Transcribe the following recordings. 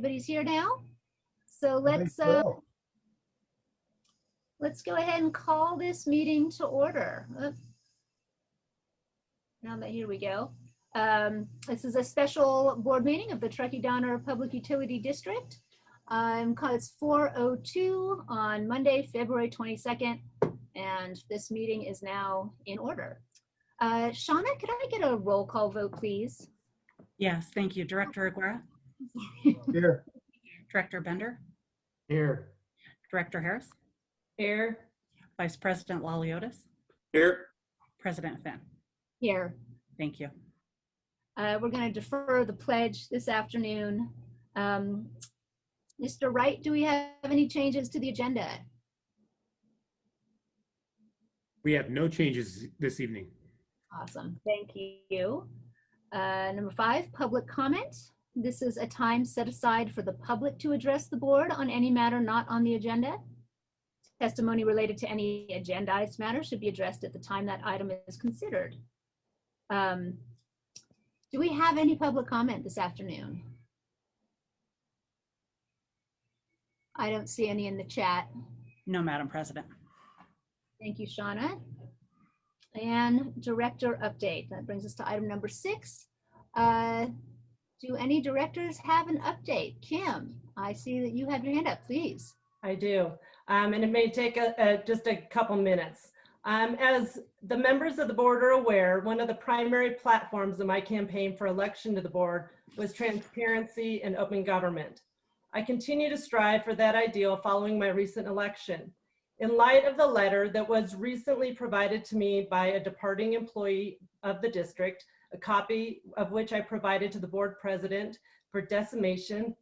everybody's here now. So let's go ahead and call this meeting to order. Here we go. This is a special board meeting of the Truckee-Donner Public Utility District. It's 4:02 on Monday, February 22nd, and this meeting is now in order. Shauna, could I get a roll call vote, please? Yes, thank you. Director Aguirre? Here. Director Bender? Here. Director Harris? Here. Vice President Laliotis? Here. President Finn? Here. Thank you. We're going to defer the pledge this afternoon. Mr. Wright, do we have any changes to the agenda? We have no changes this evening. Awesome. Thank you. Number 5, public comment. This is a time set aside for the public to address the board on any matter not on the agenda. Testimony related to any agendized matter should be addressed at the time that item is considered. Do we have any public comment this afternoon? I don't see any in the chat. No, Madam President. Thank you, Shauna. And director update. That brings us to item number 6. Do any directors have an update? Kim, I see that you have your hand up, please. I do, and it may take just a couple minutes. As the members of the board are aware, one of the primary platforms of my campaign for election to the board was transparency and open government. I continue to strive for that ideal following my recent election. In light of the letter that was recently provided to me by a departing employee of the district, a copy of which I provided to the board president for dissemination,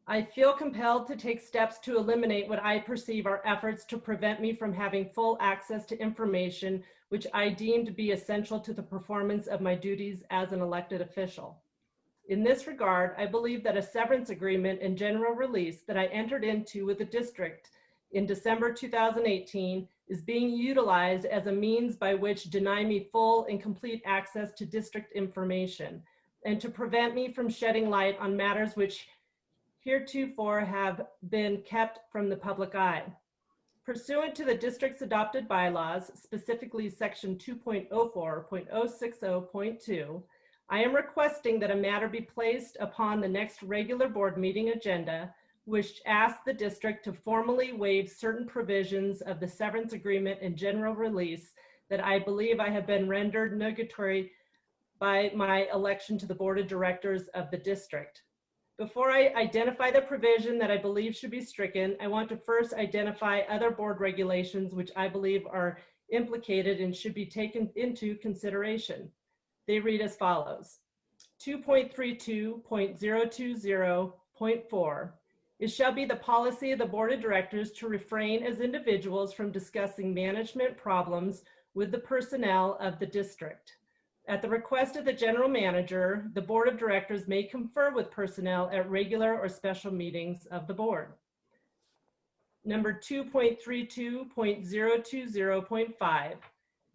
I feel compelled to take steps to eliminate what I perceive are efforts to prevent me from having full access to information which I deem to be essential to the performance of my duties as an elected official. In this regard, I believe that a severance agreement and general release that I entered into with the district in December 2018 is being utilized as a means by which to deny me full and complete access to district information and to prevent me from shedding light on matters which heretofore have been kept from the public eye. Pursuant to the district's adopted bylaws, specifically section 2.04.060.2, I am requesting that a matter be placed upon the next regular board meeting agenda which asks the district to formally waive certain provisions of the severance agreement and general release that I believe I have been rendered nugatory by my election to the board of directors of the district. Before I identify the provision that I believe should be stricken, I want to first identify other board regulations which I believe are implicated and should be taken into consideration. They read as follows. 2.32.020.4. It shall be the policy of the board of directors to refrain as individuals from discussing management problems with the personnel of the district. At the request of the general manager, the board of directors may confer with personnel at regular or special meetings of the board. Number 2.32.020.5.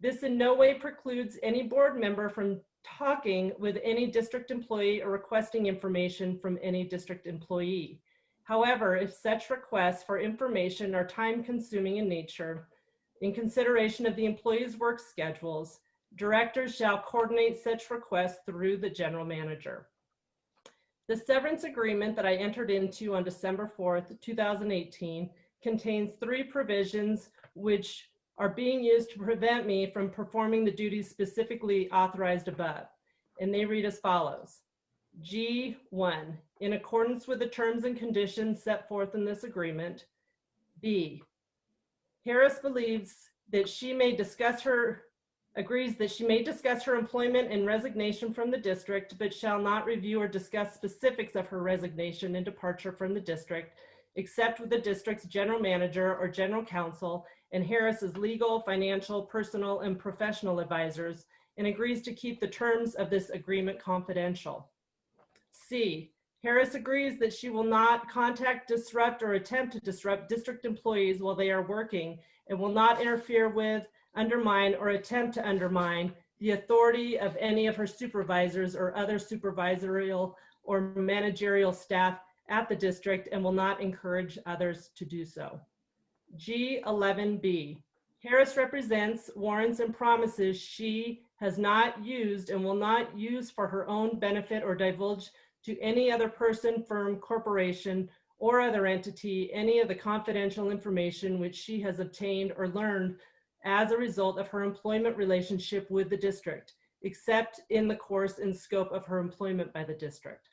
This in no way precludes any board member from talking with any district employee or requesting information from any district employee. However, if such requests for information are time-consuming in nature, in consideration of the employee's work schedules, directors shall coordinate such requests through the general manager. The severance agreement that I entered into on December 4th, 2018 contains 3 provisions which are being used to prevent me from performing the duties specifically authorized above. And they read as follows. G1, in accordance with the terms and conditions set forth in this agreement. B, Harris believes that she may discuss her employment and resignation from the district, but shall not review or discuss specifics of her resignation and departure from the district, except with the district's general manager or general counsel and Harris's legal, financial, personal, and professional advisors, and agrees to keep the terms of this agreement confidential. C, Harris agrees that she will not contact, disrupt, or attempt to disrupt district employees while they are working and will not interfere with, undermine, or attempt to undermine the authority of any of her supervisors or other supervisorial or managerial staff at the district and will not encourage others to do so. G11B, Harris represents, warrants, and promises she has not used and will not use for her own benefit or divulge to any other person, firm, corporation, or other entity any of the confidential information which she has obtained or learned as a result of her employment relationship with the district, except in the course and scope of her employment by the district.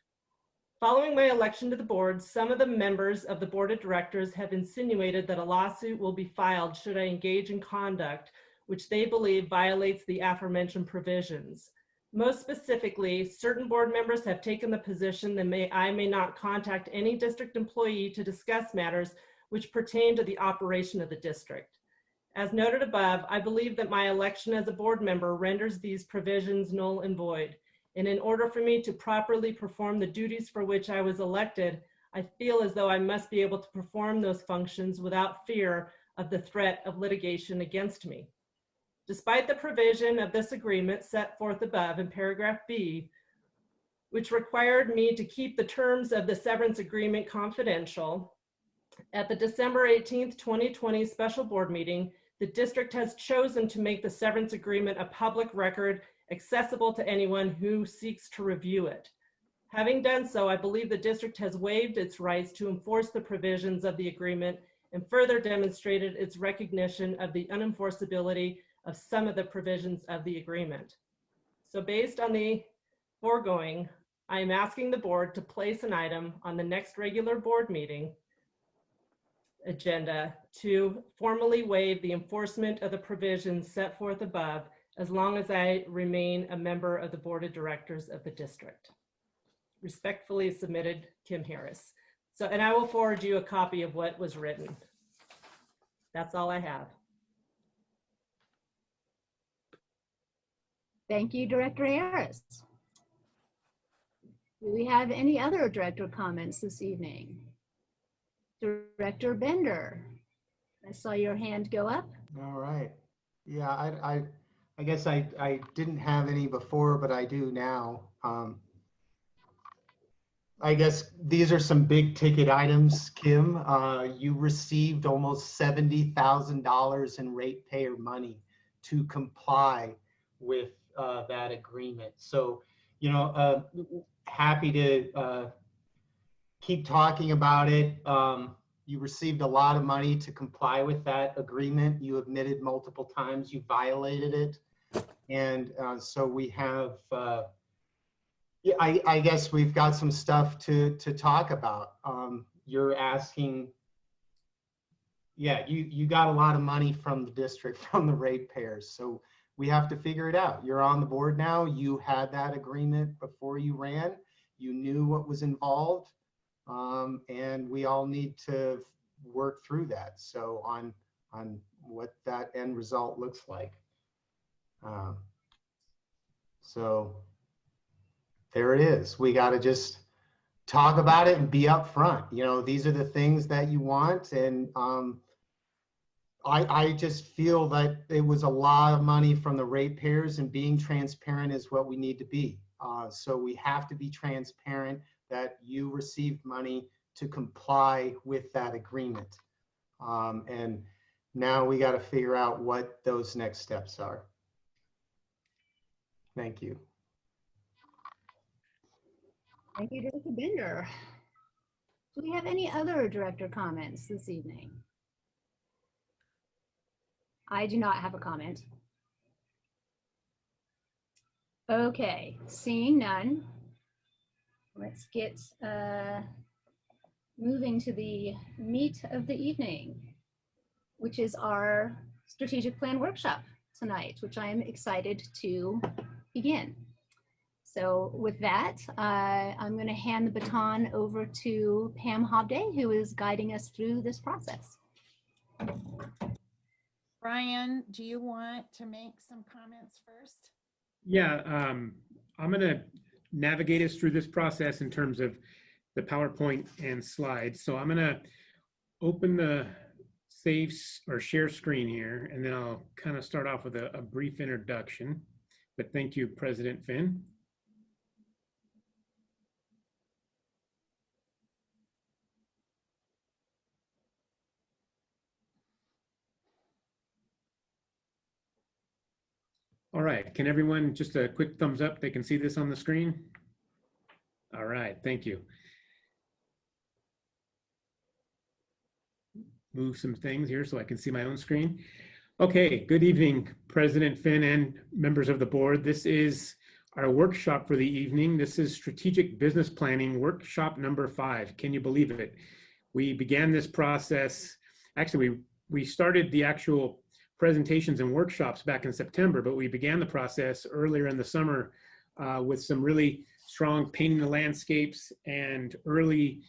Following my election to the board, some of the members of the board of directors have insinuated that a lawsuit will be filed should I engage in conduct which they believe violates the aforementioned provisions. Most specifically, certain board members have taken the position that I may not contact any district employee to discuss matters which pertain to the operation of the district. As noted above, I believe that my election as a board member renders these provisions null and void. And in order for me to properly perform the duties for which I was elected, I feel as though I must be able to perform those functions without fear of the threat of litigation against me. Despite the provision of this agreement set forth above in paragraph B, which required me to keep the terms of the severance agreement confidential, at the December 18th, 2020 special board meeting, the district has chosen to make the severance agreement a public record accessible to anyone who seeks to review it. Having done so, I believe the district has waived its rights to enforce the provisions of the agreement and further demonstrated its recognition of the unenforceability of some of the provisions of the agreement. So based on the foregoing, I am asking the board to place an item on the next regular board meeting agenda to formally waive the enforcement of the provisions set forth above, as long as I remain a member of the board of directors of the district. Respectfully submitted, Kim Harris. So, and I will forward you a copy of what was written. That's all I have. Thank you, Director Harris. Do we have any other director comments this evening? Director Bender, I saw your hand go up. All right. Yeah, I guess I didn't have any before, but I do now. I guess these are some big ticket items, Kim. You received almost $70,000 in ratepayer money to comply with that agreement. So, you know, happy to keep talking about it. You received a lot of money to comply with that agreement. You admitted multiple times you violated it. And so we have, yeah, I guess we've got some stuff to talk about. You're asking, yeah, you got a lot of money from the district, from the ratepayers. So we have to figure it out. You're on the board now. You had that agreement before you ran. You knew what was involved. And we all need to work through that. So on what that end result looks like. So there it is. We got to just talk about it and be upfront. You know, these are the things that you want. And I just feel that it was a lot of money from the ratepayers, and being transparent is what we need to be. So we have to be transparent that you received money to comply with that agreement. And now we got to figure out what those next steps are. Thank you. Thank you, Director Bender. Do we have any other director comments this evening? I do not have a comment. Okay, seeing none, let's get moving to the meat of the evening, which is our strategic plan workshop tonight, which I am excited to begin. So with that, I'm going to hand the baton over to Pam Hobday, who is guiding us through this process. Brian, do you want to make some comments first? Yeah, I'm going to navigate us through this process in terms of the PowerPoint and slides. So I'm going to open the save or share screen here, and then I'll kind of start off with a brief introduction. But thank you, President Finn. All right, can everyone, just a quick thumbs up, they can see this on the screen? All right, thank you. Move some things here so I can see my own screen. Okay, good evening, President Finn and members of the board. This is our workshop for the evening. This is Strategic Business Planning Workshop number 5. Can you believe it? We began this process, actually we started the actual presentations and workshops back in September, but we began the process earlier in the summer with some really strong painting the landscapes and early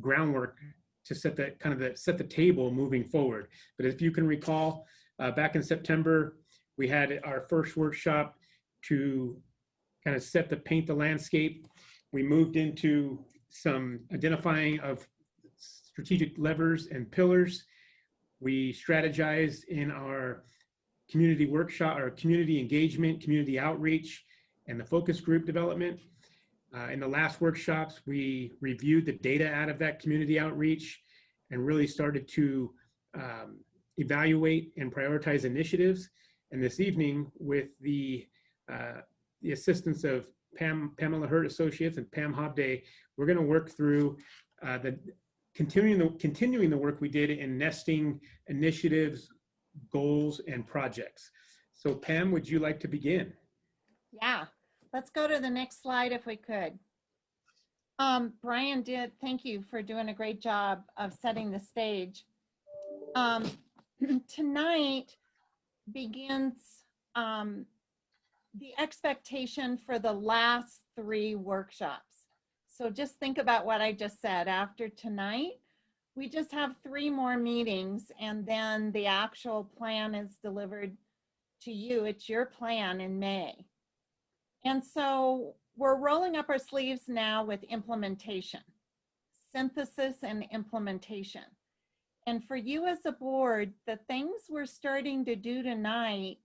groundwork to set the table moving forward. But if you can recall, back in September, we had our first workshop to kind of paint the landscape. We moved into some identifying of strategic levers and pillars. We strategized in our community workshop, our community engagement, community outreach, and the focus group development. In the last workshops, we reviewed the data out of that community outreach and really started to evaluate and prioritize initiatives. And this evening, with the assistance of Pamela Hurt Associates and Pam Hobday, we're going to work through continuing the work we did in nesting initiatives, goals, and projects. So Pam, would you like to begin? Yeah, let's go to the next slide if we could. Brian thank you for doing a great job of setting the stage. Tonight begins the expectation for the last 3 workshops. So just think about what I just said. After tonight, we just have 3 more meetings, and then the actual plan is delivered to you. It's your plan in May. And so we're rolling up our sleeves now with implementation, synthesis and implementation. And for you as a board, the things we're starting to do tonight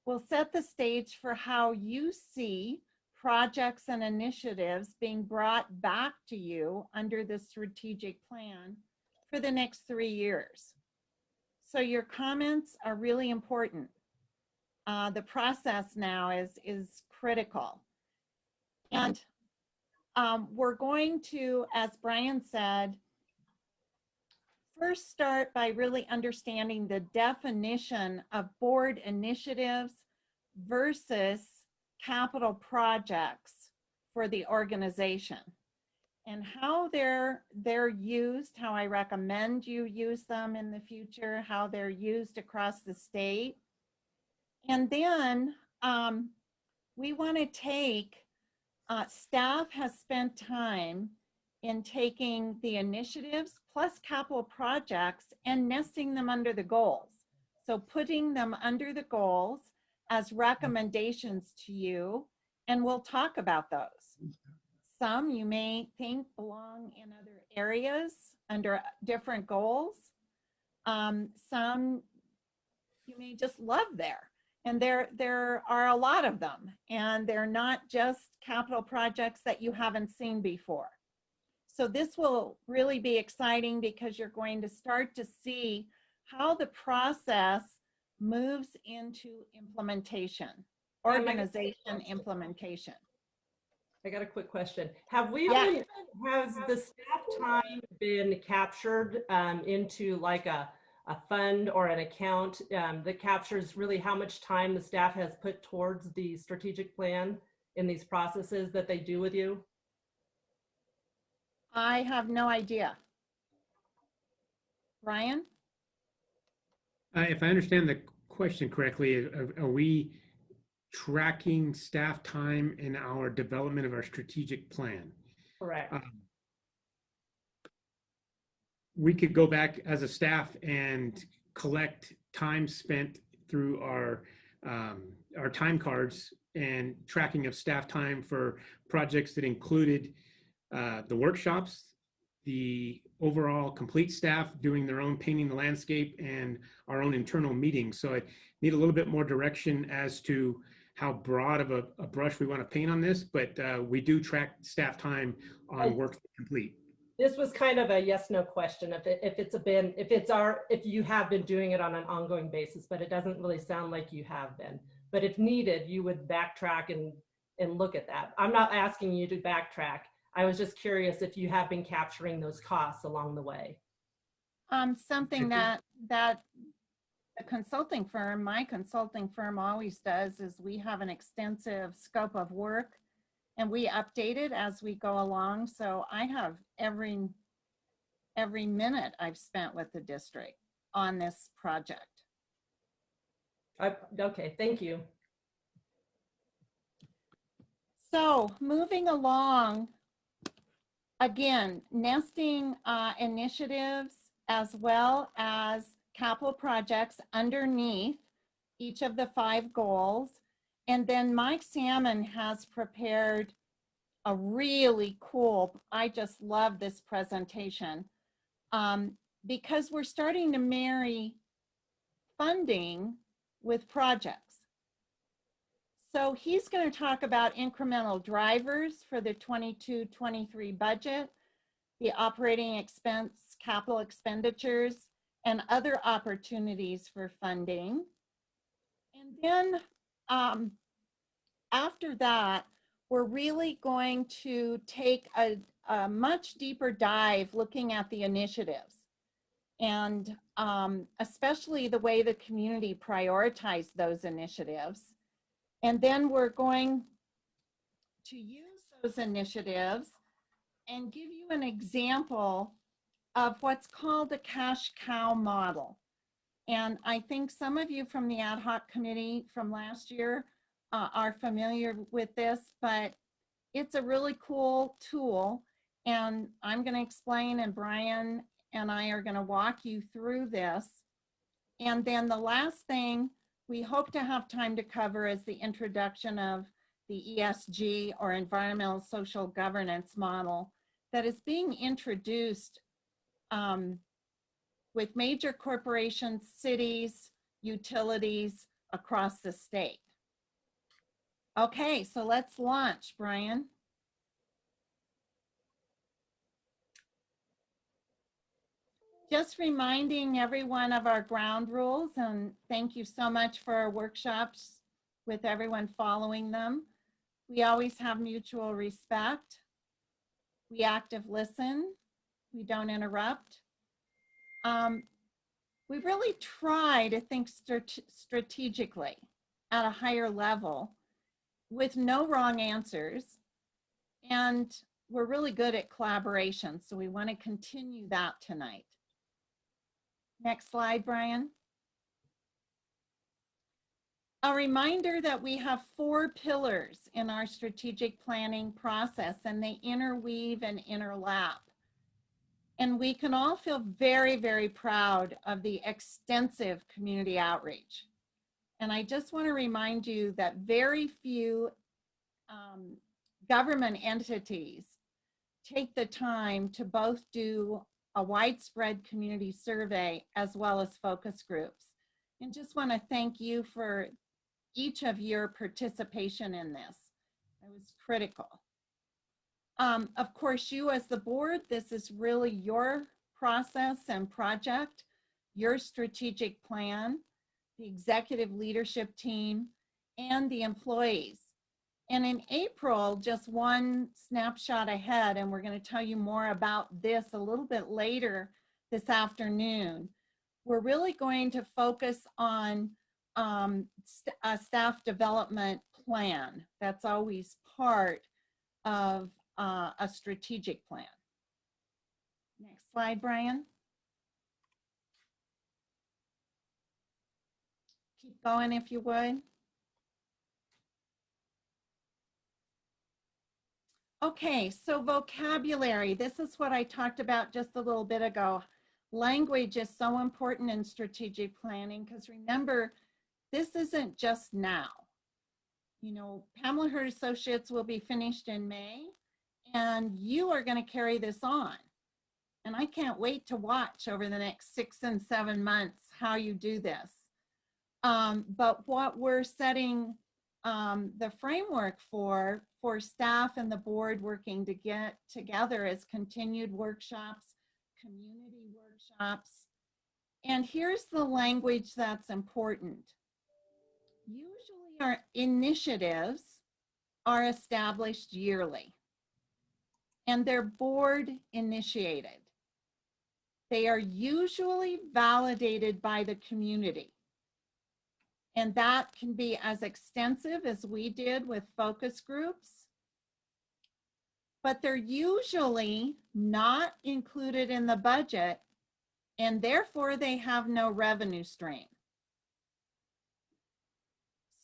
will set the stage for how you see projects and initiatives being brought back to you under the strategic plan for the next 3 years. So your comments are really important. The process now is critical. And we're going to, as Brian said, first start by really understanding the definition of board initiatives versus capital projects for the organization and how they're used, how I recommend you use them in the future, how they're used across the state. And then we want to take, staff has spent time in taking the initiatives plus capital projects and nesting them under the goals. So putting them under the goals as recommendations to you, and we'll talk about those. Some you may think belong in other areas under different goals. Some you may just love there. And there are a lot of them, and they're not just capital projects that you haven't seen before. So this will really be exciting because you're going to start to see how the process moves into implementation, organization implementation. I got a quick question. Have we Yeah. has the staff time been captured into like a fund or an account that captures really how much time the staff has put towards the strategic plan in these processes that they do with you? I have no idea. Brian? If I understand the question correctly, are we tracking staff time in our development of our strategic plan? Correct. We could go back as a staff and collect time spent through our time cards and tracking of staff time for projects that included the workshops, the overall complete staff doing their own painting the landscape, and our own internal meetings. So I need a little bit more direction as to how broad of a brush we want to paint on this, but we do track staff time on work complete. This was kind of a yes, no question. If you have been doing it on an ongoing basis, but it doesn't really sound like you have been. But if needed, you would backtrack and look at that. I'm not asking you to backtrack. I was just curious if you have been capturing those costs along the way. Something that a consulting firm, my consulting firm always does is we have an extensive scope of work and we update it as we go along. So I have every minute I've spent with the district on this project. Okay, thank you. So moving along, again, nesting initiatives as well as capital projects underneath each of the 5 goals. And then Mike Salmon has prepared a really cool, I just love this presentation, because we're starting to marry funding with projects. So he's going to talk about incremental drivers for the 22-23 budget, the operating expense, capital expenditures, and other opportunities for funding. And then after that, we're really going to take a much deeper dive looking at the initiatives and especially the way the community prioritized those initiatives. And then we're going to use those initiatives and give you an example of what's called a cash cow model. And I think some of you from the ad hoc committee from last year are familiar with this, but it's a really cool tool. And I'm going to explain, and Brian and I are going to walk you through this. And then the last thing we hope to have time to cover is the introduction of the ESG, or environmental social governance model, that is being introduced with major corporations, cities, utilities across the state. Okay, so let's launch, Brian. Just reminding everyone of our ground rules, and thank you so much for our workshops with everyone following them. We always have mutual respect. We active listen. We don't interrupt. We really try to think strategically at a higher level with no wrong answers. And we're really good at collaboration, so we want to continue that tonight. Next slide, Brian. A reminder that we have 4 pillars in our strategic planning process, and they interweave and interlap. And we can all feel very, very proud of the extensive community outreach. And I just want to remind you that very few government entities take the time to both do a widespread community survey as well as focus groups. And just want to thank you for each of your participation in this. It was critical. Of course, you as the board, this is really your process and project, your strategic plan, the executive leadership team, and the employees. And in April, just one snapshot ahead, and we're going to tell you more about this a little bit later this afternoon, we're really going to focus on a staff development plan. That's always part of a strategic plan. Next slide, Brian. Keep going if you would. Okay, so vocabulary. This is what I talked about just a little bit ago. Language is so important in strategic planning because remember, this isn't just now. You know, Pamela Hurt Associates will be finished in May, and you are going to carry this on. And I can't wait to watch over the next 6 and 7 months how you do this. But what we're setting the framework for for staff and the board working to get together as continued workshops, community workshops. And here's the language that's important. Usually our initiatives are established yearly and they're board initiated. They are usually validated by the community. And that can be as extensive as we did with focus groups, but they're usually not included in the budget, and therefore they have no revenue stream.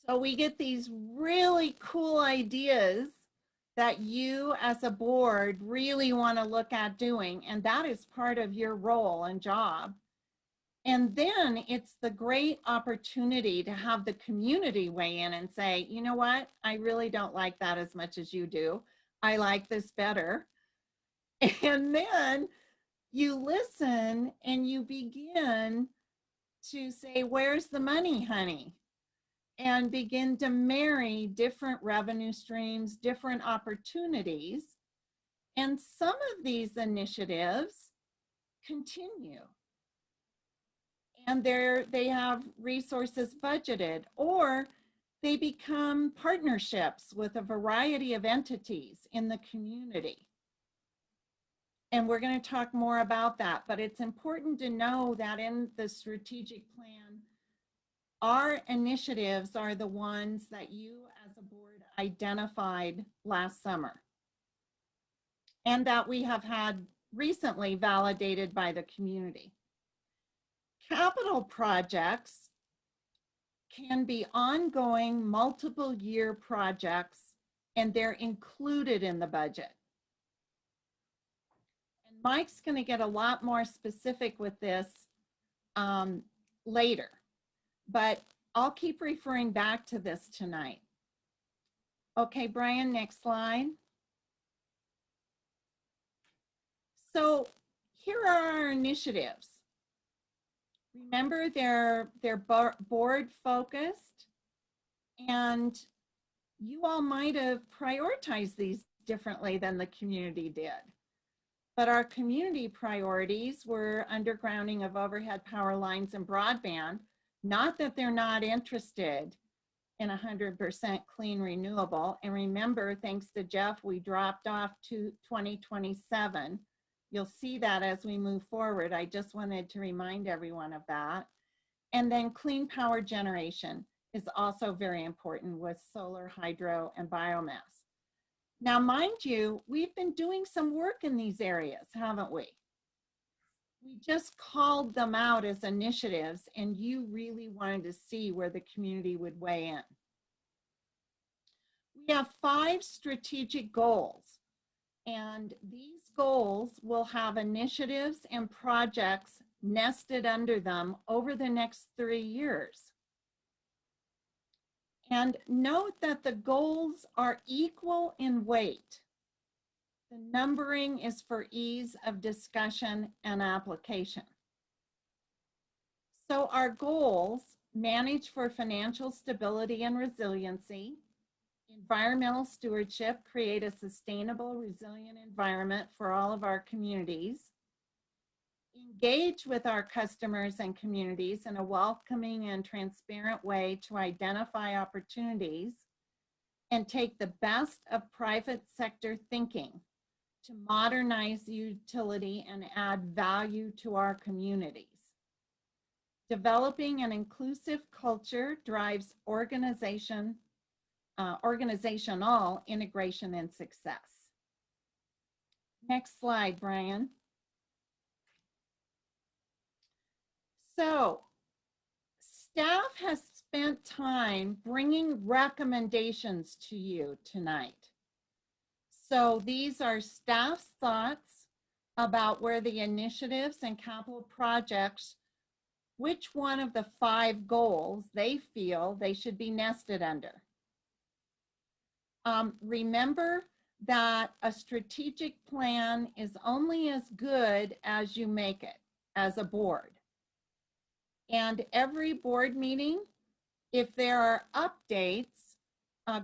So we get these really cool ideas that you as a board really want to look at doing, and that is part of your role and job. And then it's the great opportunity to have the community weigh in and say, you know what, I really don't like that as much as you do. I like this better. And then you listen and you begin to say, where's the money, honey? And begin to marry different revenue streams, different opportunities. And some of these initiatives continue. And they have resources budgeted, or they become partnerships with a variety of entities in the community. And we're going to talk more about that, but it's important to know that in the strategic plan, our initiatives are the ones that you as a board identified last summer and that we have had recently validated by the community. Capital projects can be ongoing multiple year projects, and they're included in the budget. And Mike's going to get a lot more specific with this later, but I'll keep referring back to this tonight. Okay, Brian, next slide. So here are our initiatives. Remember, they're board focused, and you all might have prioritized these differently than the community did. But our community priorities were undergrounding of overhead power lines and broadband. Not that they're not interested in 100% clean renewable. And remember, thanks to Jeff, we dropped off to 2027. You'll see that as we move forward. I just wanted to remind everyone of that. And then clean power generation is also very important with solar, hydro, and biomass. Now, mind you, we've been doing some work in these areas, haven't we? We just called them out as initiatives, and you really wanted to see where the community would weigh in. We have 5 strategic goals. And these goals will have initiatives and projects nested under them over the next 3 years. And note that the goals are equal in weight. The numbering is for ease of discussion and application. So our goals: manage for financial stability and resiliency, environmental stewardship, create a sustainable, resilient environment for all of our communities, engage with our customers and communities in a welcoming and transparent way to identify opportunities, and take the best of private sector thinking to modernize utility and add value to our communities. Developing an inclusive culture drives organizational integration and success. Next slide, Brian. So, staff has spent time bringing recommendations to you tonight. So these are staff's thoughts about where the initiatives and capital projects, which one of the 5 goals they feel they should be nested under. Remember that a strategic plan is only as good as you make it as a board. And every board meeting, if there are updates,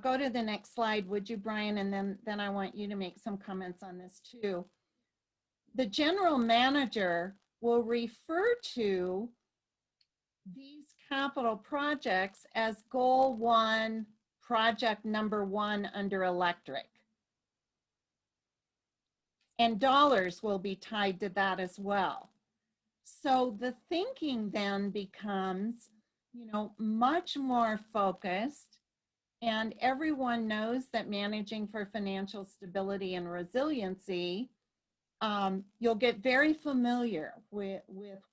go to the next slide, would you, Brian? And then I want you to make some comments on this too. The general manager will refer to these capital projects as goal 1, project number 1 under electric. And dollars will be tied to that as well. So the thinking then becomes, you know, much more focused, and everyone knows that managing for financial stability and resiliency, you'll get very familiar with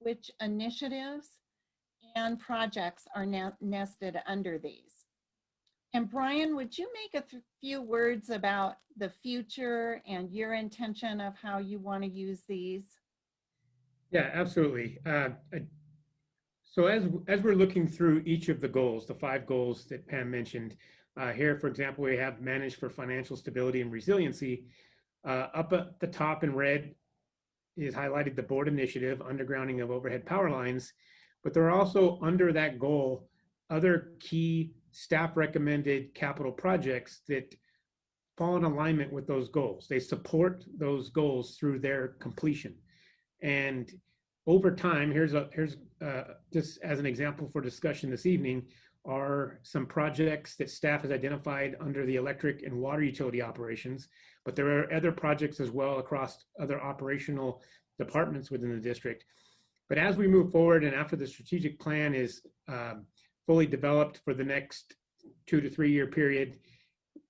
which initiatives and projects are nested under these. And Brian, would you make a few words about the future and your intention of how you want to use these? Yeah, absolutely. So as we're looking through each of the goals, the 5 goals that Pam mentioned, here, for example, we have managed for financial stability and resiliency. Up at the top in red is highlighted the board initiative, undergrounding of overhead power lines, but there are also under that goal other key staff recommended capital projects that fall in alignment with those goals. They support those goals through their completion. And over time, here's just as an example for discussion this evening, are some projects that staff has identified under the electric and water utility operations, but there are other projects as well across other operational departments within the district. But as we move forward and after the strategic plan is fully developed for the next 2 to 3 year period,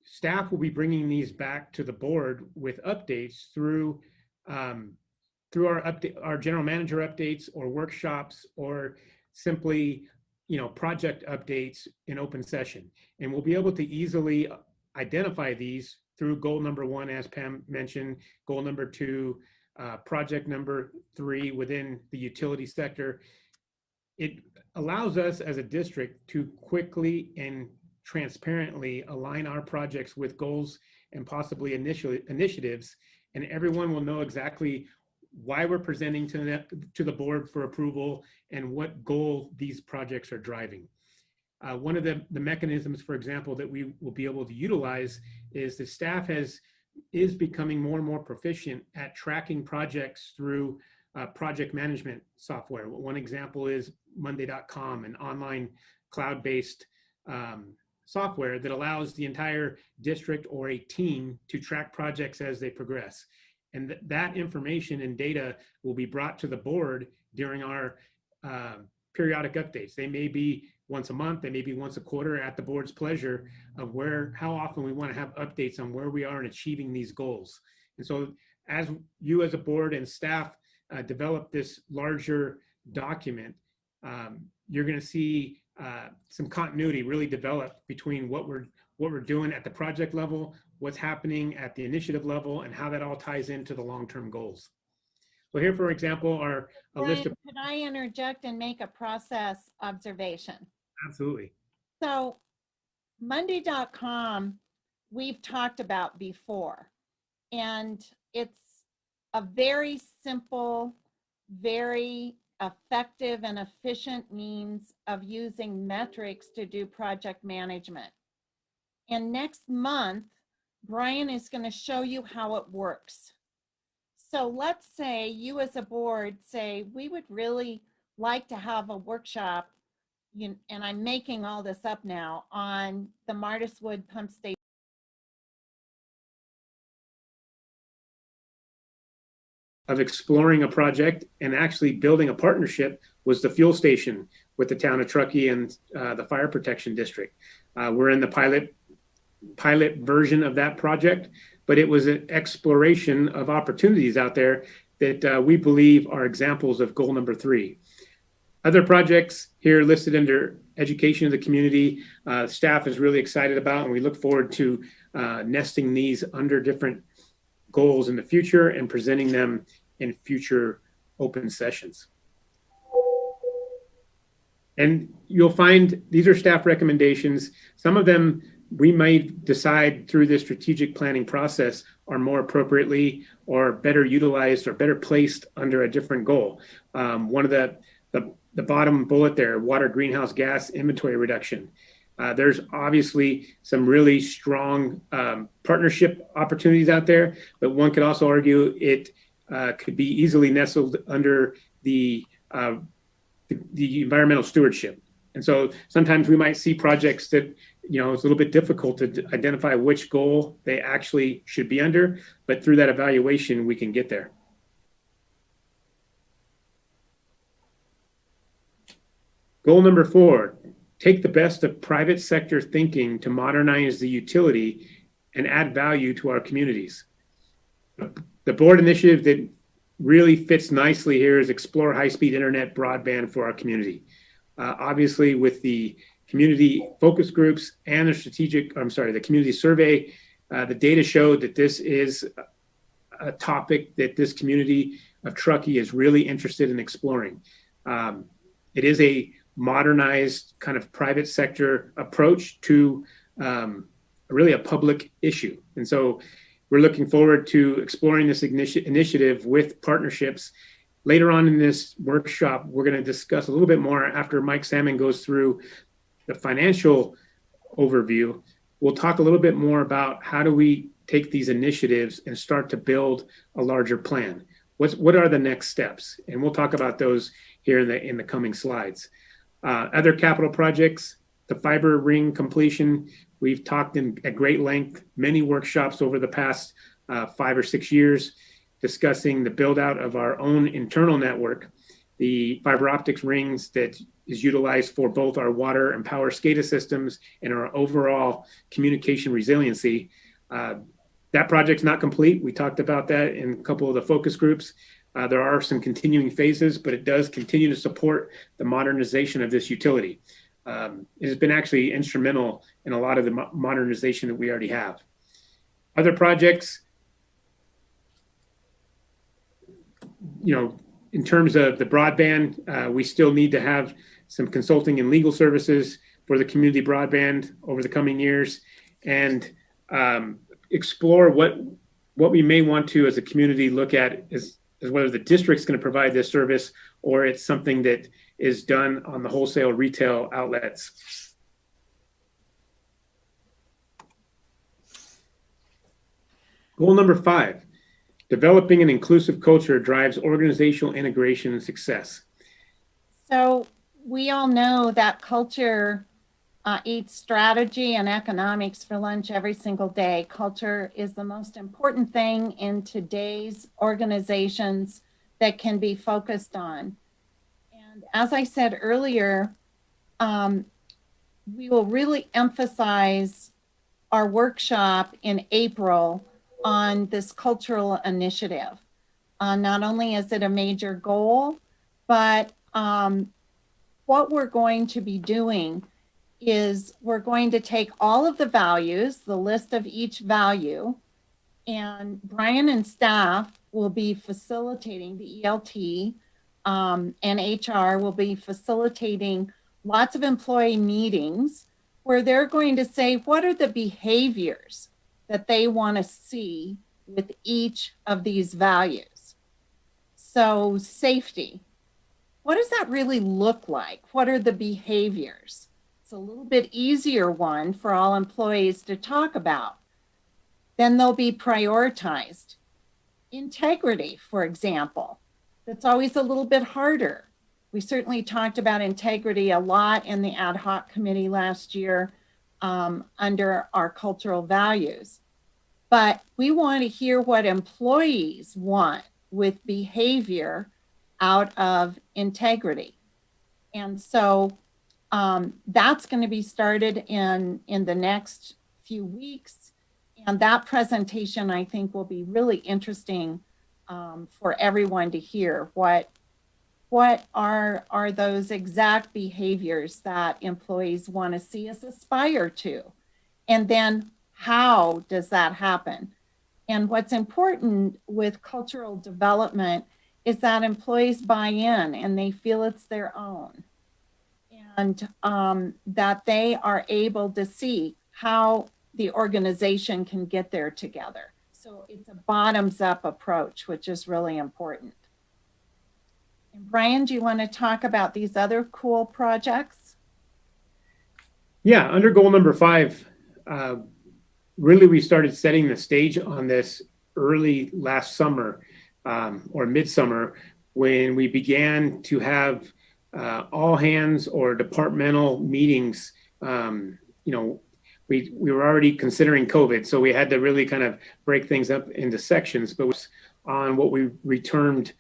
staff will be bringing these back to the board with updates through our general manager updates or workshops, or simply, you know, project updates in open session. And we'll be able to easily identify these through goal number 1, as Pam mentioned, goal number 2, project number 3 within the utility sector. It allows us as a district to quickly and transparently align our projects with goals and possibly initiatives, and everyone will know exactly why we're presenting to the board for approval and what goal these projects are driving. One of the mechanisms, for example, that we will be able to utilize is the staff is becoming more and more proficient at tracking projects through project management software. One example is Monday.com, an online cloud-based software that allows the entire district or a team to track projects as they progress. And that information and data will be brought to the board during our periodic updates. They may be once a month, they may be once a quarter, at the board's pleasure of how often we want to have updates on where we are in achieving these goals. And so as you as a board and staff develop this larger document, you're going to see some continuity really develop between what we're doing at the project level, what's happening at the initiative level, and how that all ties into the long-term goals. So here, for example, are a list of— Could I interject and make a process observation? Absolutely. So Monday.com, we've talked about before, and it's a very simple, very effective and efficient means of using metrics to do project management. And next month, Brian is going to show you how it works. So let's say you as a board say, we would really like to have a workshop, and I'm making all this up now, on the Martiswood pump station. Of exploring a project and actually building a partnership was the fuel station with the town of Truckee and the fire protection district. We're in the pilot version of that project, but it was an exploration of opportunities out there that we believe are examples of goal number 3. Other projects here listed under education of the community, staff is really excited about, and we look forward to nesting these under different goals in the future and presenting them in future open sessions. And you'll find these are staff recommendations. Some of them we might decide through the strategic planning process are more appropriately or better utilized or better placed under a different goal. One of the bottom bullet there, water greenhouse gas inventory reduction. There's obviously some really strong partnership opportunities out there, but one could also argue it could be easily nestled under the environmental stewardship. And so sometimes we might see projects that, it's a little bit difficult to identify which goal they actually should be under, but through that evaluation, we can get there. Goal number 4, take the best of private sector thinking to modernize the utility and add value to our communities. The board initiative that really fits nicely here is explore high-speed internet broadband for our community. Obviously, with the community focus groups and the community survey, the data showed that this is a topic that this community of Truckee is really interested in exploring. It is a modernized kind of private sector approach to really a public issue. And so we're looking forward to exploring this initiative with partnerships. Later on in this workshop, we're going to discuss a little bit more after Mike Salmon goes through the financial overview. We'll talk a little bit more about how do we take these initiatives and start to build a larger plan. What are the next steps? And we'll talk about those here in the coming slides. Other capital projects, the fiber ring completion. We've talked at great length, many workshops over the past 5 or 6 years, discussing the build out of our own internal network, the fiber optics rings that is utilized for both our water and power SCADA systems and our overall communication resiliency. That project's not complete. We talked about that in a couple of the focus groups. There are some continuing phases, but it does continue to support the modernization of this utility. It has been actually instrumental in a lot of the modernization that we already have. Other projects, in terms of the broadband, we still need to have some consulting and legal services for the community broadband over the coming years, and explore what we may want to, as a community, look at as whether the district's going to provide this service or it's something that is done on the wholesale retail outlets. Goal number 5, developing an inclusive culture drives organizational integration and success. So we all know that culture eats strategy and economics for lunch every single day. Culture is the most important thing in today's organizations that can be focused on. And as I said earlier, we will really emphasize our workshop in April on this cultural initiative. Not only is it a major goal, but what we're going to be doing is we're going to take all of the values, the list of each value, and Brian and staff will be facilitating the ELT, and HR will be facilitating lots of employee meetings where they're going to say, what are the behaviors that they want to see with each of these values? So safety, what does that really look like? What are the behaviors? It's a little bit easier one for all employees to talk about. Then they'll be prioritized. Integrity, for example, that's always a little bit harder. We certainly talked about integrity a lot in the ad hoc committee last year under our cultural values. But we want to hear what employees want with behavior out of integrity. And so that's going to be started in the next few weeks. And that presentation, I think, will be really interesting for everyone to hear. What are those exact behaviors that employees want to see us aspire to? And then how does that happen? And what's important with cultural development is that employees buy in and they feel it's their own. And that they are able to see how the organization can get there together. So it's a bottoms-up approach, which is really important. And Brian, do you want to talk about these other cool projects? Yeah, under goal number 5, really we started setting the stage on this early last summer or midsummer when we began to have all hands or departmental meetings. We were already considering COVID, so we had to really kind of break things up into sections, but on what we returned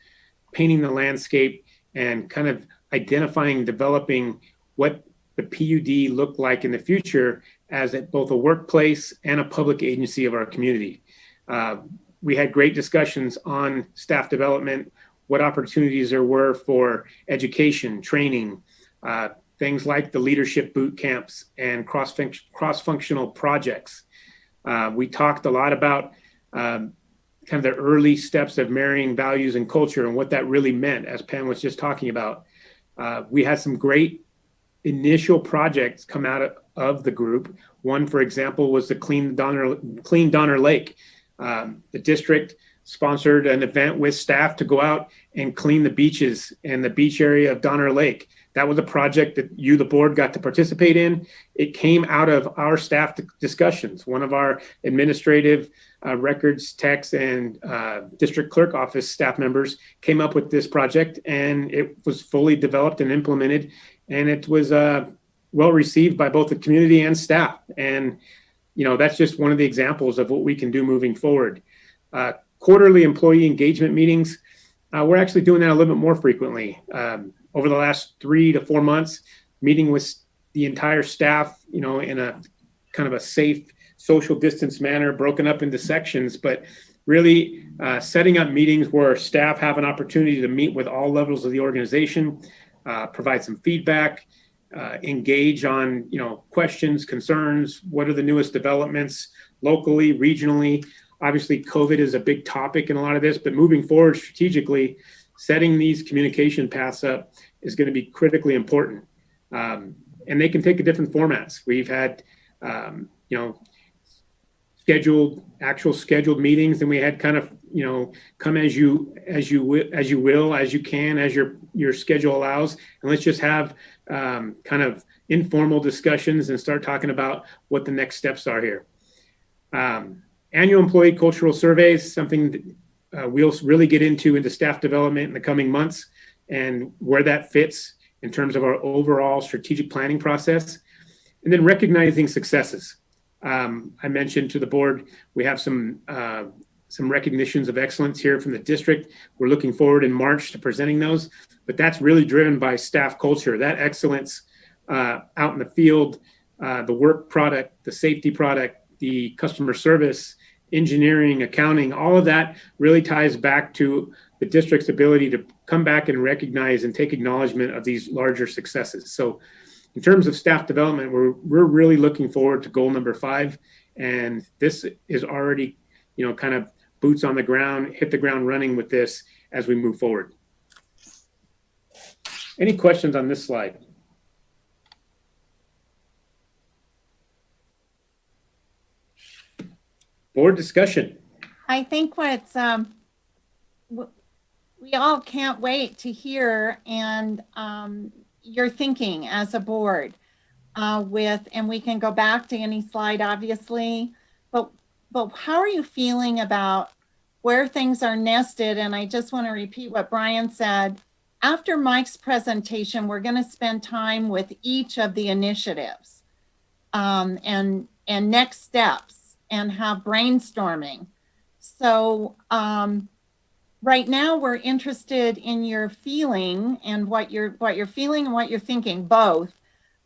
painting the landscape and kind of identifying, developing what the PUD looked like in the future as both a workplace and a public agency of our community. We had great discussions on staff development, what opportunities there were for education, training, things like the leadership boot camps and cross-functional projects. We talked a lot about kind of the early steps of marrying values and culture and what that really meant, as Pam was just talking about. We had some great initial projects come out of the group. One, for example, was the Clean Donner Lake. The district sponsored an event with staff to go out and clean the beaches and the beach area of Donner Lake. That was a project that you, the board, got to participate in. It came out of our staff discussions. One of our administrative records techs and district clerk office staff members came up with this project, and it was fully developed and implemented, and it was well received by both the community and staff. And that's just one of the examples of what we can do moving forward. Quarterly employee engagement meetings, we're actually doing that a little bit more frequently. Over the last 3 to 4 months, meeting with the entire staff, in a kind of a safe social distance manner, broken up into sections, but really setting up meetings where staff have an opportunity to meet with all levels of the organization, provide some feedback, engage on, questions, concerns, what are the newest developments locally, regionally. Obviously, COVID is a big topic in a lot of this, but moving forward strategically, setting these communication paths up is going to be critically important. And they can take different formats. We've had, scheduled meetings, and we had kind of, come as you will, as you can, as your schedule allows. And let's just have kind of informal discussions and start talking about what the next steps are here. Annual employee cultural surveys, something that we'll really get into staff development in the coming months and where that fits in terms of our overall strategic planning process. And then recognizing successes. I mentioned to the board, we have some recognitions of excellence here from the district. We're looking forward in March to presenting those, but that's really driven by staff culture, that excellence out in the field, the work product, the safety product, the customer service, engineering, accounting, all of that really ties back to the district's ability to come back and recognize and take acknowledgement of these larger successes. So in terms of staff development, we're really looking forward to goal number 5. And this is already, kind of boots on the ground, hit the ground running with this as we move forward. Any questions on this slide? Board discussion. I think what's, we all can't wait to hear and your thinking as a board and we can go back to any slide, obviously, but how are you feeling about where things are nested? And I just want to repeat what Brian said. After Mike's presentation, we're going to spend time with each of the initiatives and next steps and have brainstorming. So right now we're interested in your feeling and what you're feeling and what you're thinking, both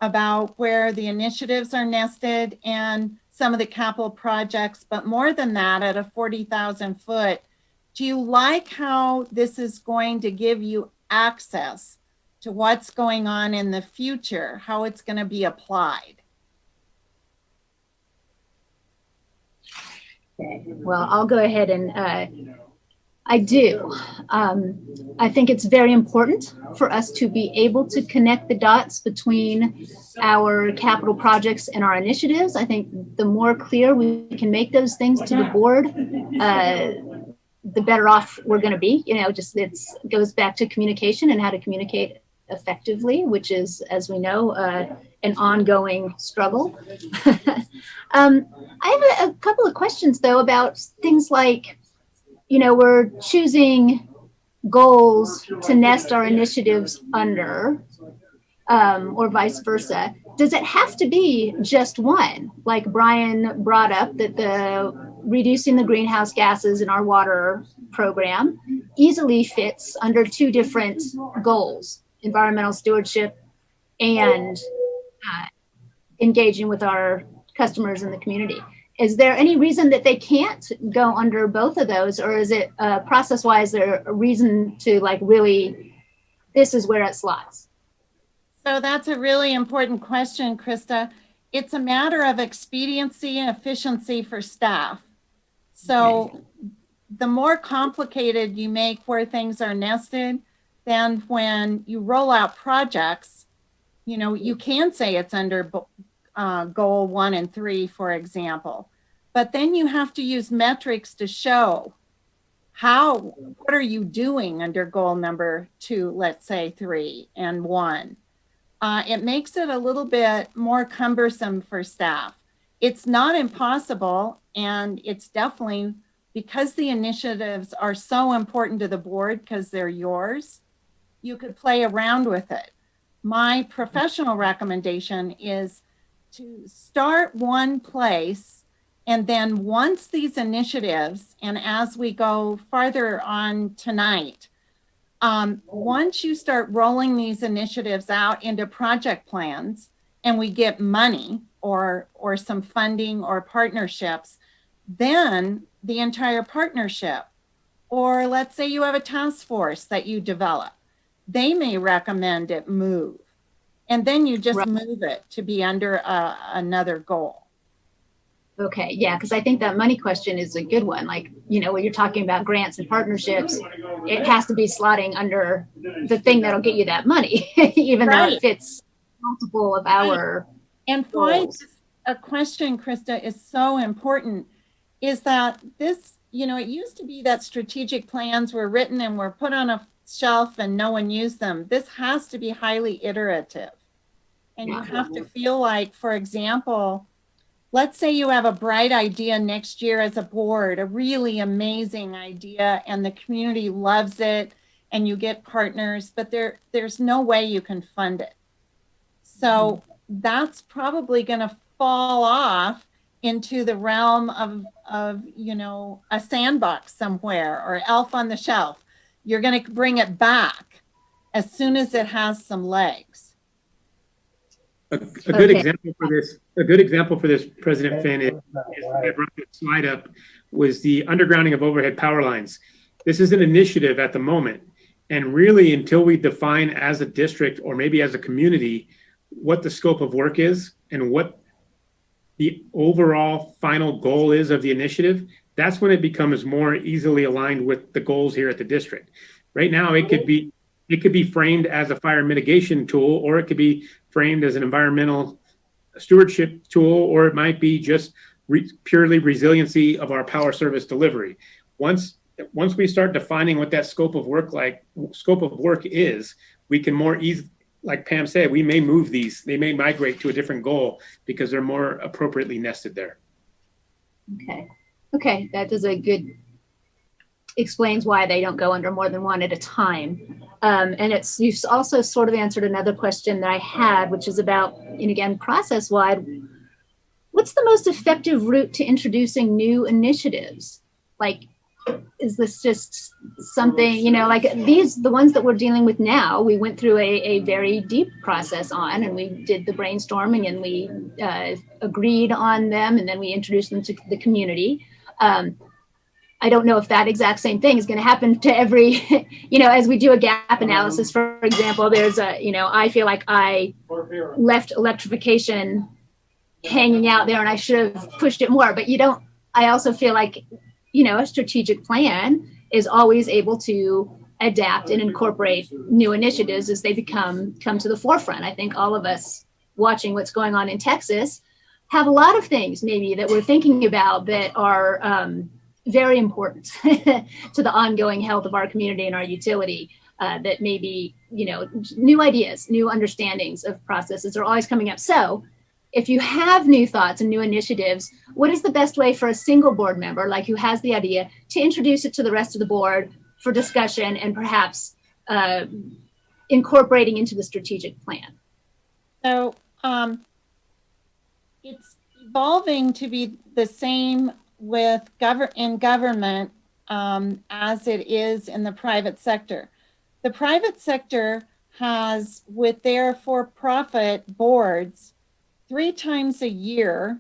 about where the initiatives are nested and some of the capital projects, but more than that, at a 40,000 foot, do you like how this is going to give you access to what's going on in the future, how it's going to be applied? Well, I'll go ahead and I do. I think it's very important for us to be able to connect the dots between our capital projects and our initiatives. I think the more clear we can make those things to the board, the better off we're going to be. Just it goes back to communication and how to communicate effectively, which is, as we know, an ongoing struggle. I have a couple of questions, though, about things like, we're choosing goals to nest our initiatives under, or vice versa. Does it have to be just one? Like Brian brought up, that the reducing the greenhouse gases in our water program easily fits under two different goals: environmental stewardship and engaging with our customers in the community. Is there any reason that they can't go under both of those, or is it process-wise there a reason to really, this is where it slots? So that's a really important question, Krista. It's a matter of expediency and efficiency for staff. So the more complicated you make where things are nested, then when you roll out projects, you can say it's under goal 1 and 3, for example, but then you have to use metrics to show what are you doing under goal number 2, let's say 3 and 1. It makes it a little bit more cumbersome for staff. It's not impossible, and it's definitely, because the initiatives are so important to the board because they're yours, you could play around with it. My professional recommendation is to start one place, and then once these initiatives, and as we go farther on tonight, once you start rolling these initiatives out into project plans and we get money or some funding or partnerships, then the entire partnership, or let's say you have a task force that you develop, they may recommend it move. And then you just move it to be under another goal. Okay, yeah, because I think that money question is a good one. When you're talking about grants and partnerships, it has to be slotting under the thing that'll get you that money, even though it fits multiple of our And why a question, Krista, is so important is that this, it used to be that strategic plans were written and were put on a shelf and no one used them. This has to be highly iterative. And you have to feel like, for example, let's say you have a bright idea next year as a board, a really amazing idea, and the community loves it, and you get partners, but there's no way you can fund it. So that's probably going to fall off into the realm of a sandbox somewhere or elf on the shelf. You're going to bring it back as soon as it has some legs. A good example for this, President Finn, is I brought this slide up, was the undergrounding of overhead power lines. This is an initiative at the moment, and really until we define as a district or maybe as a community what the scope of work is and what the overall final goal is of the initiative, that's when it becomes more easily aligned with the goals here at the district. Right now, it could be framed as a fire mitigation tool, or it could be framed as an environmental stewardship tool, or it might be just purely resiliency of our power service delivery. Once we start defining what that scope of work is, we can more easily, like Pam said, we may move these, they may migrate to a different goal because they're more appropriately nested there. Okay, that does explains why they don't go under more than one at a time. And you've also sort of answered another question that I had, which is about, and again, process-wide, what's the most effective route to introducing new initiatives? Is this just something, the ones that we're dealing with now, we went through a very deep process on, and we did the brainstorming and we agreed on them, and then we introduced them to the community. I don't know if that exact same thing is going to happen to every, as we do a gap analysis, for example, there's I feel like I left electrification hanging out there and I should have pushed it more, but I also feel like, a strategic plan is always able to adapt and incorporate new initiatives as they come to the forefront. I think all of us watching what's going on in Texas have a lot of things maybe that we're thinking about that are very important to the ongoing health of our community and our utility. that maybe, new ideas, new understandings of processes are always coming up. So if you have new thoughts and new initiatives, what is the best way for a single board member, like who has the idea, to introduce it to the rest of the board for discussion and perhaps incorporating into the strategic plan? So it's evolving to be the same with in government as it is in the private sector. The private sector has, with their for-profit boards, 3 times a year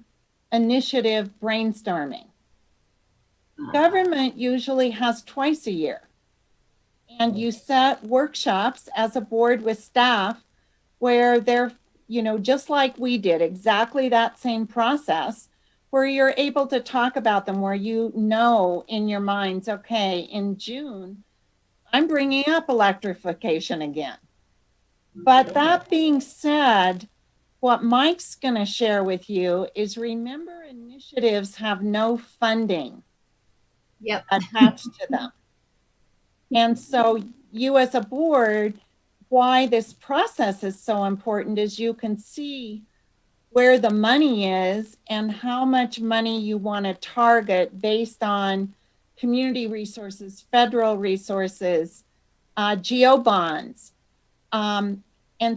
initiative brainstorming. Government usually has twice a year. And you set workshops as a board with staff where they're, just like we did, exactly that same process, where you're able to talk about them, where in your minds, okay, in June, I'm bringing up electrification again. But that being said, what Mike's going to share with you is, remember, initiatives have no funding attached to them. And so you as a board, why this process is so important is you can see where the money is and how much money you want to target based on community resources, federal resources, geo bonds. And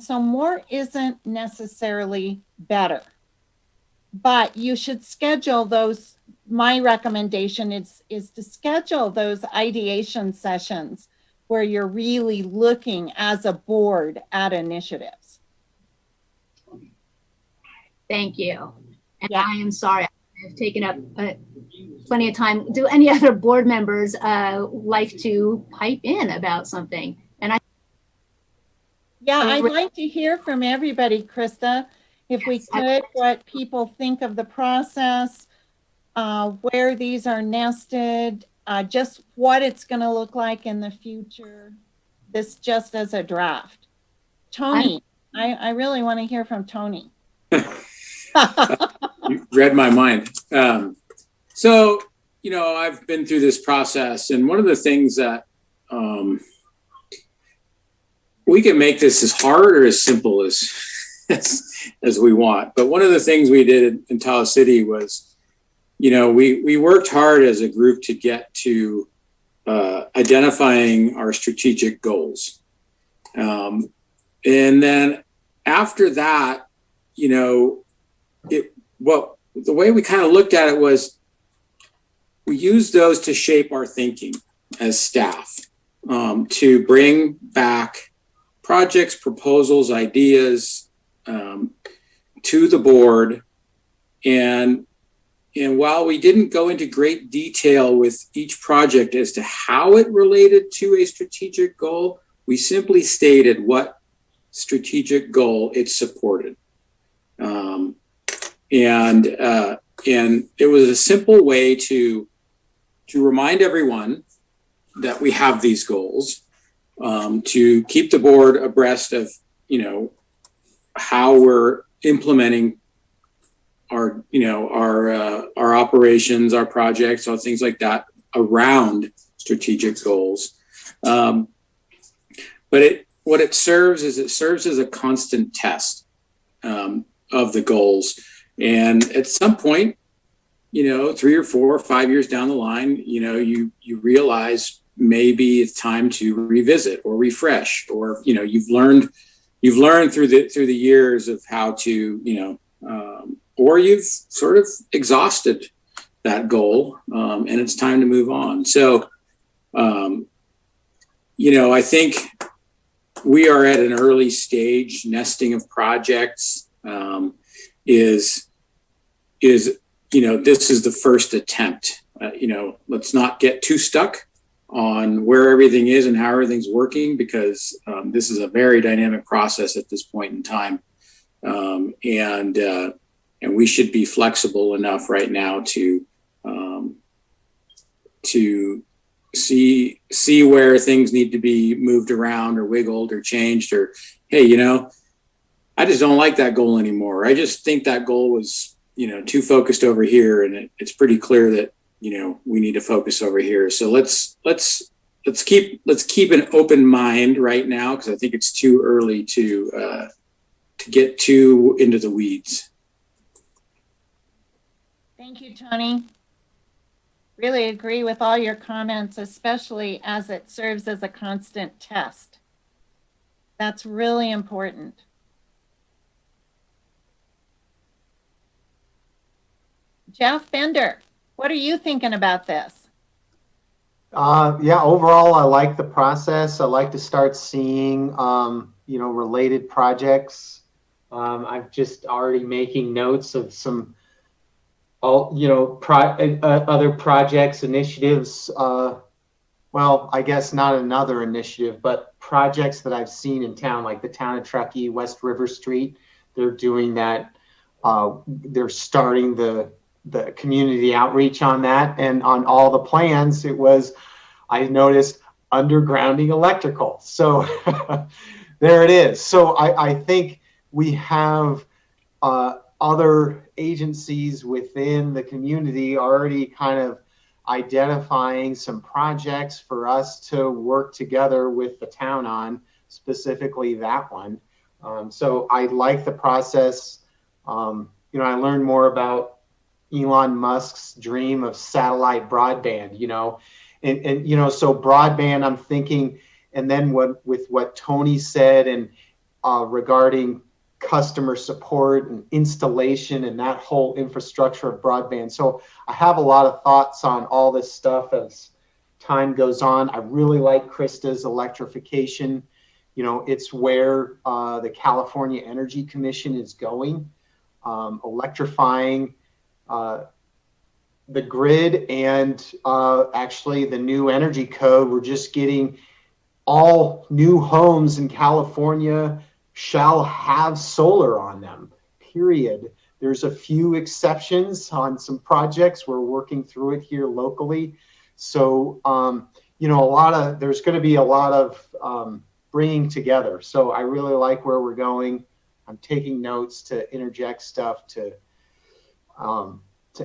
so more isn't necessarily better, but you should schedule those. My recommendation is to schedule those ideation sessions where you're really looking as a board at initiatives. Thank you. And Yeah. I am sorry, I've taken up plenty of time. Do any other board members like to pipe in about something? Yeah, I'd like to hear from everybody, Krista, if we could, what people think of the process, where these are nested, just what it's going to look like in the future, this just as a draft. Tony, I really want to hear from Tony. You read my mind. So, I've been through this process, and one of the things that we can make this as hard or as simple as we want. But one of the things we did in Tahoe City was, we worked hard as a group to get to identifying our strategic goals. And then after that, the way we kind of looked at it was we used those to shape our thinking as staff, to bring back projects, proposals, ideas to the board. And while we didn't go into great detail with each project as to how it related to a strategic goal, we simply stated what strategic goal it supported. And it was a simple way to remind everyone that we have these goals, to keep the board abreast of, how we're implementing our operations, our projects, all things like that around strategic goals. But what it serves as a constant test of the goals. And at some point, 3 or 4 or 5 years down the line, you realize maybe it's time to revisit or refresh, or you've learned through the years of how to or you've sort of exhausted that goal, and it's time to move on. So I think we are at an early stage. Nesting of projects is this is the first attempt. Let's not get too stuck on where everything is and how everything's working, because this is a very dynamic process at this point in time. And we should be flexible enough right now to see where things need to be moved around or wiggled or changed, or, hey, I just don't like that goal anymore. I just think that goal was, too focused over here, and it's pretty clear that, we need to focus over here. So let's let's keep an open mind right now, because I think it's too early to get too into the weeds. Thank you, Tony. Really agree with all your comments, especially as it serves as a constant test. That's really important. Jeff Bender, what are you thinking about this? Yeah, overall, I like the process. I like to start seeing, related projects. I'm just already making notes of some, other projects, initiatives. Well, I guess not another initiative, but projects that I've seen in town, like the town of Truckee, West River Street. They're doing that. They're starting the community outreach on that, and on all the plans I noticed undergrounding electrical. So there it is. So I think we have other agencies within the community already kind of identifying some projects for us to work together with the town on, specifically that one. So I like the process. I learned more about Elon Musk's dream of satellite broadband, and so broadband, I'm thinking, and then with what Tony said and regarding customer support and installation and that whole infrastructure of broadband. So I have a lot of thoughts on all this stuff as time goes on. I really like Krista's electrification. It's where the California Energy Commission is going, electrifying the grid, and actually the new energy code. We're just getting all new homes in California shall have solar on them, period. There's a few exceptions on some projects. We're working through it here locally. So, there's going to be a lot of bringing together. So I really like where we're going. I'm taking notes to interject stuff to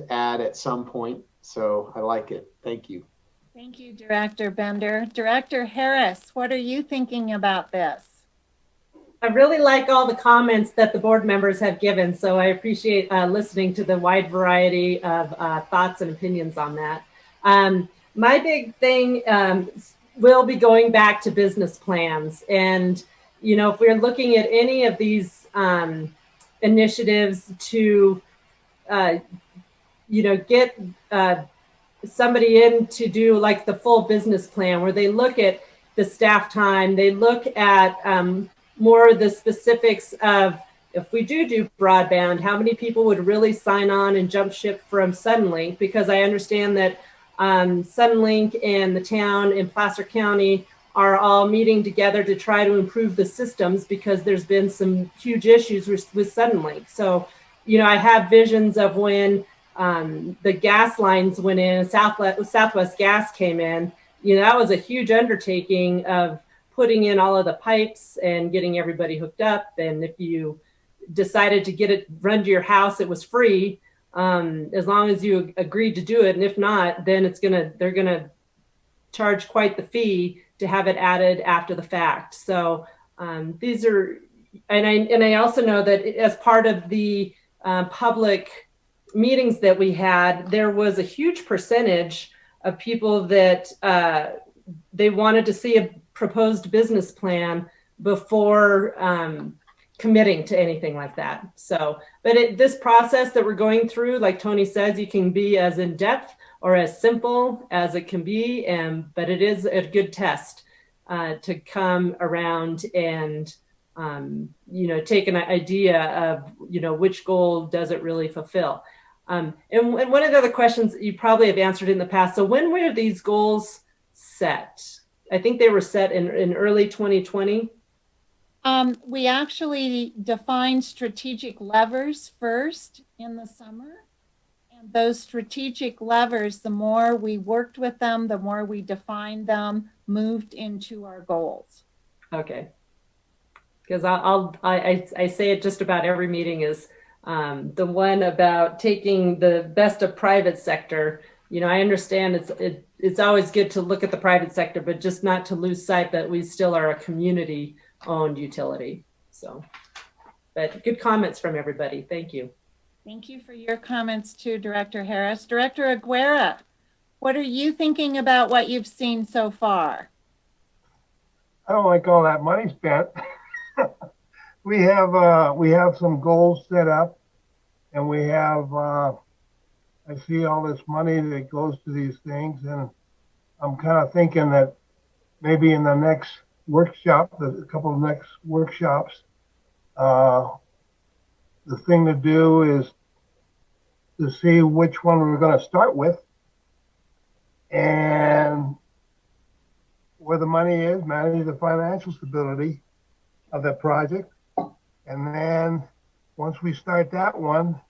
add at some point. So I like it. Thank you. Thank you, Director Bender. Director Harris, what are you thinking about this? I really like all the comments that the board members have given, so I appreciate listening to the wide variety of thoughts and opinions on that. My big thing will be going back to business plans. And, if we're looking at any of these initiatives to, get somebody in to do like the full business plan, where they look at the staff time, they look at more of the specifics of, if we do broadband, how many people would really sign on and jump ship from Suddenlink? Because I understand that Suddenlink and the town in Placer County are all meeting together to try to improve the systems, because there's been some huge issues with Suddenlink. So, I have visions of when the gas lines went in, Southwest Gas came in, that was a huge undertaking of putting in all of the pipes and getting everybody hooked up. And if you decided to get it run to your house, it was free, as long as you agreed to do it. And if not, then they're gonna charge quite the fee to have it added after the fact. So these are, and I also know that as part of the public meetings that we had, there was a huge percentage of people that they wanted to see a proposed business plan before committing to anything like that. So, but this process that we're going through, like Tony says, you can be as in depth or as simple as it can be, but it is a good test to come around and take an idea of which goal does it really fulfill. And one of the other questions you probably have answered in the past. So when were these goals set? I think they were set in early 2020. We actually defined strategic levers first in the summer. And those strategic levers, the more we worked with them, the more we defined them, moved into our goals. Okay. Because I say it just about every meeting is the one about taking the best of private sector, I understand it's always good to look at the private sector, but just not to lose sight that we still are a community-owned utility. So, but good comments from everybody. Thank you. Thank you for your comments too, Director Harris. Director Aguera, what are you thinking about what you've seen so far? I don't like all that money spent. we have some goals set up, and we have I see all this money that goes to these things, and I'm kind of thinking that maybe in the next workshop, a couple of next workshops, the thing to do is to see which one we're going to start with and where the money is, manage the financial stability of that project. And then once we start that one,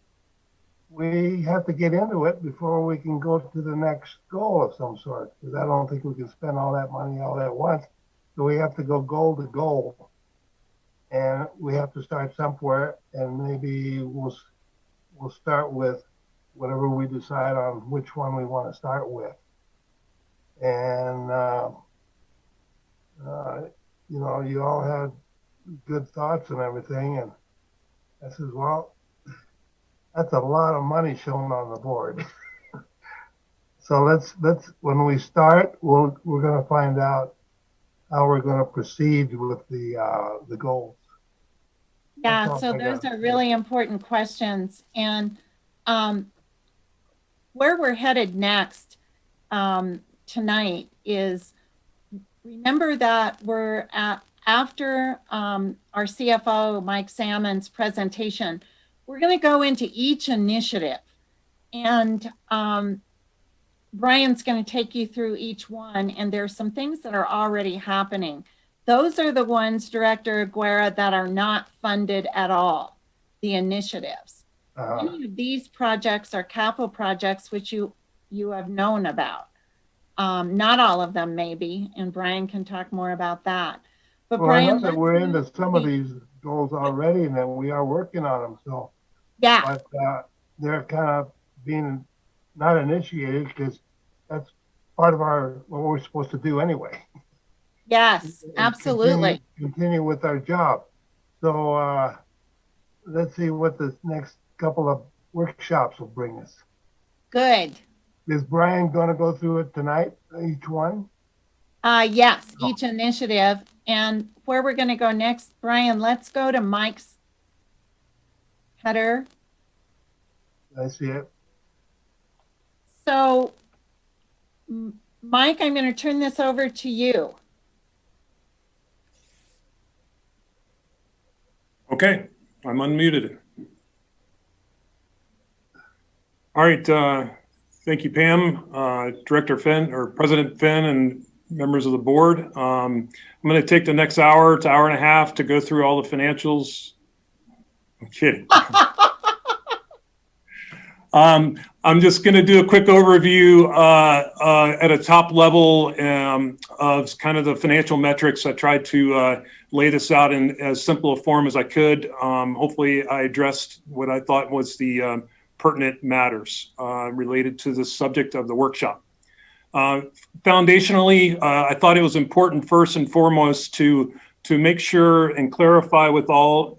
we have to get into it before we can go to the next goal of some sort, because I don't think we can spend all that money all at once. So we have to go goal to goal. And we have to start somewhere, and maybe we'll start with whatever we decide on which one we want to start with. And you all had good thoughts and everything, and I says, well, that's a lot of money shown on the board. So let's when we start, we're going to find out how we're going to proceed with the goals. Yeah, so those are really important questions. And where we're headed next tonight is, remember that we're after our CFO, Mike Salmon's presentation, we're going to go into each initiative. And Brian's going to take you through each one. And there's some things that are already happening. Those are the ones, Director Aguera, that are not funded at all, the initiatives. Many of these projects are capital projects, which you have known about. Not all of them, maybe, and Brian can talk more about that. But well, Brian, I know that we're into some of these goals already, and that we are working on them. So, yeah, but they're kind of being not initiated because that's part of what we're supposed to do anyway. Yes, absolutely. Continue with our job. So let's see what the next couple of workshops will bring us. Good. Is Brian going to go through it tonight, each one? Yes, each initiative. And where we're going to go next, Brian, let's go to Mike's header. I see it. So, Mike, I'm going to turn this over to you. Okay, I'm unmuted. All right, thank you, Pam, Director Finn, or President Finn, and members of the board. I'm going to take the next hour to hour and a half to go through all the financials. I'm kidding. I'm just going to do a quick overview at a top level of kind of the financial metrics. I tried to lay this out in as simple a form as I could. Hopefully I addressed what I thought was the pertinent matters related to the subject of the workshop. Foundationally, I thought it was important first and foremost to make sure and clarify with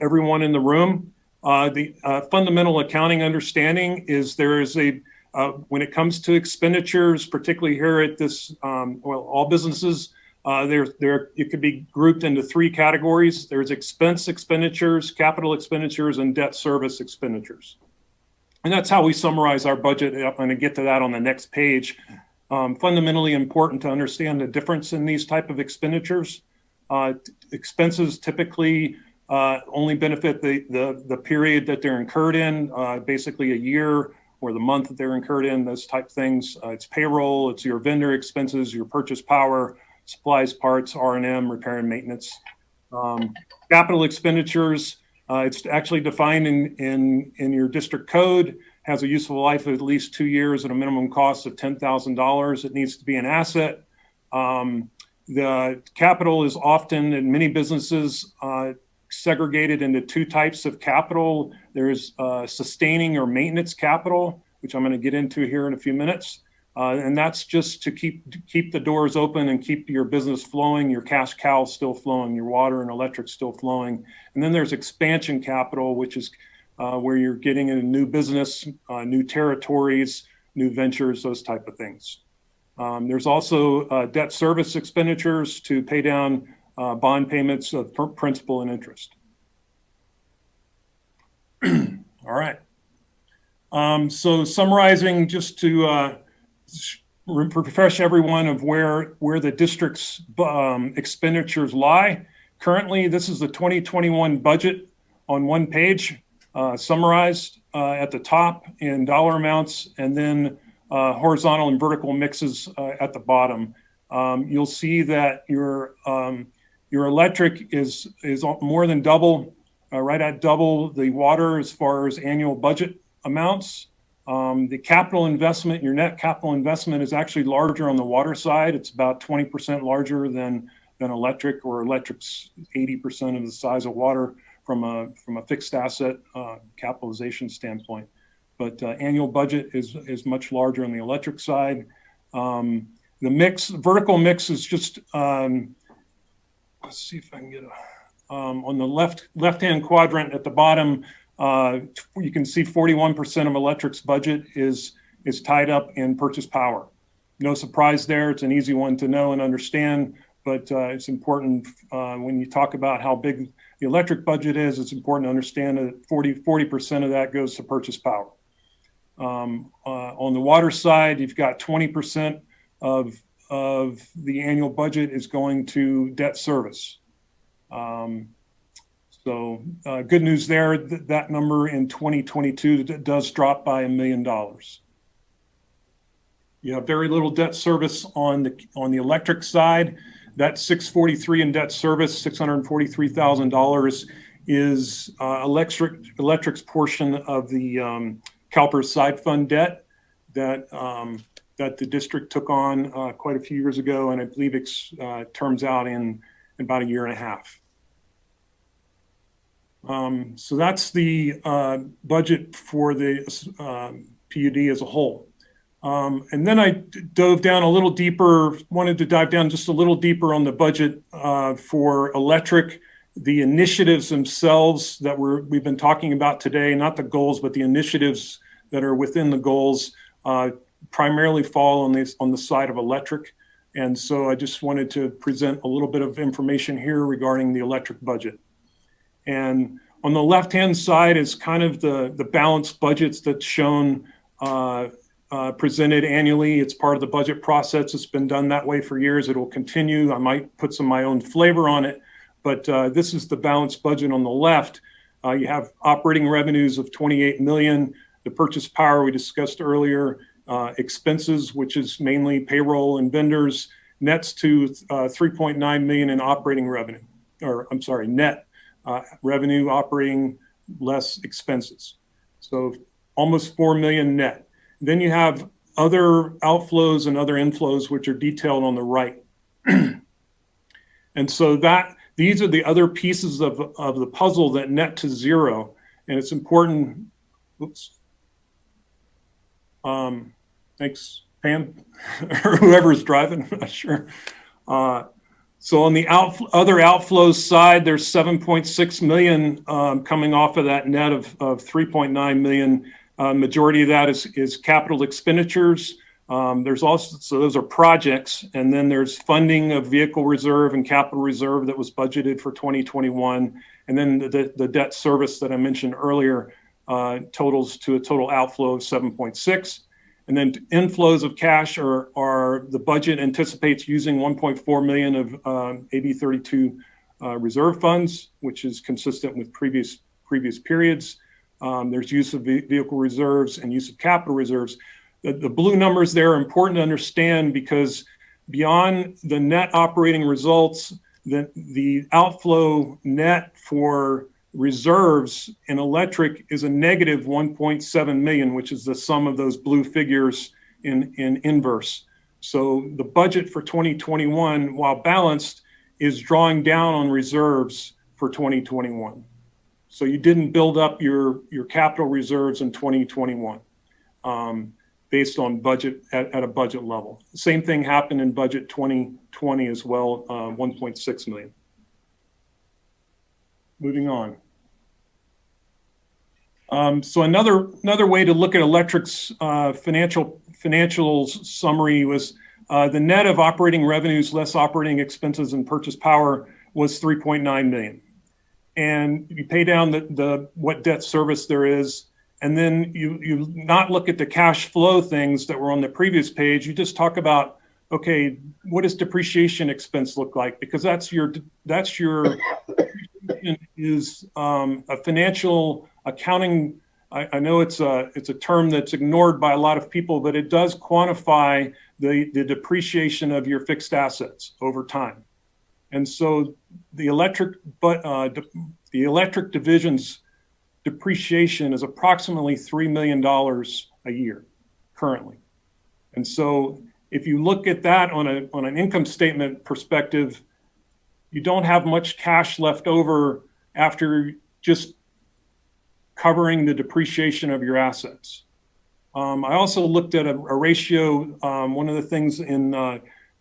everyone in the room the fundamental accounting understanding is there is when it comes to expenditures, particularly here at this, all businesses, it could be grouped into three categories. There's expense expenditures, capital expenditures, and debt service expenditures. And that's how we summarize our budget. I'm going to get to that on the next page. Fundamentally important to understand the difference in these type of expenditures. Expenses typically only benefit the period that they're incurred in, basically a year or the month that they're incurred in, those type things. It's payroll, it's your vendor expenses, your purchase power, supplies, parts, R&M, repair and maintenance. Capital expenditures, it's actually defined in your district code, has a useful life of at least 2 years at a minimum cost of $10,000. It needs to be an asset. The capital is often in many businesses segregated into two types of capital. There's sustaining or maintenance capital, which I'm going to get into here in a few minutes. And that's just to keep the doors open and keep your business flowing, your cash cow still flowing, your water and electric still flowing. And then there's expansion capital, which is where you're getting into new business, new territories, new ventures, those type of things. There's also debt service expenditures to pay down bond payments of principal and interest. All right. So summarizing, just to refresh everyone of where the district's expenditures lie. Currently, this is the 2021 budget on one page, summarized at the top in dollar amounts, and then horizontal and vertical mixes at the bottom. You'll see that your electric is more than double, right at double the water as far as annual budget amounts. The capital investment, your net capital investment, is actually larger on the water side. It's about 20% larger than electric, or electric's 80% of the size of water from a fixed asset capitalization standpoint. But annual budget is much larger on the electric side. The vertical mix is just, let's see if I can get on the left-hand quadrant at the bottom, you can see 41% of electric's budget is tied up in purchase power. No surprise there. It's an easy one to know and understand, but it's important when you talk about how big the electric budget is, it's important to understand that 40% of that goes to purchase power. On the water side, you've got 20% of the annual budget is going to debt service. So good news there, that number in 2022 does drop by $1 million. You have very little debt service on the electric side. That $643 in debt service, $643,000 is electric's portion of the CalPERS side fund debt that the district took on quite a few years ago, and I believe it terms out in about a year and a half. So that's the budget for the PUD as a whole. And then I dove down a little deeper, wanted to dive down just a little deeper on the budget for electric, the initiatives themselves that we've been talking about today, not the goals, but the initiatives that are within the goals primarily fall on the side of electric. And so I just wanted to present a little bit of information here regarding the electric budget. And on the left-hand side is kind of the balanced budgets that's shown presented annually. It's part of the budget process. It's been done that way for years. It will continue. I might put some of my own flavor on it, but this is the balanced budget on the left. You have operating revenues of 28 million, the purchase power we discussed earlier, expenses, which is mainly payroll and vendors, nets to 3.9 million in operating revenue, or I'm sorry, net revenue operating less expenses. So almost 4 million net. Then you have other outflows and other inflows, which are detailed on the right. And so these are the other pieces of the puzzle that net to zero. And it's important, oops. Thanks, Pam, or whoever's driving, I'm not sure. So on the other outflows side, there's 7.6 million coming off of that net of 3.9 million. Majority of that is capital expenditures. There's also, so those are projects, and then there's funding of vehicle reserve and capital reserve that was budgeted for 2021. And then the debt service that I mentioned earlier totals to a total outflow of 7.6. And then inflows of cash are the budget anticipates using 1.4 million of AB 32 reserve funds, which is consistent with previous periods. There's use of vehicle reserves and use of capital reserves. The blue numbers there are important to understand because beyond the net operating results, the outflow net for reserves in electric is a negative 1.7 million, which is the sum of those blue figures in inverse. So the budget for 2021, while balanced, is drawing down on reserves for 2021. So you didn't build up your capital reserves in 2021. based on budget at a budget level. The same thing happened in budget 2020 as well, 1.6 million. Moving on. So another way to look at electric's financials summary was the net of operating revenues less operating expenses and purchase power was 3.9 million. And you pay down what debt service there is, and then you not look at the cash flow things that were on the previous page. You just talk about, okay, what does depreciation expense look like? Because that's your is a financial accounting. I know it's a term that's ignored by a lot of people, but it does quantify the depreciation of your fixed assets over time. And so the electric division's depreciation is approximately $3 million a year currently. And so if you look at that on an income statement perspective, you don't have much cash left over after just covering the depreciation of your assets. I also looked at a ratio. One of the things in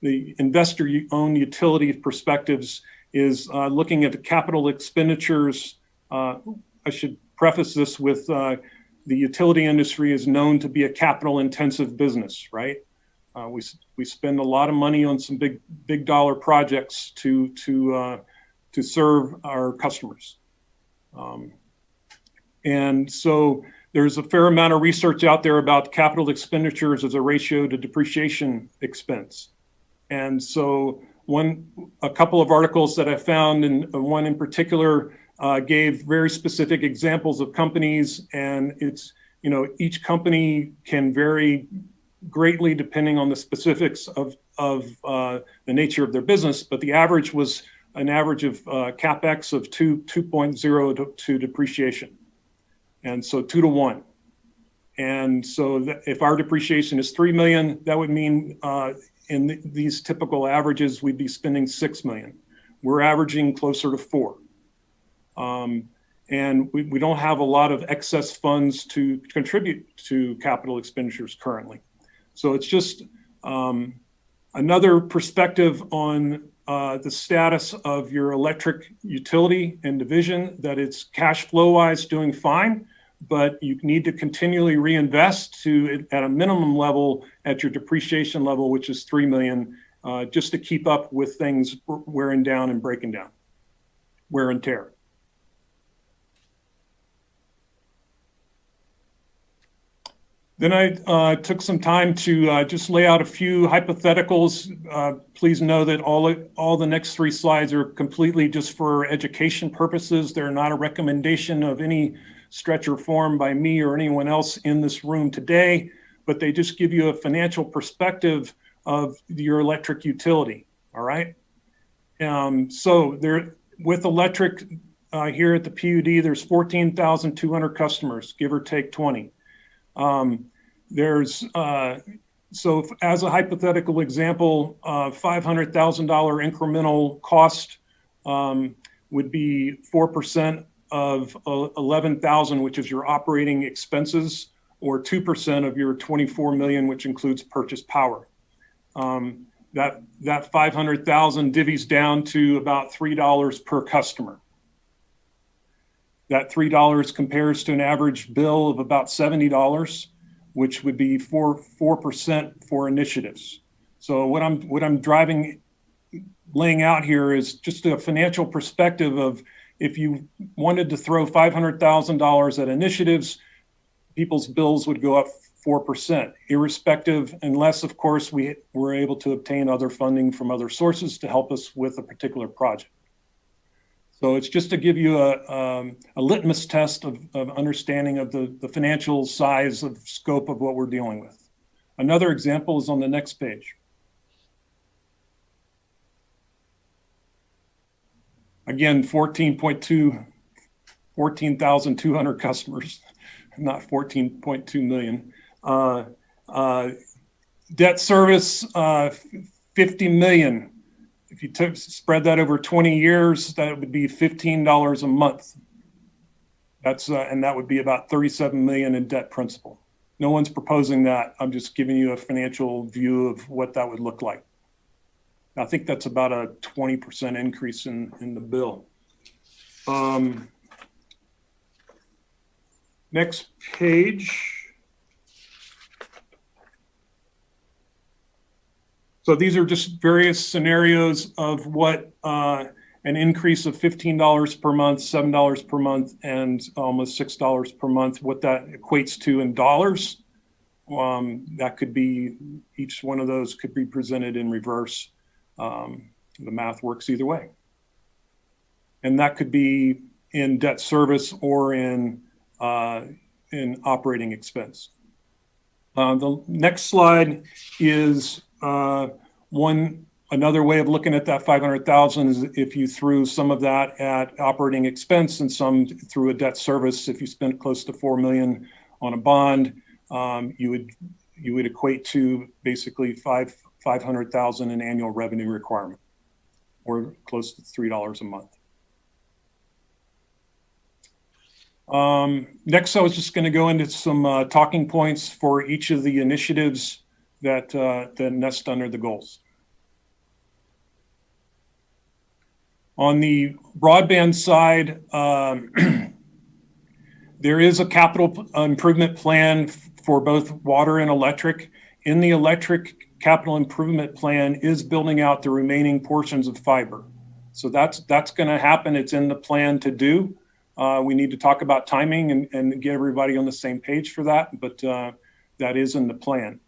the investor-owned utility perspectives is looking at the capital expenditures. I should preface this with the utility industry is known to be a capital-intensive business, right? We spend a lot of money on some big dollar projects to serve our customers. And so there's a fair amount of research out there about capital expenditures as a ratio to depreciation expense. And so a couple of articles that I found, and one in particular gave very specific examples of companies, and it's, each company can vary greatly depending on the specifics of the nature of their business, but the average was an average of CapEx of 2.0 to depreciation. And so 2 to 1. And so if our depreciation is 3 million, that would mean in these typical averages, we'd be spending 6 million. We're averaging closer to 4. And we don't have a lot of excess funds to contribute to capital expenditures currently. So it's just another perspective on the status of your electric utility and division, that it's cash flow wise doing fine, but you need to continually reinvest at a minimum level at your depreciation level, which is 3 million, just to keep up with things wearing down and breaking down, wear and tear. Then I took some time to just lay out a few hypotheticals. Please know that all the next 3 slides are completely just for education purposes. They're not a recommendation of any stretch or form by me or anyone else in this room today, but they just give you a financial perspective of your electric utility, all right? So with electric here at the PUD, there's 14,200 customers, give or take 20. So as a hypothetical example, $500,000 incremental cost would be 4% of 11,000, which is your operating expenses, or 2% of your 24 million, which includes purchase power. That 500,000 divvies down to about $3 per customer. That $3 compares to an average bill of about $70, which would be 4% for initiatives. So what I'm laying out here is just a financial perspective of, if you wanted to throw $500,000 at initiatives, people's bills would go up 4%, irrespective, unless, of course, we were able to obtain other funding from other sources to help us with a particular project. So it's just to give you a litmus test of understanding of the financial size of scope of what we're dealing with. Another example is on the next page. Again, 14,200 customers, not 14.2 million. Debt service, 50 million. If you spread that over 20 years, that would be $15 a month. And that would be about 37 million in debt principal. No one's proposing that. I'm just giving you a financial view of what that would look like. I think that's about a 20% increase in the bill. Next page. So these are just various scenarios of what an increase of $15 per month, $7 per month, and almost $6 per month, what that equates to in dollars. That could be, each one of those could be presented in reverse. The math works either way. And that could be in debt service or in operating expense. The next slide is another way of looking at that 500,000 is if you threw some of that at operating expense and some through a debt service. If you spent close to 4 million on a bond, you would equate to basically 500,000 in annual revenue requirement, or close to $3 a month. Next, I was just going to go into some talking points for each of the initiatives that nest under the goals. On the broadband side, there is a capital improvement plan for both water and electric. In the electric capital improvement plan is building out the remaining portions of fiber. So that's going to happen. It's in the plan to do. We need to talk about timing and get everybody on the same page for that, but that is in the plan.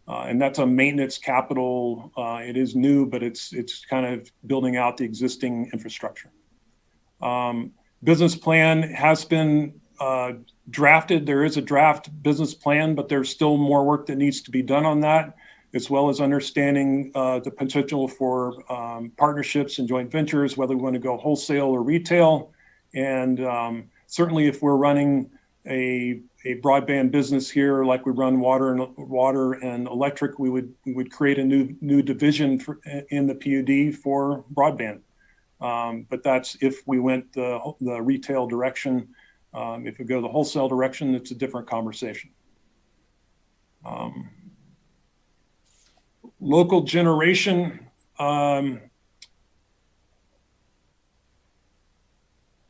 And that's a maintenance capital. It is new, but it's kind of building out the existing infrastructure. Business plan has been drafted. There is a draft business plan, but there's still more work that needs to be done on that, as well as understanding the potential for partnerships and joint ventures, whether we want to go wholesale or retail. And certainly if we're running a broadband business here, like we run water and electric, we would create a new division in the PUD for broadband. But that's if we went the retail direction. If we go the wholesale direction, it's a different conversation. Local generation.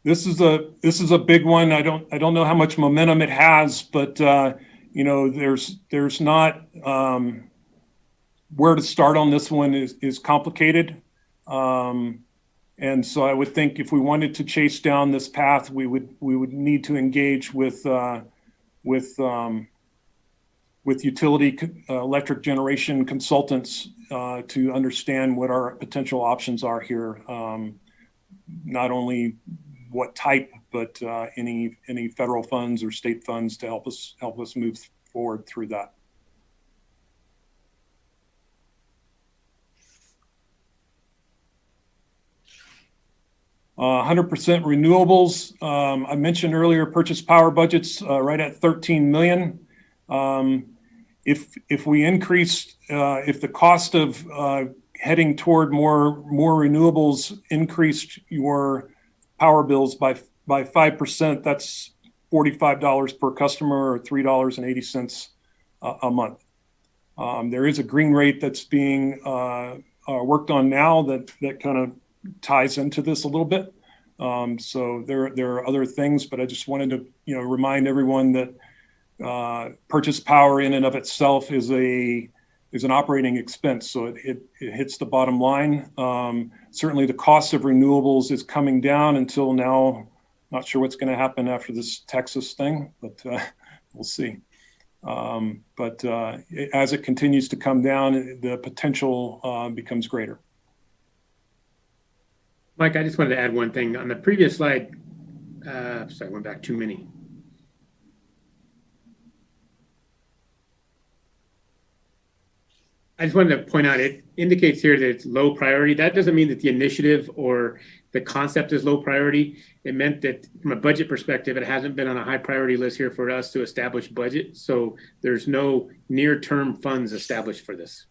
This is a big one. I don't know how much momentum it has, but you know, there's not where to start on this one is complicated. And so I would think if we wanted to chase down this path, we would need to engage with utility electric generation consultants to understand what our potential options are here. Not only what type, but any federal funds or state funds to help us move forward through that. 100% renewables. I mentioned earlier purchase power budgets right at 13 million. If we increase, if the cost of heading toward more renewables increased your power bills by 5%, that's $45 per customer or $3.80 a month. There is a green rate that's being worked on now that kind of ties into this a little bit. So there are other things, but I just wanted to remind everyone that purchase power in and of itself is an operating expense, so it hits the bottom line. Certainly the cost of renewables is coming down until now. Not sure what's going to happen after this Texas thing, but we'll see. But as it continues to come down, the potential becomes greater. Mike, I just wanted to add one thing. On the previous slide, sorry, I went back too many. I just wanted to point out, it indicates here that it's low priority. That doesn't mean that the initiative or the concept is low priority. It meant that from a budget perspective, it hasn't been on a high priority list here for us to establish budget. So there's no near-term funds established for this.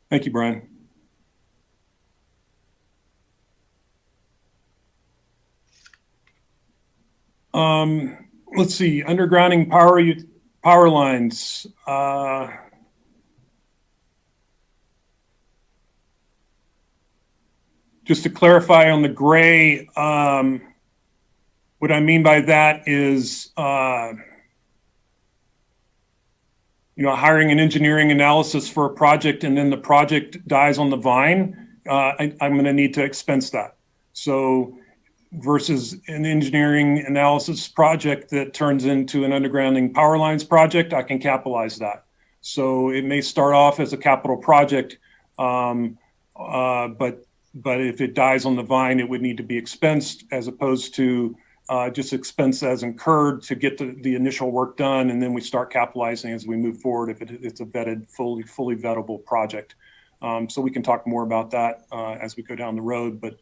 Thank you, Brian. Let's see, undergrounding power power lines. Just to clarify on the gray, what I mean by that is, hiring an engineering analysis for a project and then the project dies on the vine, I'm going to need to expense that. So versus an engineering analysis project that turns into an undergrounding power lines project, I can capitalize that. So it may start off as a capital project, but if it dies on the vine, it would need to be expensed as opposed to just expense as incurred to get the initial work done, and then we start capitalizing as we move forward if it's a vetted, fully vettable project. So we can talk more about that as we go down the road, but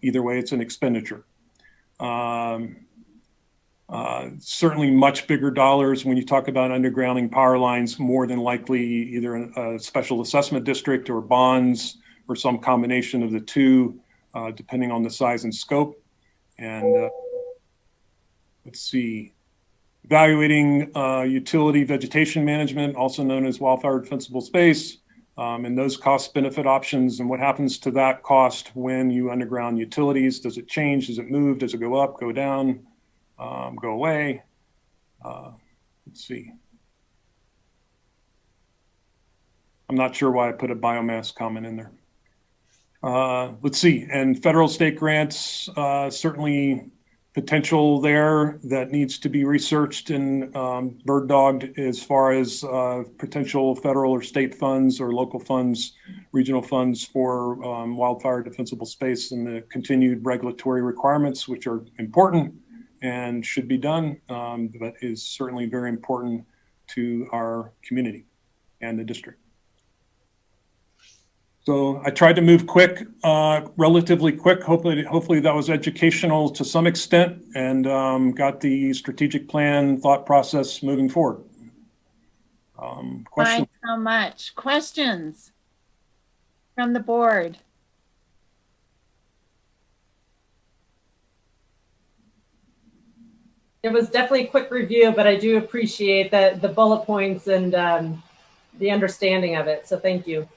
either way, it's an expenditure. Certainly much bigger dollars when you talk about undergrounding power lines, more than likely either a special assessment district or bonds or some combination of the two, depending on the size and scope. And let's see, evaluating utility vegetation management, also known as wildfire defensible space, and those cost benefit options and what happens to that cost when you underground utilities. Does it change? Does it move? Does it go up, go down, go away? Let's see. I'm not sure why I put a biomass comment in there. Let's see, and federal state grants, certainly potential there that needs to be researched and bird dogged as far as potential federal or state funds or local funds, regional funds for wildfire defensible space and the continued regulatory requirements, which are important and should be done, but is certainly very important to our community and the district. So I tried to move quick, relatively quick. Hopefully that was educational to some extent, and got the strategic plan thought process moving forward. Questions? Thanks so much. Questions from the board? It was definitely a quick review, but I do appreciate the bullet points and the understanding of it. So thank you.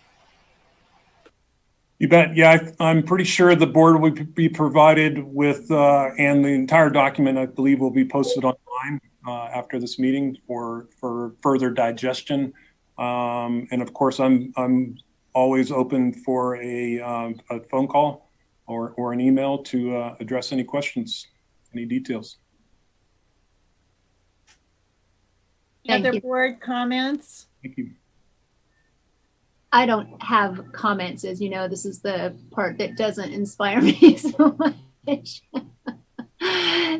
You bet. Yeah, I'm pretty sure the board will be provided with, and the entire document, I believe, will be posted online after this meeting for further digestion. And of course, I'm always open for a phone call or an email to address any questions, any details. Other board comments? Thank you. I don't have comments. As you know, this is the part that doesn't inspire me so much.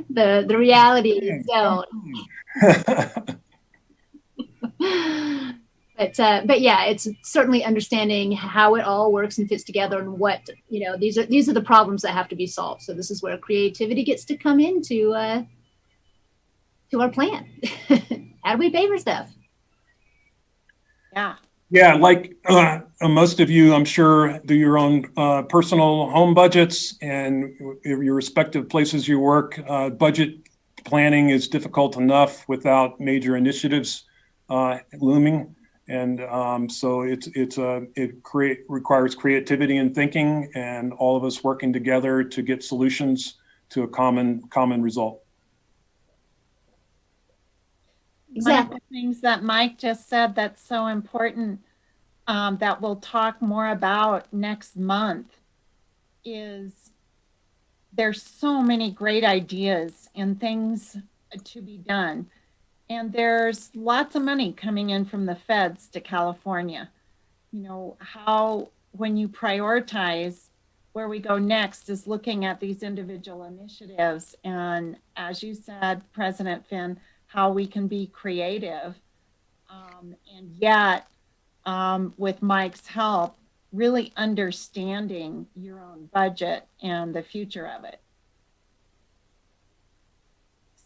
The realities don't. But yeah, it's certainly understanding how it all works and fits together, and what, these are the problems that have to be solved. So this is where creativity gets to come into to our plan. How do we pay for stuff? Yeah. Yeah, like most of you, I'm sure, do your own personal home budgets and your respective places you work. Budget planning is difficult enough without major initiatives looming, and so it requires creativity and thinking, and all of us working together to get solutions to a common result. One of the things that Mike just said that's so important, that we'll talk more about next month, is there's so many great ideas and things to be done. And there's lots of money coming in from the feds to California. How, when you prioritize where we go next, is looking at these individual initiatives. And as you said, President Finn, how we can be creative, and yet with Mike's help, really understanding your own budget and the future of it.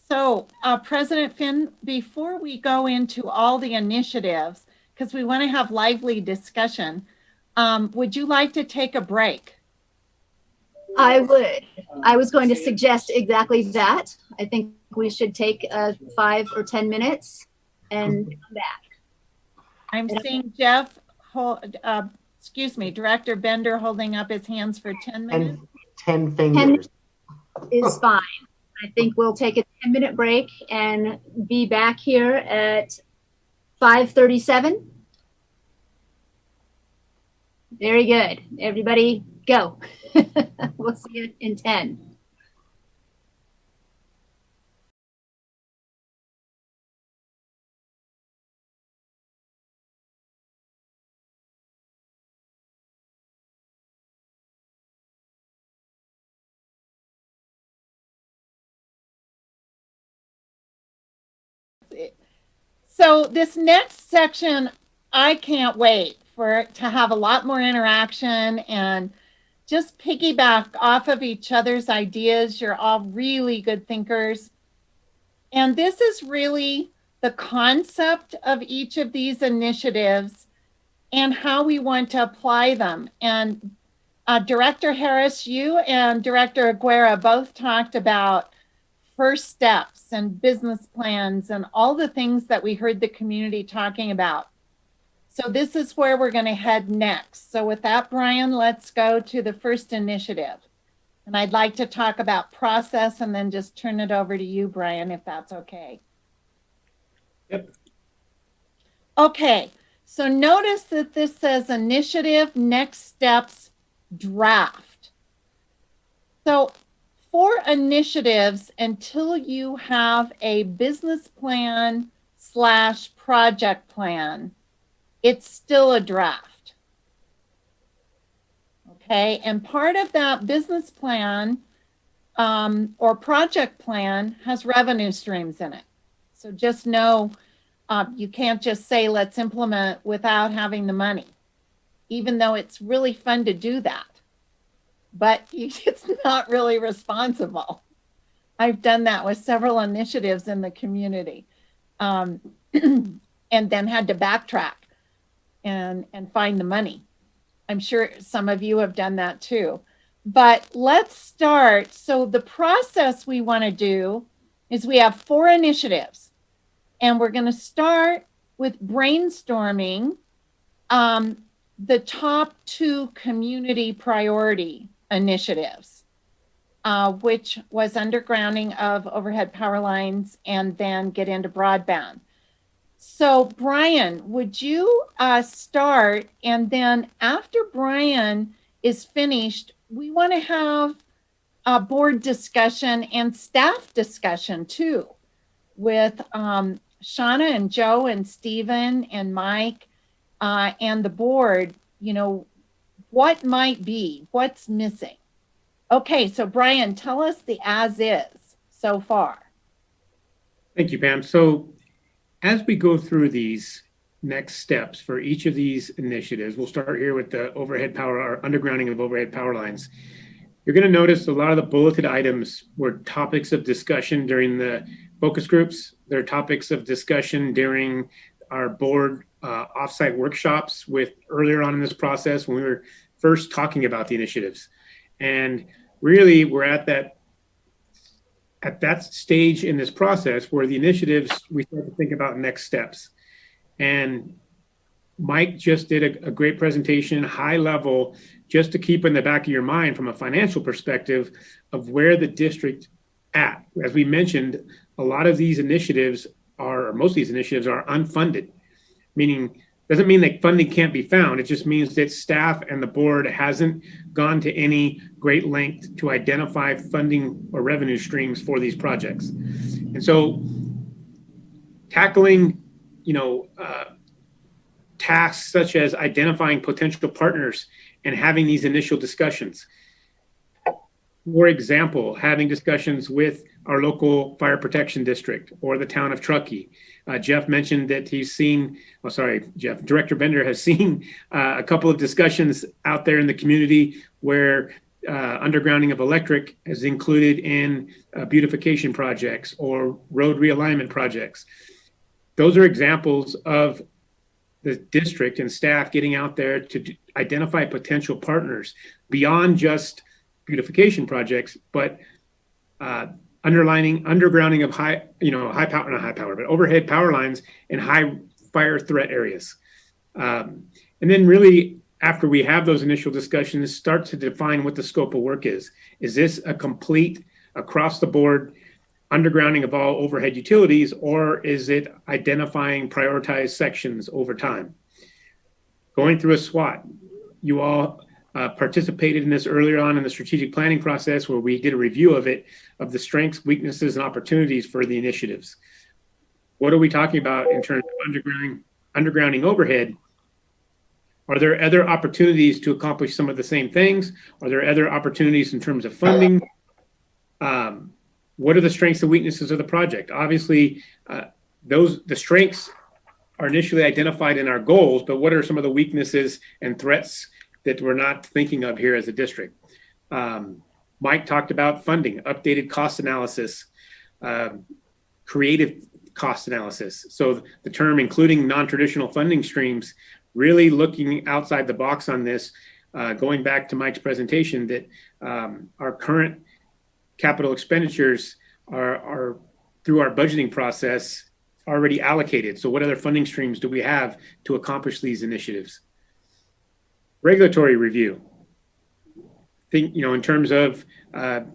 So President Finn, before we go into all the initiatives, because we want to have lively discussion, would you like to take a break? I would. I was going to suggest exactly that. I think we should take 5 or 10 minutes and come back. I'm seeing Jeff, excuse me, Director Bender holding up his hands for 10 minutes. And 10 fingers. Is fine. I think we'll take a 10-minute break and be back here at 5:37. Very good. Everybody go. We'll see you in 10. So this next section, I can't wait for it to have a lot more interaction and just piggyback off of each other's ideas. You're all really good thinkers. And this is really the concept of each of these initiatives and how we want to apply them. And Director Harris, you and Director Aguera both talked about first steps and business plans and all the things that we heard the community talking about. So this is where we're going to head next. So with that, Brian, let's go to the first initiative. And I'd like to talk about process and then just turn it over to you, Brian, if that's okay. Yep. Okay, so notice that this says initiative, next steps, draft. So for initiatives, until you have a business plan / project plan, it's still a draft. Okay, and part of that business plan or project plan has revenue streams in it. So just know you can't just say, let's implement without having the money, even though it's really fun to do that. But it's not really responsible. I've done that with several initiatives in the community and then had to backtrack and find the money. I'm sure some of you have done that too. But let's start. So the process we want to do is we have 4 initiatives and we're going to start with brainstorming the top 2 community priority initiatives, which was undergrounding of overhead power lines and then get into broadband. So Brian, would you start? And then after Brian is finished, we want to have a board discussion and staff discussion too with Shauna and Joe and Stephen and Mike and the board, you know, what might be, what's missing. Okay, so Brian, tell us the as is so far. Thank you, Pam. So as we go through these next steps for each of these initiatives, we'll start here with the overhead power or undergrounding of overhead power lines. You're going to notice a lot of the bulleted items were topics of discussion during the focus groups. They're topics of discussion during our board offsite workshops with earlier on in this process when we were first talking about the initiatives. And really we're at that stage in this process where the initiatives, we start to think about next steps. And Mike just did a great presentation, high level, just to keep in the back of your mind from a financial perspective of where the district at. As we mentioned, a lot of these initiatives are, or most of these initiatives are unfunded, meaning doesn't mean that funding can't be found. It just means that staff and the board hasn't gone to any great length to identify funding or revenue streams for these projects. And so tackling, tasks such as identifying potential partners and having these initial discussions. For example, having discussions with our local fire protection district or the town of Truckee. Jeff mentioned that he's seen, Director Bender has seen a couple of discussions out there in the community where undergrounding of electric is included in beautification projects or road realignment projects. Those are examples of the district and staff getting out there to identify potential partners beyond just beautification projects, but undergrounding of high power, not high power, but overhead power lines in high fire threat areas. And then really, after we have those initial discussions, start to define what the scope of work is. Is this a complete, across the board undergrounding of all overhead utilities, or is it identifying prioritized sections over time? Going through a SWOT, you all participated in this earlier on in the strategic planning process where we did a review of it, of the strengths, weaknesses, and opportunities for the initiatives. What are we talking about in terms of undergrounding overhead? Are there other opportunities to accomplish some of the same things? Are there other opportunities in terms of funding? What are the strengths and weaknesses of the project? Obviously, the strengths are initially identified in our goals, but what are some of the weaknesses and threats that we're not thinking of here as a district? Mike talked about funding, updated cost analysis, creative cost analysis. So the term including non-traditional funding streams, really looking outside the box on this, going back to Mike's presentation, that our current capital expenditures are through our budgeting process already allocated. So what other funding streams do we have to accomplish these initiatives? Regulatory review. Think, in terms of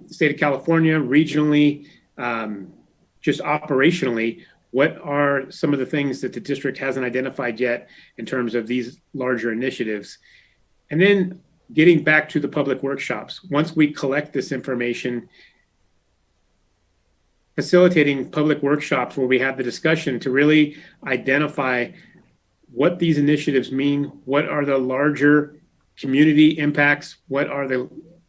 state of California, regionally, just operationally, what are some of the things that the district hasn't identified yet in terms of these larger initiatives? And then getting back to the public workshops. Once we collect this information, facilitating public workshops where we have the discussion to really identify what these initiatives mean, what are the larger community impacts, what are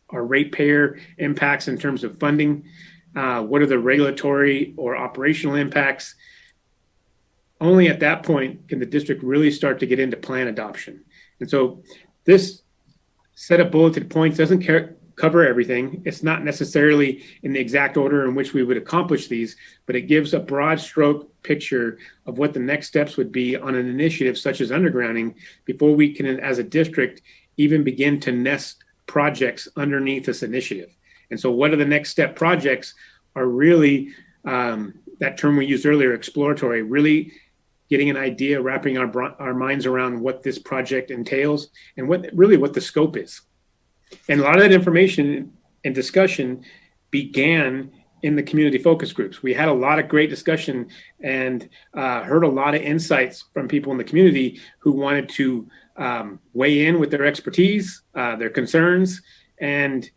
our ratepayer impacts in terms of funding, what are the regulatory or operational impacts. Only at that point can the district really start to get into plan adoption. And so this set of bulleted points doesn't cover everything. It's not necessarily in the exact order in which we would accomplish these, but it gives a broad stroke picture of what the next steps would be on an initiative such as undergrounding before we can, as a district, even begin to nest projects underneath this initiative. And so what are the next step projects are really, that term we used earlier, exploratory, really getting an idea, wrapping our minds around what this project entails and what the scope is. And a lot of that information and discussion began in the community focus groups. We had a lot of great discussion and heard a lot of insights from people in the community who wanted to weigh in with their expertise, their concerns, and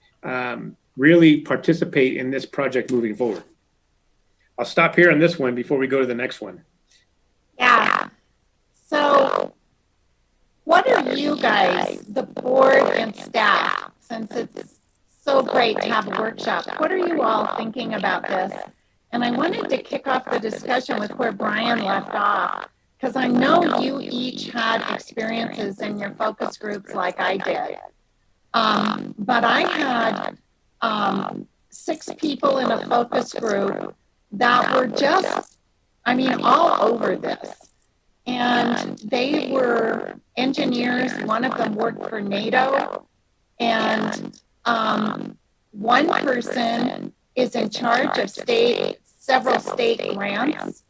really participate in this project moving forward. I'll stop here on this one before we go to the next one. Yeah. So what are you guys, the board and staff, since it's so great to have a workshop, what are you all thinking about this? And I wanted to kick off the discussion with where Brian left off, because I know you each had experiences in your focus groups like I did. But I had 6 people in a focus group that were just, all over this. And they were engineers. One of them worked for NATO. And one person is in charge of several state grants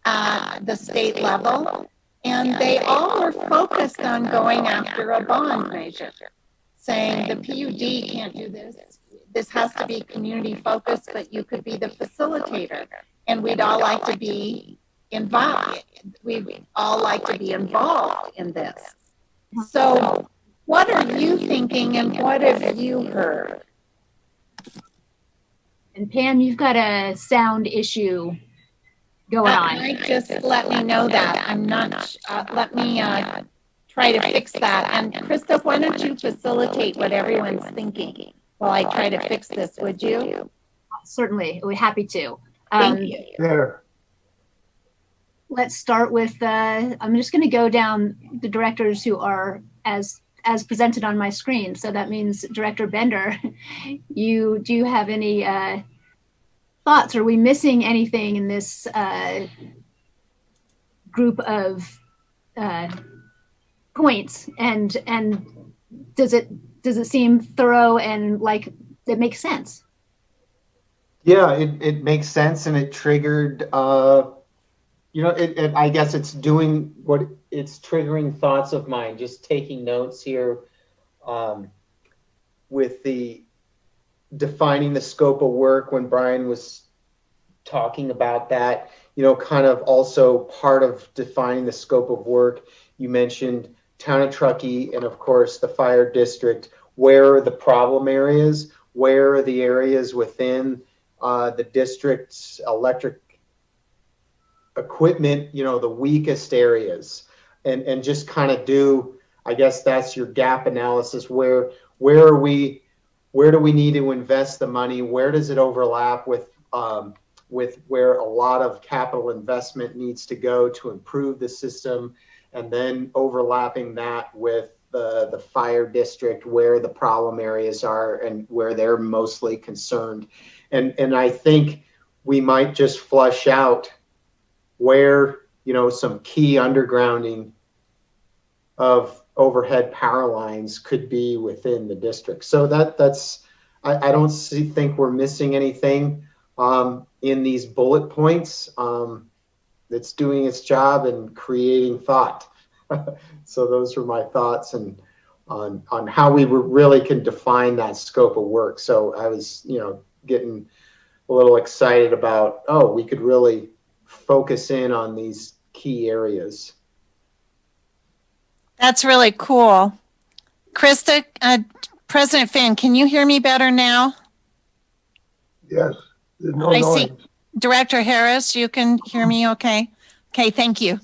at the state level. And they all were focused on going after a bond measure, saying the PUD can't do this. This has to be community focused, but you could be the facilitator. And we'd all like to be involved. We'd all like to be involved in this. So what are you thinking and what have you heard? And Pam, you've got a sound issue going on. Mike just let me know that. I'm not, let me try to fix that. And Krista, why don't you facilitate what everyone's thinking while I try to fix this, would you? Certainly, we're happy to. Thank you. There. Let's start with, I'm just going to go down the directors who are as presented on my screen. So that means Director Bender, do you have any thoughts? Are we missing anything in this group of points? And does it seem thorough and like it makes sense? Yeah, it makes sense, and it triggered, I guess it's doing what it's triggering thoughts of mine, just taking notes here, um, with the defining the scope of work when Brian was talking about that, kind of also part of defining the scope of work. You mentioned town of Truckee and of course the fire district. Where are the problem areas? Where are the areas within the district's electric equipment, the weakest areas? And just kind of do, I guess that's your gap analysis. Where do we need to invest the money? Where does it overlap with where a lot of capital investment needs to go to improve the system, and then overlapping that with the fire district, where the problem areas are and where they're mostly concerned. And I think we might just flush out where, some key undergrounding of overhead power lines could be within the district. So that's, I don't think we're missing anything in these bullet points. It's doing its job and creating thought. So those are my thoughts and on how we really can define that scope of work. So I was, getting a little excited about, we could really focus in on these key areas. That's really cool. Krista, President Finn, can you hear me better now? Yes, there's no I noise. see. Director Harris, you can hear me okay? Okay, thank you.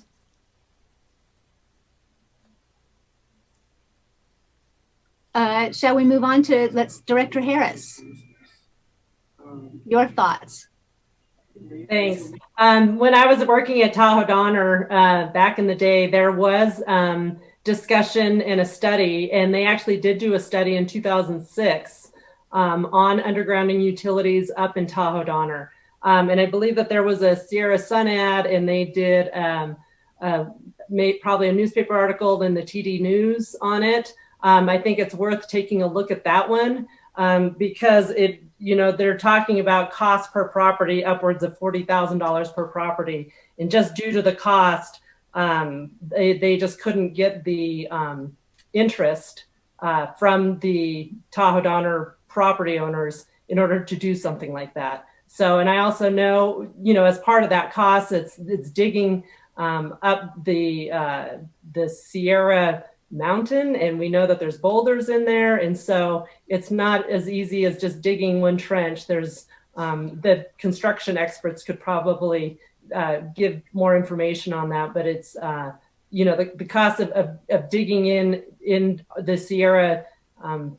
Shall we move on to, Director Harris, your thoughts? Thanks. When I was working at Tahoe Donner back in the day, there was discussion and a study, and they actually did do a study in 2006 on undergrounding utilities up in Tahoe Donner. And I believe that there was a Sierra Sun ad, and they did made probably a newspaper article in the TD News on it. I think it's worth taking a look at that one because they're talking about cost per property upwards of $40,000 per property. And just due to the cost, they just couldn't get the interest from the Tahoe Donner property owners in order to do something like that. So, and I also know, as part of that cost, it's digging up the Sierra Mountain, and we know that there's boulders in there, and so it's not as easy as just digging one trench. There's the construction experts could probably give more information on that, but it's the cost of digging in the Sierra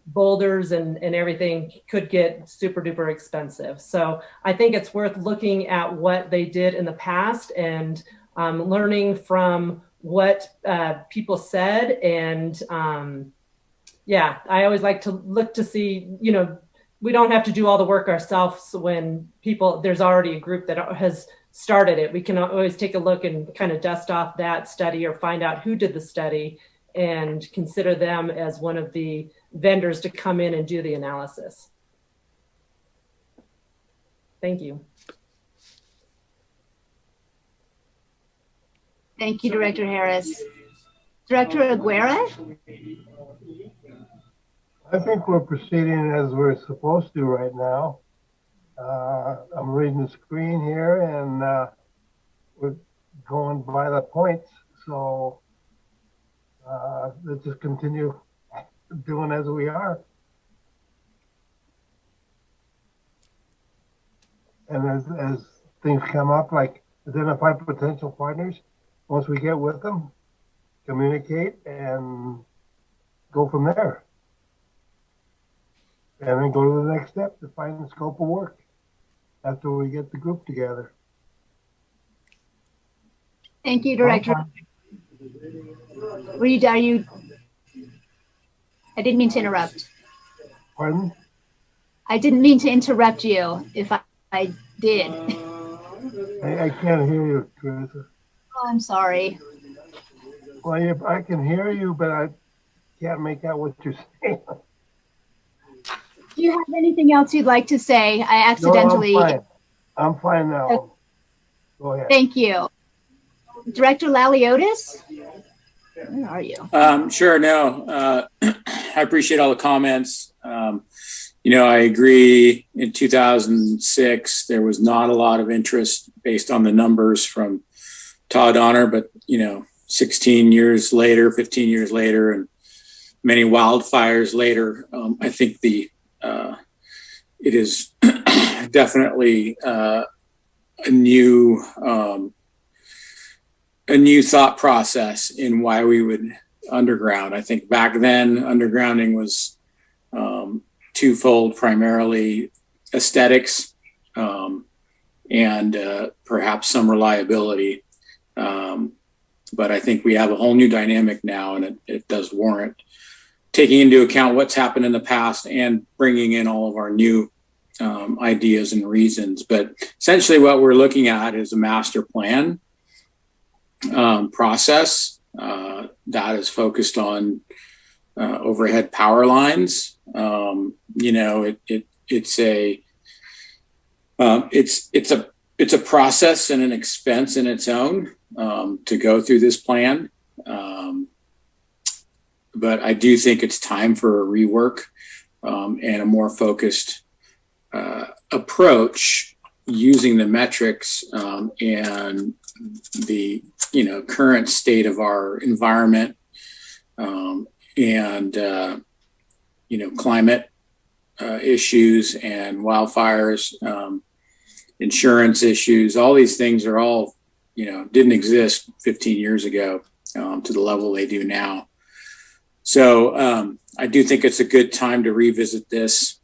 boulders and everything could get super duper expensive. So I think it's worth looking at what they did in the past and learning from what people said. And I always like to look to see, we don't have to do all the work ourselves when there's already a group that has started it. We can always take a look and kind of dust off that study or find out who did the study and consider them as one of the vendors to come in and do the analysis. Thank you. Thank you, Director Harris. Director Aguirre? I think we're proceeding as we're supposed to right now. I'm reading the screen here, and we're going by the points. So let's just continue doing as we are. And as things come up, like identify potential partners, once we get with them, communicate and go from there. And then go to the next step to find the scope of work after we get the group together. Thank you, Director. Reed, I didn't mean to interrupt. Pardon? I didn't mean to interrupt you if I did. I can't hear you, Teresa. Oh, I'm sorry. Well, I can hear you, but I can't make out what you're saying. Do you have anything else you'd like to say? I No, accidentally. I'm fine. I'm fine now. Go ahead. Thank you. Director Laliotis? Where are you? Sure. No, I appreciate all the comments. I agree. In 2006, there was not a lot of interest based on the numbers from Todd Honor, but 16 years later, 15 years later, and many wildfires later, I think it is definitely a new thought process in why we would underground. I think back then undergrounding was twofold, primarily aesthetics and perhaps some reliability. But I think we have a whole new dynamic now, and it does warrant taking into account what's happened in the past and bringing in all of our new ideas and reasons. But essentially what we're looking at is a master plan process that is focused on overhead power lines. It's a process and an expense in its own to go through this plan. But I do think it's time for a rework and a more focused approach using the metrics and the current state of our environment and climate issues and wildfires, insurance issues. All these things are all didn't exist 15 years ago to the level they do now. So I do think it's a good time to revisit this.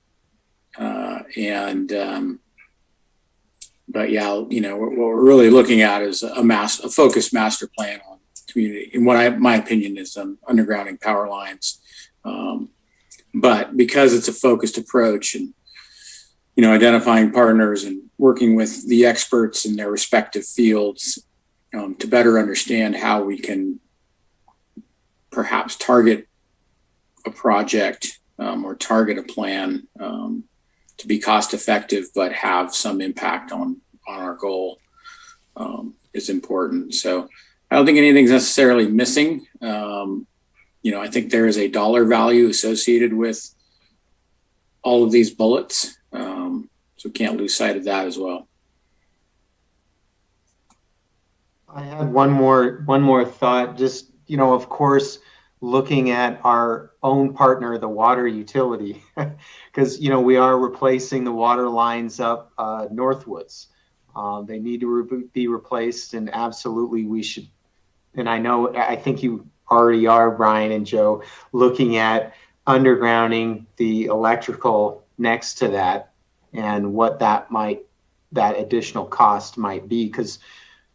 But yeah, what we're really looking at is a focused master plan on community, and my opinion is undergrounding power lines. But because it's a focused approach and, identifying partners and working with the experts in their respective fields to better understand how we can perhaps target a project or target a plan to be cost effective, but have some impact on our goal is important. So I don't think anything's necessarily missing. I think there is a dollar value associated with all of these bullets. So can't lose sight of that as well. I had one more thought. Just, of course, looking at our own partner, the water utility, because, we are replacing the water lines up Northwoods. They need to be replaced, and absolutely we should. And I think you already are, Brian and Joe, looking at undergrounding the electrical next to that and what that additional cost might be. Because,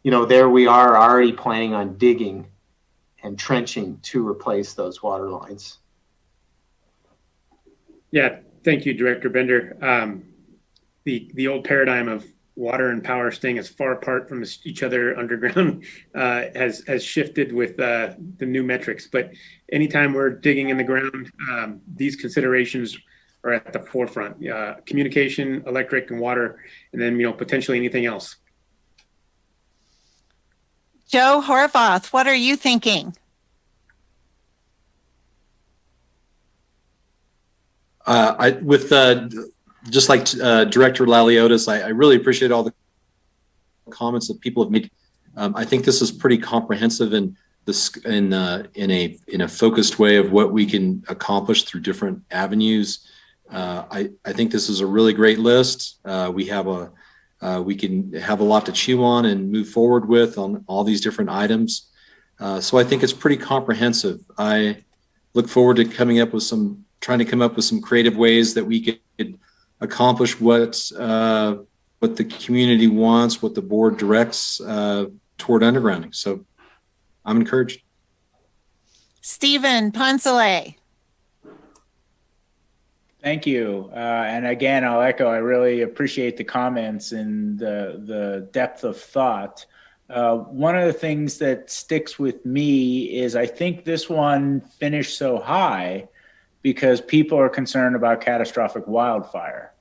there we are already planning on digging and trenching to replace those water lines. Yeah, Thank you, Director Bender. The old paradigm of water and power staying as far apart from each other underground has shifted with the new metrics. But anytime we're digging in the ground, these considerations are at the forefront: communication, electric, and water, and then potentially anything else. Joe Horvath, what are you thinking? Just like Director Laliotis, I really appreciate all the comments that people have made. I think this is pretty comprehensive in a focused way of what we can accomplish through different avenues. I think this is a really great list. We can have a lot to chew on and move forward with on all these different items. So I think it's pretty comprehensive. I look forward to trying to come up with some creative ways that we could accomplish what the community wants, what the board directs toward undergrounding. So I'm encouraged. Stephen Poncelet. Thank you. And again, I'll echo, I really appreciate the comments and the depth of thought. One of the things that sticks with me is I think this one finished so high because people are concerned about catastrophic wildfire.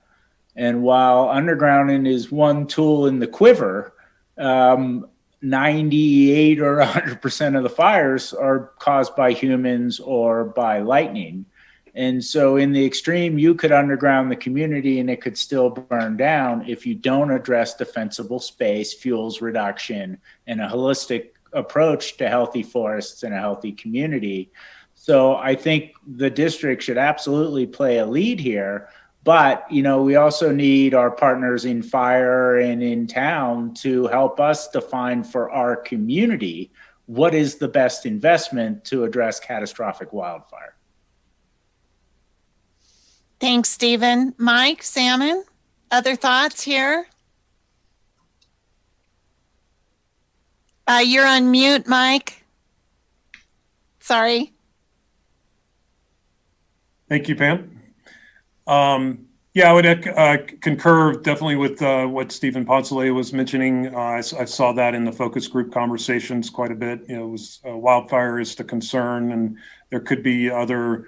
And while undergrounding is one tool in the quiver, 98 or 100% of the fires are caused by humans or by lightning. And so in the extreme, you could underground the community and it could still burn down if you don't address defensible space, fuels reduction, and a holistic approach to healthy forests and a healthy community. So I think the district should absolutely play a lead here. But, you know, we also need our partners in fire and in town to help us define for our community what is the best investment to address catastrophic wildfire. Thanks, Stephen. Mike, Salmon, other thoughts here? You're on mute, Mike. Sorry. Thank you, Pam. Yeah, I would concur definitely with what Stephen Poncelet was mentioning. I saw that in the focus group conversations quite a bit. You know, it was wildfire is the concern, and there could be other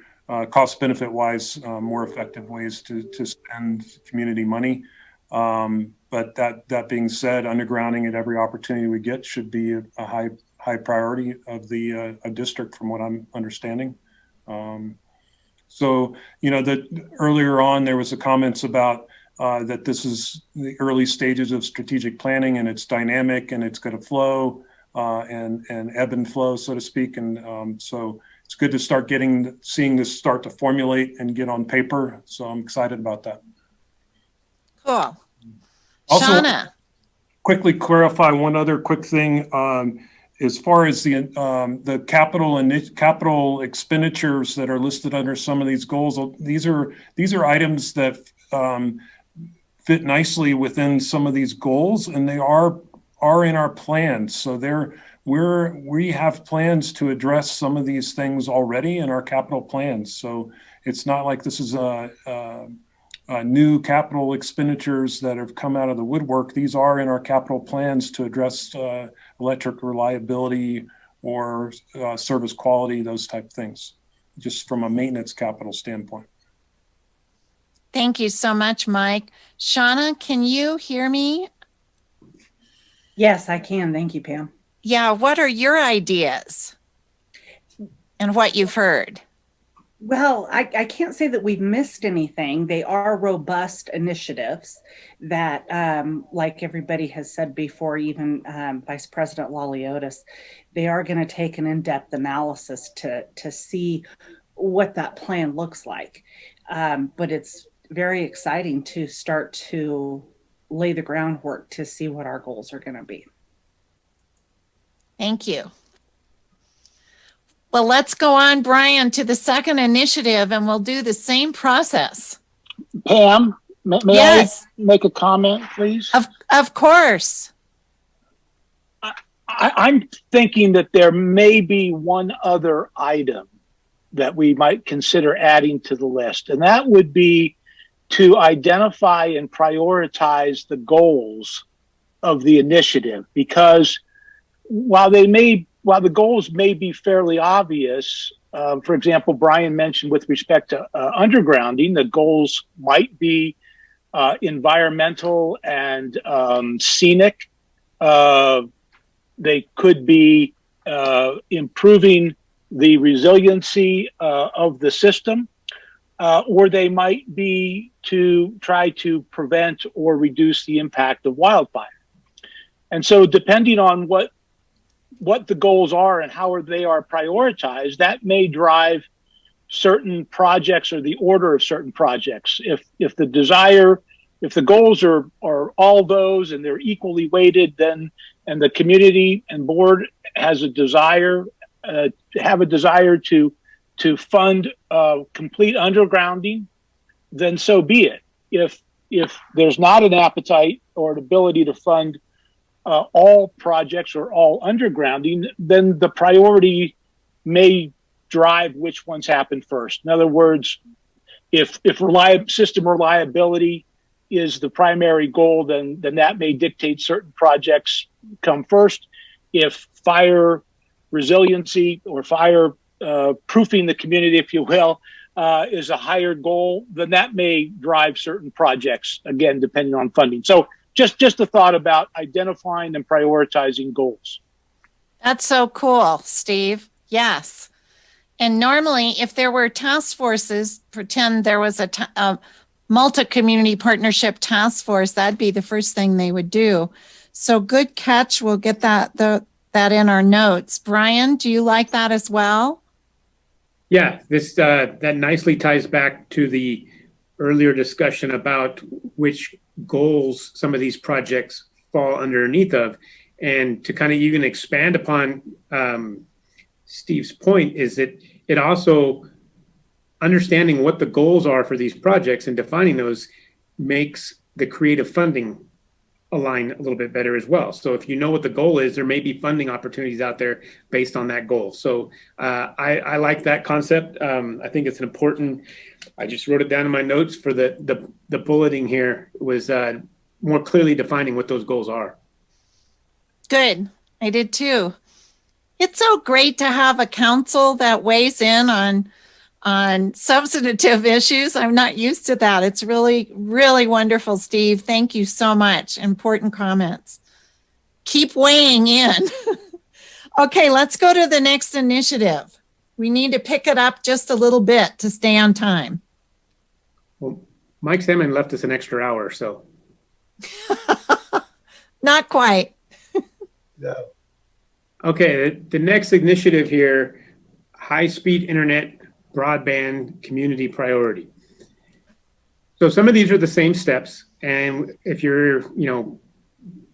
cost benefit wise more effective ways to spend community money. But that being said, undergrounding at every opportunity we get should be a high priority of the district, from what I'm understanding. So, you know, that earlier on there was a comments about that this is the early stages of strategic planning, and it's dynamic and it's going to flow and ebb and flow, so to speak. And so it's good to start seeing this start to formulate and get on paper. So I'm excited about that. Cool. Also, Shauna. Quickly clarify one other quick thing. As far as the capital expenditures that are listed under some of these goals, these are items that fit nicely within some of these goals, and they are in our plans. So we have plans to address some of these things already in our capital plans. So it's not like this is a new capital expenditures that have come out of the woodwork. These are in our capital plans to address electric reliability or service quality, those type of things, just from a maintenance capital standpoint. Thank you so much, Mike. Shauna, can you hear me? Yes, I can. Thank you, Pam. Yeah, what are your ideas and what you've heard? Well, I can't say that we've missed anything. They are robust initiatives that, like everybody has said before, even Vice President Laliotis, they are going to take an in-depth analysis to see what that plan looks like. But it's very exciting to start to lay the groundwork to see what our goals are going to be. Thank you. Well, let's go on, Brian, to the second initiative, and we'll do the same process. Pam, may yes. I make a comment, please? Of course. I'm thinking that there may be one other item that we might consider adding to the list, and that would be to identify and prioritize the goals of the initiative, because while the goals may be fairly obvious, for example, Brian mentioned with respect to undergrounding, the goals might be environmental and scenic. They could be improving the resiliency of the system, or they might be to try to prevent or reduce the impact of wildfire. And so depending on what the goals are and how they are prioritized, that may drive certain projects or the order of certain projects. If the goals are all those and they're equally weighted, then, and the community and board has a desire to fund complete undergrounding, then so be it. If there's not an appetite or an ability to fund all projects or all undergrounding, then the priority may drive which ones happen first. In other words, if system reliability is the primary goal, then that may dictate certain projects come first. If fire resiliency or fire proofing the community, if you will, is a higher goal, then that may drive certain projects, again, depending on funding. So just a thought about identifying and prioritizing goals. That's so cool, Steve. Yes. And normally, if there were task forces, pretend there was a multi-community partnership task force, that'd be the first thing they would do. So good catch. We'll get that in our notes. Brian, do you like that as well? Yeah, this that nicely ties back to the earlier discussion about which goals some of these projects fall underneath of. And to kind of even expand upon Steve's point is that it also, understanding what the goals are for these projects and defining those makes the creative funding align a little bit better as well. So if you know what the goal is, there may be funding opportunities out there based on that goal. So I like that concept. I think it's an important, I just wrote it down in my notes for the bulleting here was more clearly defining what those goals are. Good. I did too. It's so great to have a council that weighs in on substantive issues. I'm not used to that. It's really, really wonderful, Steve. Thank you so much. Important comments. Keep weighing in. Okay, let's go to the next initiative. We need to pick it up just a little bit to stay on time. Well, Mike Salmon left us an extra hour, so. Not quite. No. Okay, the next initiative here, high-speed internet broadband community priority. So some of these are the same steps, and if you're,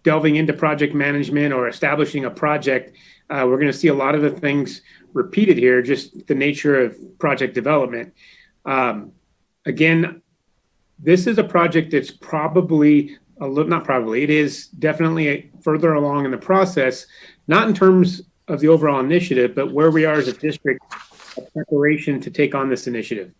delving into project management or establishing a project, we're going to see a lot of the things repeated here, just the nature of project development. Again, this is a project that's probably it is definitely further along in the process, not in terms of the overall initiative, but where we are as a district of preparation to take on this initiative.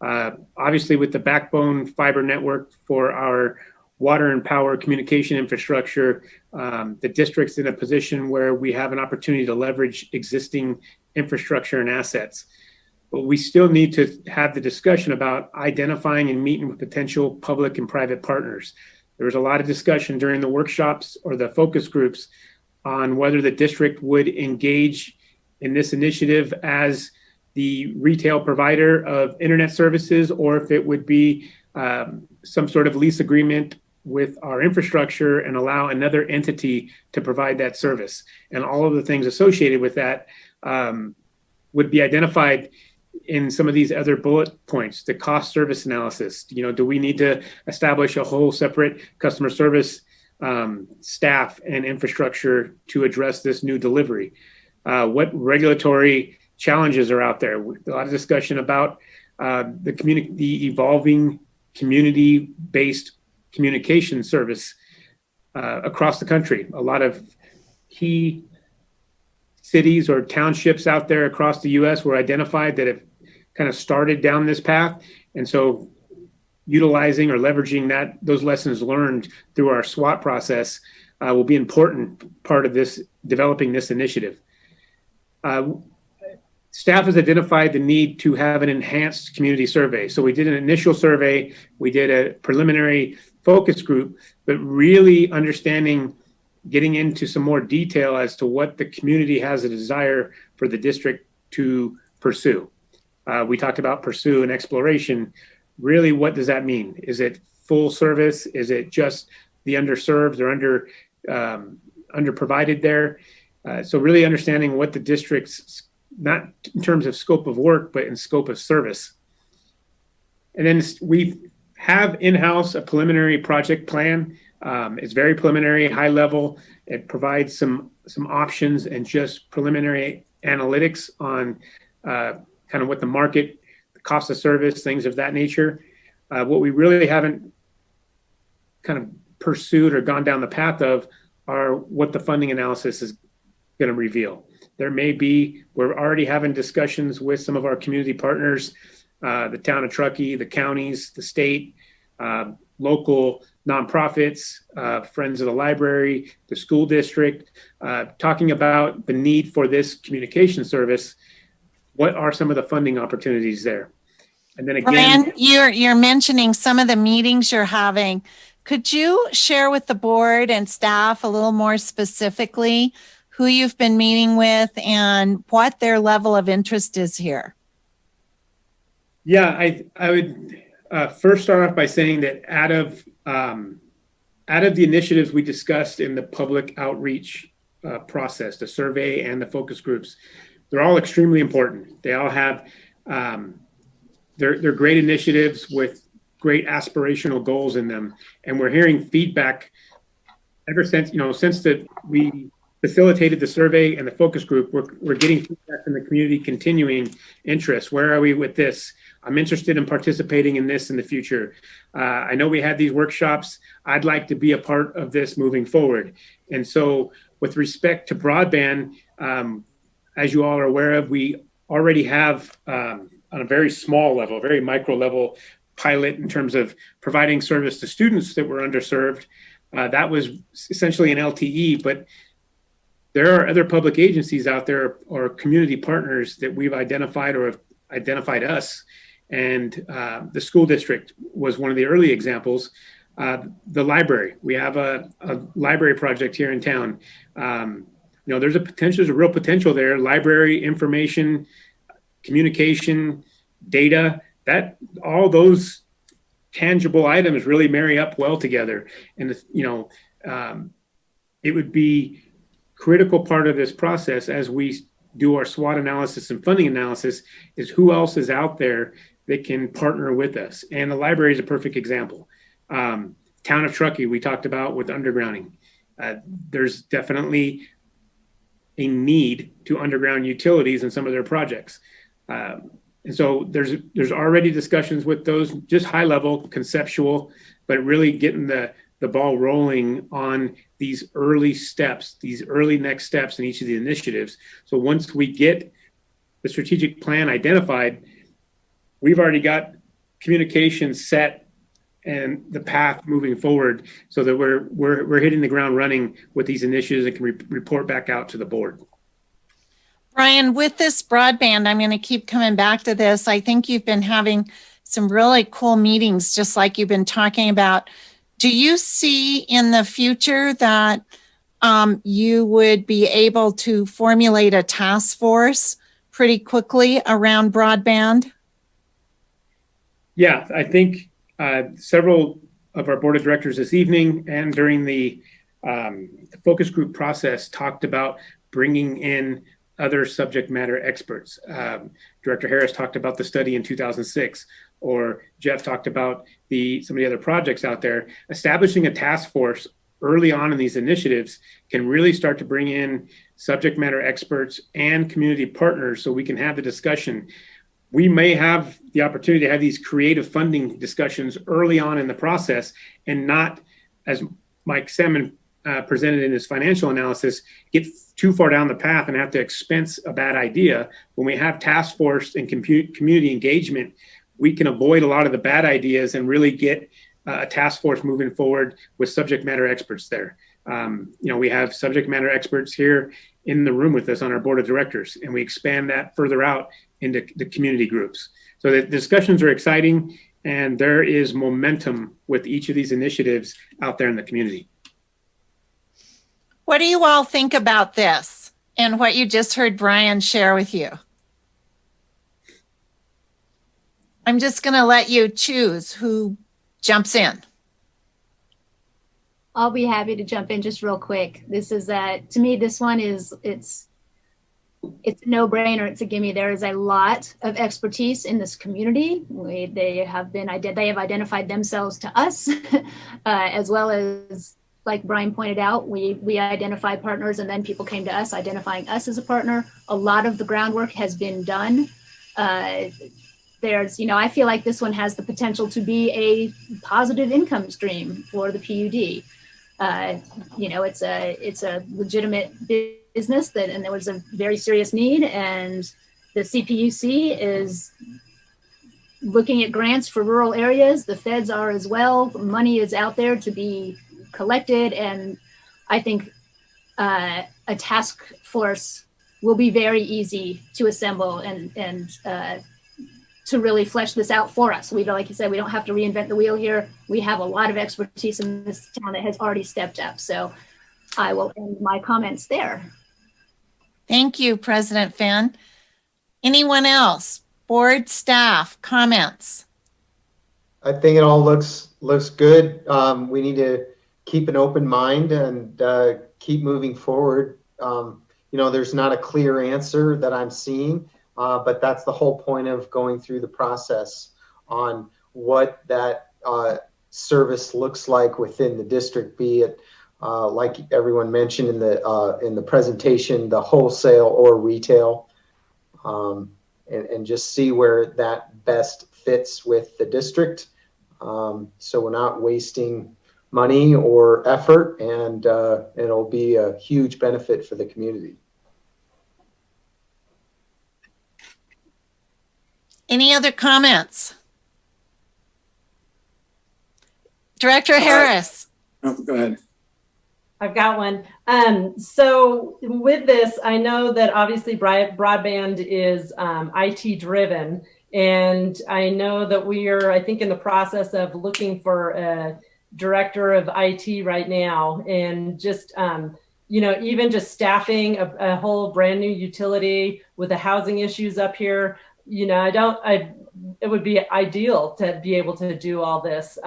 Obviously, with the backbone fiber network for our water and power communication infrastructure, the district's in a position where we have an opportunity to leverage existing infrastructure and assets. But we still need to have the discussion about identifying and meeting with potential public and private partners. There was a lot of discussion during the workshops or the focus groups on whether the district would engage in this initiative as the retail provider of internet services, or if it would be some sort of lease agreement with our infrastructure and allow another entity to provide that service. And all of the things associated with that would be identified in some of these other bullet points. The cost service analysis, do we need to establish a whole separate customer service staff and infrastructure to address this new delivery? What regulatory challenges are out there? A lot of discussion about the evolving community-based communication service across the country. A lot of key cities or townships out there across the U.S. were identified that have kind of started down this path. And so utilizing or leveraging those lessons learned through our SWOT process will be an important part of this, developing this initiative. Staff has identified the need to have an enhanced community survey. So we did an initial survey, we did a preliminary focus group, but really understanding, getting into some more detail as to what the community has a desire for the district to pursue. We talked about pursue and exploration. Really, what does that mean? Is it full service? Is it just the underserved or underprovided there? So really understanding what the district's, not in terms of scope of work, but in scope of service. And then we have in-house a preliminary project plan. It's very preliminary, high level. It provides some options and just preliminary analytics on kind of what the market, the cost of service, things of that nature. What we really haven't kind of pursued or gone down the path of are what the funding analysis is going to reveal. There may be, we're already having discussions with some of our community partners, the town of Truckee, the counties, the state, local nonprofits, Friends of the Library, the school district, talking about the need for this communication service. What are some of the funding opportunities there? And then again, Brian, you're mentioning some of the meetings you're having. Could you share with the board and staff a little more specifically who you've been meeting with and what their level of interest is here? yeah, I would first start off by saying that out of the initiatives we discussed in the public outreach process, the survey and the focus groups, they're all extremely important. They all have, they're great initiatives with great aspirational goals in them. And we're hearing feedback ever since, since that we facilitated the survey and the focus group, we're getting feedback from the community, continuing interest. Where are we with this? I'm interested in participating in this in the future. I know we had these workshops. I'd like to be a part of this moving forward. And so with respect to broadband, as you all are aware of, we already have on a very small level, very micro level pilot in terms of providing service to students that were underserved. That was essentially an LTE, but there are other public agencies out there or community partners that we've identified or have identified us. And the school district was one of the early examples. The library, we have a library project here in town. There's a real potential there. Library information, communication, data, that all those tangible items really marry up well together. And it would be critical part of this process as we do our SWOT analysis and funding analysis is who else is out there that can partner with us. And the library is a perfect example. Town of Truckee, we talked about with undergrounding. There's definitely a need to underground utilities in some of their projects. And so there's already discussions with those, just high level, conceptual, but really getting the ball rolling on these early steps, these early next steps in each of the initiatives. So once we get the strategic plan identified, we've already got communication set and the path moving forward so that we're hitting the ground running with these initiatives and can report back out to the board. Brian, with this broadband, I'm going to keep coming back to this. I think you've been having some really cool meetings, just like you've been talking about. Do you see in the future that you would be able to formulate a task force pretty quickly around broadband? Yeah, I think several of our board of directors this evening and during the focus group process talked about bringing in other subject matter experts. Director Harris talked about the study in 2006, or Jeff talked about some of the other projects out there. Establishing a task force early on in these initiatives can really start to bring in subject matter experts and community partners so we can have the discussion. We may have the opportunity to have these creative funding discussions early on in the process and not, as Mike Salmon presented in his financial analysis, get too far down the path and have to expense a bad idea. When we have task force and community engagement, we can avoid a lot of the bad ideas and really get a task force moving forward with subject matter experts there. We have subject matter experts here in the room with us on our board of directors, and we expand that further out into the community groups. So the discussions are exciting, and there is momentum with each of these initiatives out there in the community. What do you all think about this and what you just heard Brian share with you? I'm just going to let you choose who jumps in. I'll be happy to jump in just real quick. This is to me, this one is, it's a no-brainer. It's a gimme. There is a lot of expertise in this community. They have identified themselves to us, as well as, like Brian pointed out, we identified partners, and then people came to us identifying us as a partner. A lot of the groundwork has been done. I feel like this one has the potential to be a positive income stream for the PUD. It's a legitimate business and there was a very serious need, and the CPUC is looking at grants for rural areas. The feds are as well. Money is out there to be collected, and I think a task force will be very easy to assemble and to really flesh this out for us. We don't, like you said, we don't have to reinvent the wheel here. We have a lot of expertise in this town that has already stepped up. So I will end my comments there. Thank you, President Finn. Anyone else? Board, staff, comments? I think it all looks good. We need to keep an open mind and keep moving forward. You know, there's not a clear answer that I'm seeing, but that's the whole point of going through the process on what that service looks like within the district, be it like everyone mentioned in the presentation, the wholesale or retail, and just see where that best fits with the district. So we're not wasting money or effort, and it'll be a huge benefit for the community. Any other comments? Director Harris. Oh, go ahead. I've got one. So with this, I know that obviously broadband is IT driven, and I know that we are, I think, in the process of looking for a director of IT right now, and just you know, even just staffing a whole brand new utility with the housing issues up here. You know, it would be ideal to be able to do all this.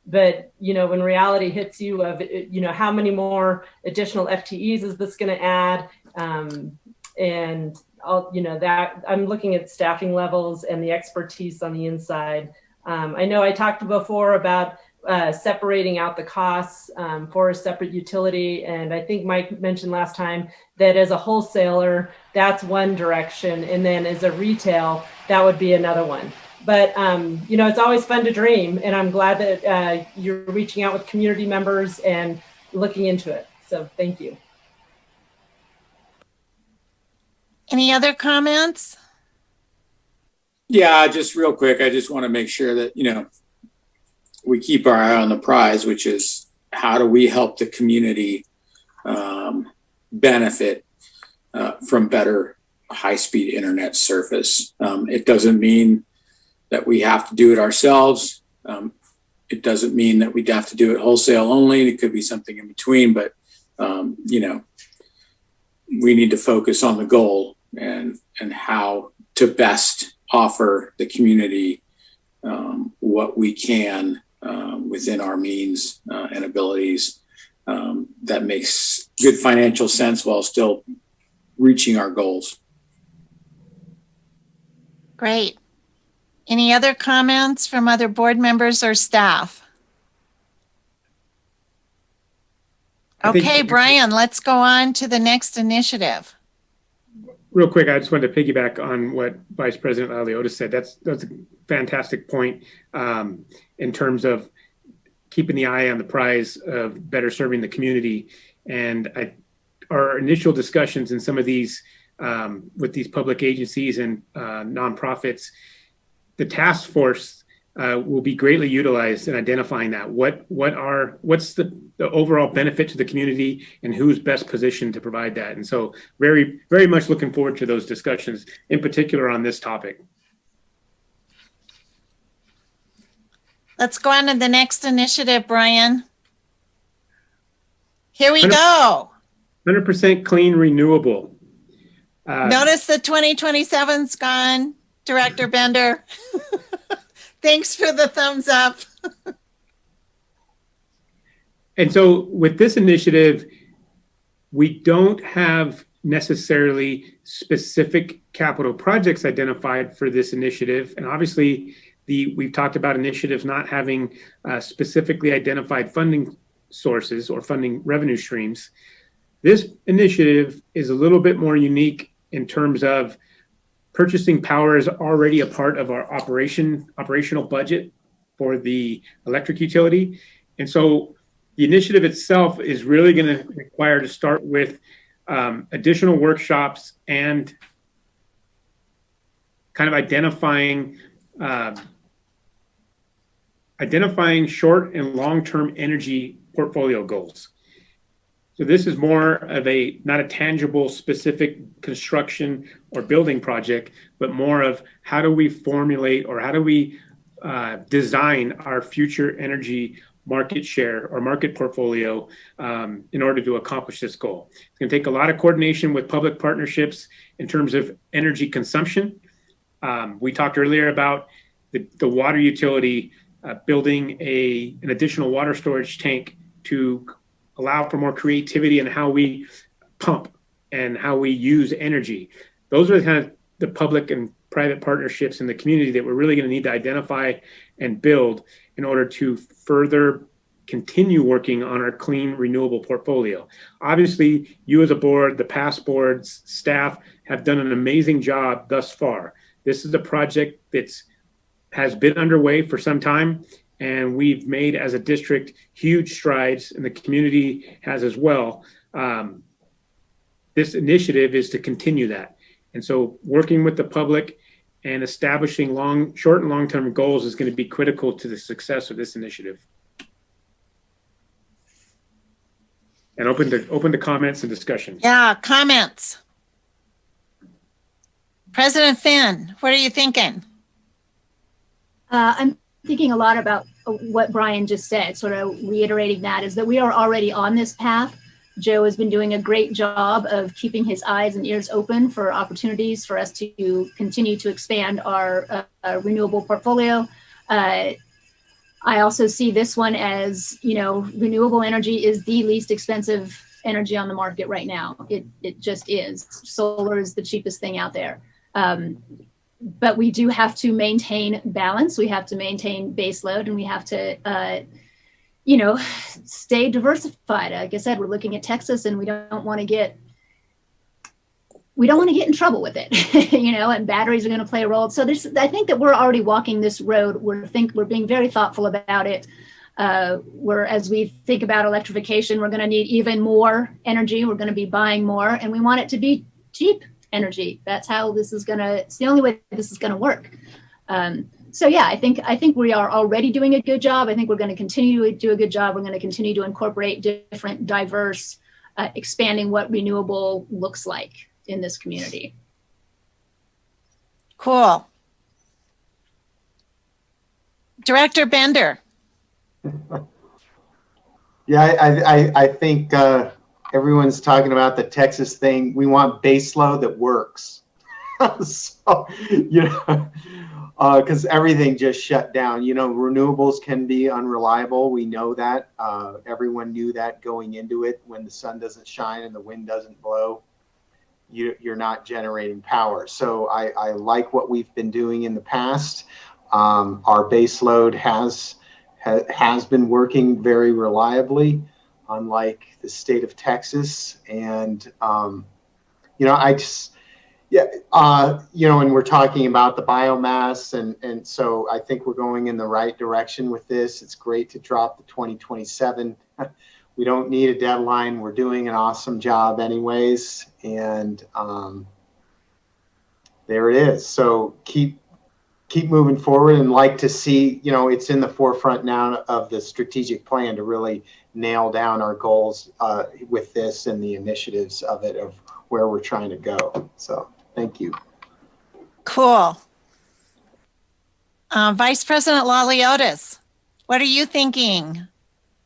But, you know, when reality hits you of, you know, how many more additional FTEs is this going to add? And, you know, that I'm looking at staffing levels and the expertise on the inside. I know I talked before about separating out the costs for a separate utility. And I think Mike mentioned last time that as a wholesaler, that's one direction. And then as a retail, that would be another one. But, you know, it's always fun to dream. And I'm glad that you're reaching out with community members and looking into it. So thank you. Any other comments? Yeah, just real quick. I just want to make sure that, you know, we keep our eye on the prize, which is how do we help the community benefit from better high-speed internet service. It doesn't mean that we have to do it ourselves. It doesn't mean that we'd have to do it wholesale only. It could be something in between, but you know, we need to focus on the goal and how to best offer the community what we can within our means and abilities that makes good financial sense while still reaching our goals. Great. Any other comments from other board members or staff? Okay, Brian, let's go on to the next initiative. Real quick, I just wanted to piggyback on what Vice President Laliota said. That's a fantastic point in terms of keeping the eye on the prize of better serving the community. And our initial discussions in some of these with these public agencies and nonprofits, the task force will be greatly utilized in identifying that. What's the overall benefit to the community and who's best positioned to provide that? And so very, very much looking forward to those discussions, in particular on this topic. Let's go on to the next initiative, Brian. Here we go. 100% clean renewable. Notice the 2027's gone, Director Bender. Thanks for the thumbs up. And so with this initiative, we don't have necessarily specific capital projects identified for this initiative. And obviously, we've talked about initiatives not having specifically identified funding sources or funding revenue streams. This initiative is a little bit more unique in terms of purchasing power is already a part of our operational budget for the electric utility. And so the initiative itself is really going to require to start with additional workshops and kind of identifying short and long-term energy portfolio goals. So this is more of a, not a tangible, specific construction or building project, but more of how do we formulate or how do we design our future energy market share or market portfolio in order to accomplish this goal. It's going to take a lot of coordination with public partnerships in terms of energy consumption. We talked earlier about the water utility building an additional water storage tank to allow for more creativity in how we pump and how we use energy. Those are the kind of the public and private partnerships in the community that we're really going to need to identify and build in order to further continue working on our clean renewable portfolio. Obviously, you as a board, the past boards, staff have done an amazing job thus far. This is a project that's has been underway for some time, and we've made as a district huge strides, and the community has as well. This initiative is to continue that. And so working with the public and establishing short and long-term goals is going to be critical to the success of this initiative. And open to comments and discussion. Yeah, comments. President Finn, what are you thinking? I'm thinking a lot about what Brian just said, sort of reiterating that, is that we are already on this path. Joe has been doing a great job of keeping his eyes and ears open for opportunities for us to continue to expand our renewable portfolio. I also see this one as, renewable energy is the least expensive energy on the market right now. It just is. Solar is the cheapest thing out there. But we do have to maintain balance. We have to maintain base load, and we have to, stay diversified. Like I said, we're looking at Texas, and we don't want to get in trouble with it, and batteries are going to play a role. So I think that we're already walking this road. We're being very thoughtful about it. As we think about electrification, we're going to need even more energy. We're going to be buying more, and we want it to be cheap energy. That's how it's the only way this is going to work. So yeah, I think we are already doing a good job. I think we're going to continue to do a good job. We're going to continue to incorporate different, diverse, expanding what renewable looks like in this community. Cool. Director Bender. Yeah, I think everyone's talking about the Texas thing. We want base load that works. So, because everything just shut down. Renewables can be unreliable. We know that. Everyone knew that going into it. When the sun doesn't shine and the wind doesn't blow, you're not generating power. So I like what we've been doing in the past. Our base load has been working very reliably, unlike the state of Texas. And, and we're talking about the biomass. And so I think we're going in the right direction with this. It's great to drop the 2027. We don't need a deadline. We're doing an awesome job anyways. And there it is. So keep moving forward, and like to see, it's in the forefront now of the strategic plan to really nail down our goals with this and the initiatives of it, of where we're trying to go. So thank you. Cool. Vice President Laliotis, what are you thinking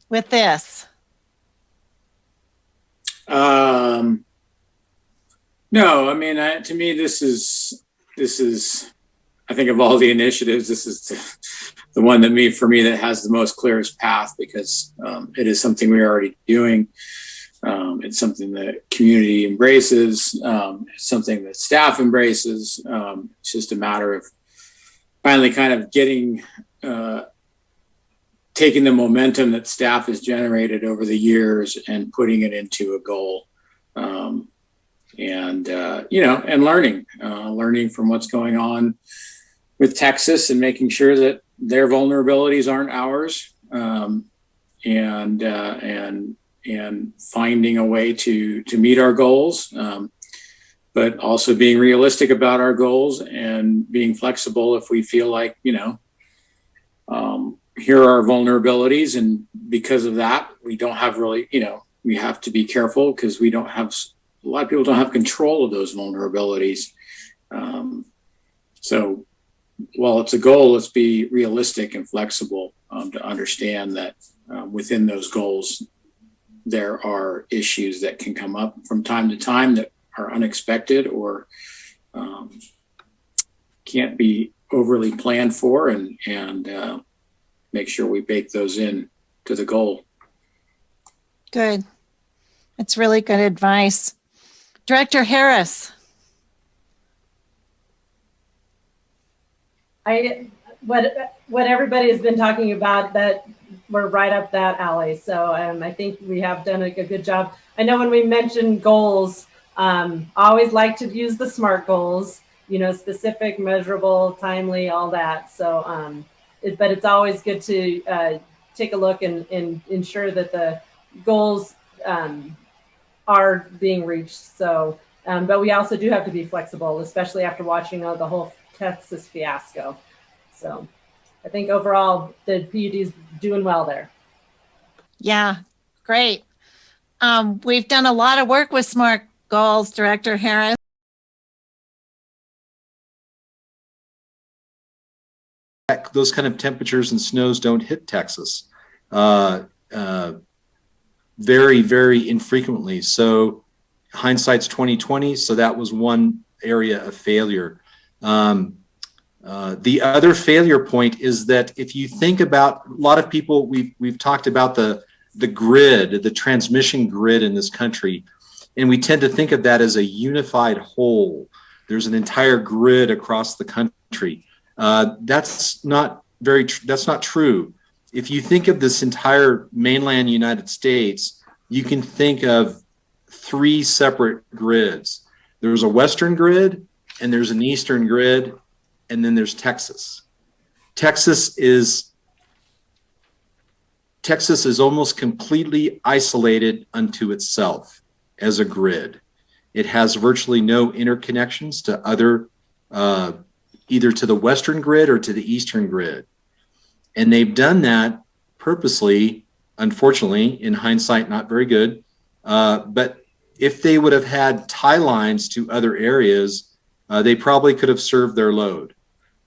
with this? No, I mean, to me, this is, I think of all the initiatives, this is the one for me that has the most clearest path, because it is something we're already doing. It's something that community embraces. It's something that staff embraces. It's just a matter of finally kind of taking the momentum that staff has generated over the years and putting it into a goal. And learning from what's going on with Texas, and making sure that their vulnerabilities aren't ours, and finding a way to meet our goals, but also being realistic about our goals and being flexible if we feel like, here are our vulnerabilities, and because of that, we don't have really, we have to be careful because we don't have, a lot of people don't have control of those vulnerabilities. So while it's a goal, let's be realistic and flexible to understand that within those goals, there are issues that can come up from time to time that are unexpected or can't be overly planned for, and make sure we bake those in to the goal. Good. It's really good advice. Director Harris. What everybody has been talking about, that we're right up that alley. So I think we have done a good job. I know when we mention goals, I always like to use the SMART goals, specific, measurable, timely, all that. So, but it's always good to take a look and ensure that the goals are being reached. So, but we also do have to be flexible, especially after watching the whole Texas fiasco. So I think overall the PUD is doing well there. Yeah, great. We've done a lot of work with SMART goals, Director Harris. Those kind of temperatures and snows don't hit Texas very, very infrequently. So hindsight's 2020. So that was one area of failure. The other failure point is that if you think about, a lot of people, we've talked about the grid, the transmission grid in this country, and we tend to think of that as a unified whole. There's an entire grid across the country. That's not true. If you think of this entire mainland United States, you can think of three separate grids. There's a Western grid, and there's an Eastern grid, and then there's Texas. Texas is almost completely isolated unto itself as a grid. It has virtually no interconnections to other, either to the Western grid or to the Eastern grid. And they've done that purposely, unfortunately, in hindsight, not very good. But if they would have had tie lines to other areas, they probably could have served their load.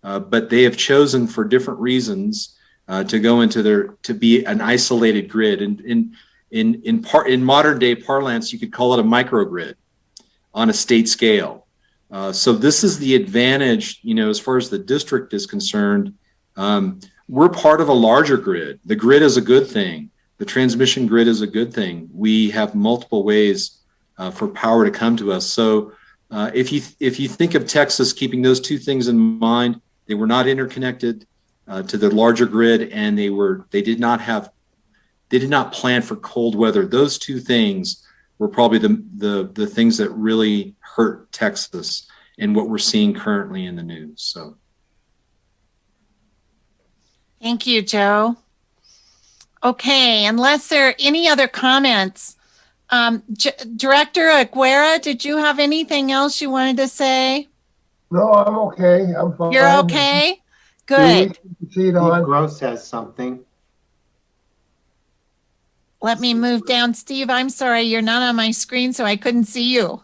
But they have chosen for different reasons to go into to be an isolated grid. And in modern day parlance, you could call it a microgrid on a state scale. So this is the advantage, as far as the district is concerned. We're part of a larger grid. The grid is a good thing. The transmission grid is a good thing. We have multiple ways for power to come to us. So if you think of Texas keeping those two things in mind, they were not interconnected to the larger grid, and they did not plan for cold weather. Those two things were probably the things that really hurt Texas and what we're seeing currently in the news. So. Thank you, Joe. Okay, unless there are any other comments, Director Aguera, did you have anything else you wanted to say? No, I'm okay. I'm fine. You're okay? Good. Steve Gross has something. Let me move down. Steve, I'm sorry, you're not on my screen, so I couldn't see you.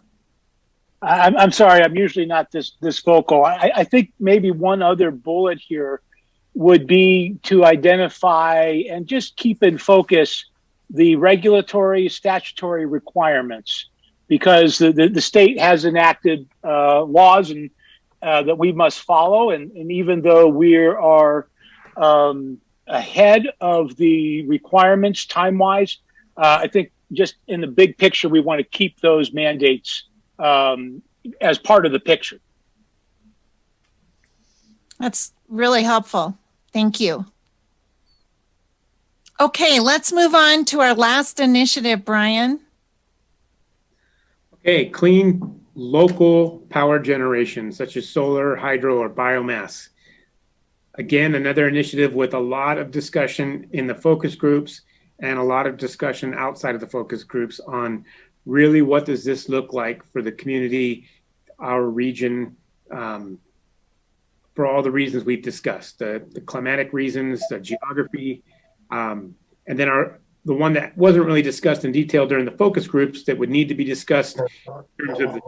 I'm sorry, I'm usually not this vocal. I think maybe one other bullet here would be to identify and just keep in focus the regulatory statutory requirements, because the state has enacted laws and that we must follow. And even though we are ahead of the requirements time-wise, I think just in the big picture, we want to keep those mandates as part of the picture. That's really helpful. Thank you. Okay, let's move on to our last initiative, Brian. Okay, clean local power generation, such as solar, hydro, or biomass. Again, another initiative with a lot of discussion in the focus groups and a lot of discussion outside of the focus groups on really what does this look like for the community, our region, for all the reasons we've discussed, the climatic reasons, the geography, and then the one that wasn't really discussed in detail during the focus groups that would need to be discussed in terms of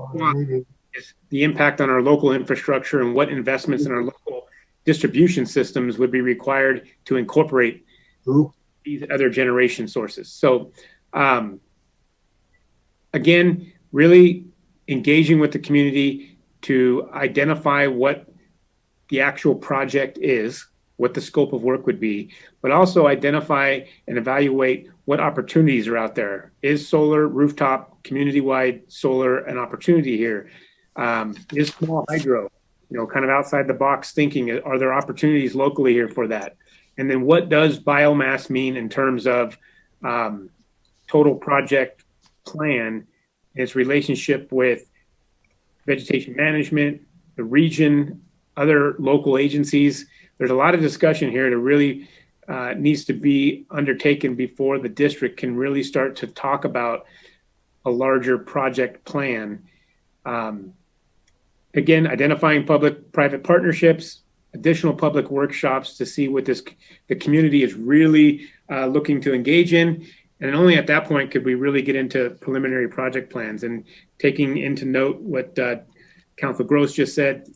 is the impact on our local infrastructure and what investments in our local distribution systems would be required to incorporate these other generation sources. So again, really engaging with the community to identify what the actual project is, what the scope of work would be, but also identify and evaluate what opportunities are out there. Is solar, rooftop, community-wide solar an opportunity here? Is small hydro, kind of outside the box thinking, are there opportunities locally here for that? And then what does biomass mean in terms of total project plan, its relationship with vegetation management, the region, other local agencies? There's a lot of discussion here that really needs to be undertaken before the district can really start to talk about a larger project plan. Again, identifying public-private partnerships, additional public workshops to see what the community is really looking to engage in. And only at that point could we really get into preliminary project plans. And taking into note what Council Gross just said,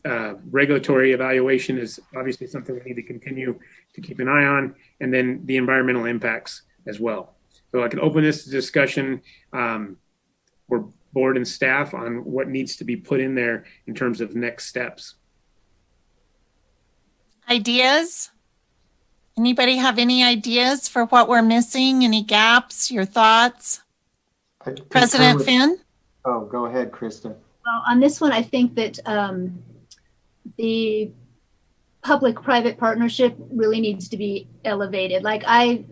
regulatory evaluation is obviously something we need to continue to keep an eye on, and then the environmental impacts as well. So I can open this discussion for board and staff on what needs to be put in there in terms of next steps. Ideas? Anybody have any ideas for what we're missing? Any gaps? Your thoughts? President Finn? Oh, go ahead, Krista. Well, on this one, I think that the public-private partnership really needs to be elevated. Like I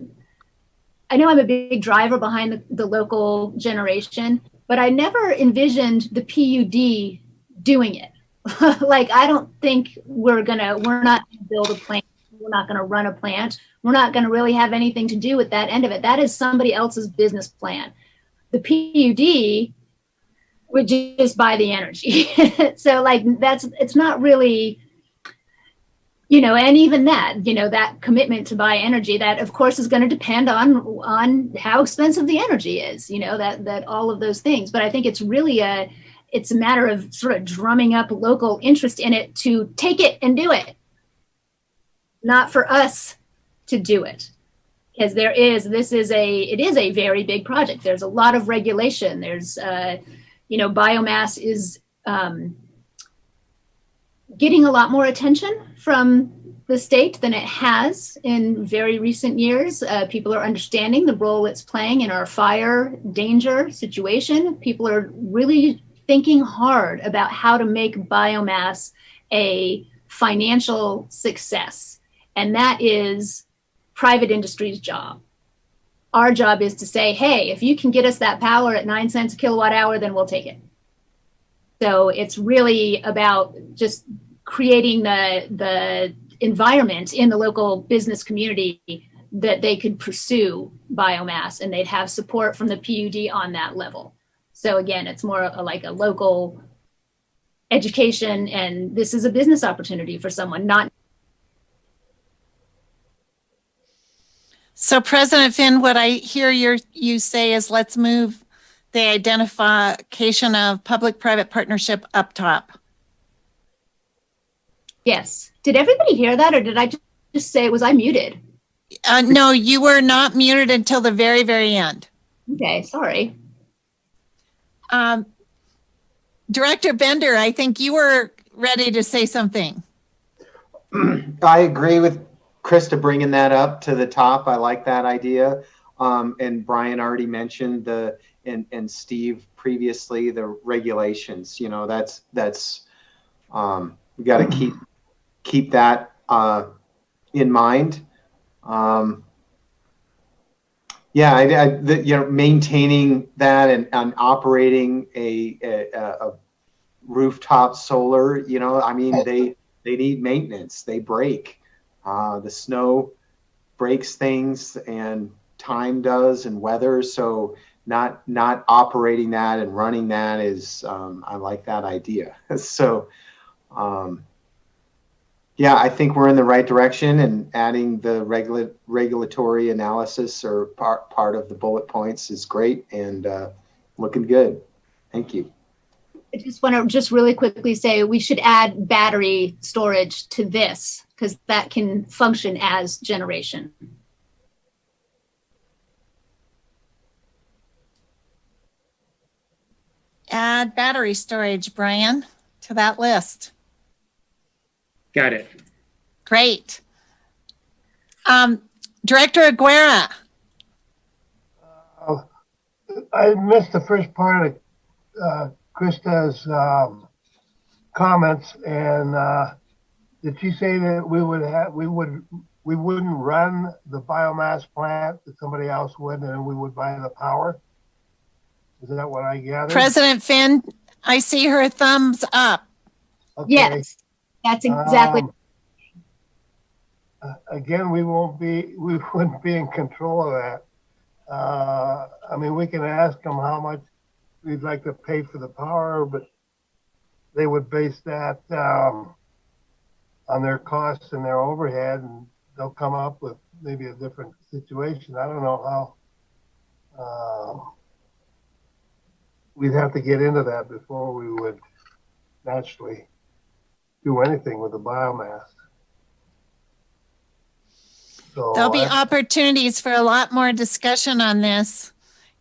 know I'm a big driver behind the local generation, but I never envisioned the PUD doing it. Like, I don't think we're not gonna build a plant. We're not gonna run a plant. We're not gonna really have anything to do with that end of it. That is somebody else's business plan. The PUD would just buy the energy. So like, it's not really, and even that, that commitment to buy energy, that of course is going to depend on how expensive the energy is, that all of those things. But I think it's really it's a matter of sort of drumming up local interest in it to take it and do it, not for us to do it. Because it is a very big project. There's a lot of regulation. There's, biomass is getting a lot more attention from the state than it has in very recent years. People are understanding the role it's playing in our fire danger situation. People are really thinking hard about how to make biomass a financial success. And that is private industry's job. Our job is to say, hey, if you can get us that power at 9 cents a kilowatt hour, then we'll take it. So it's really about just creating the environment in the local business community that they could pursue biomass, and they'd have support from the PUD on that level. So again, it's more like a local education, and this is a business opportunity for someone, not. So President Finn, what I hear you say is let's move the identification of public-private partnership up top. Yes. Did everybody hear that, or did I just say, was I muted? No, you were not muted until the very, very end. Okay, sorry. Director Bender, I think you were ready to say something. I agree with Krista bringing that up to the top. I like that idea. And Brian already mentioned and Steve previously, the regulations. That's we got to keep that in mind. Maintaining that and operating a rooftop solar. They need maintenance. They break. The snow breaks things, and time does, and weather. So not operating that and running that is, I like that idea. So Yeah, I think we're in the right direction, and adding the regulatory analysis or part of the bullet points is great and looking good. Thank you. I just want to just really quickly say we should add battery storage to this because that can function as generation. Add battery storage, Brian, to that list. Got it. Great. Director Aguera. I missed the first part of Krista's comments, and did she say that we wouldn't run the biomass plant, that somebody else would, and we would buy the power? Is that what I gathered? President Finn, I see her thumbs up. Okay. Yes, that's exactly. Again, we wouldn't be in control of that. I mean, we can ask them how much we'd like to pay for the power, but they would base that on their costs and their overhead, and they'll come up with maybe a different situation. I don't know how. We'd have to get into that before we would naturally do anything with the biomass. So There'll be opportunities for a lot more discussion on this.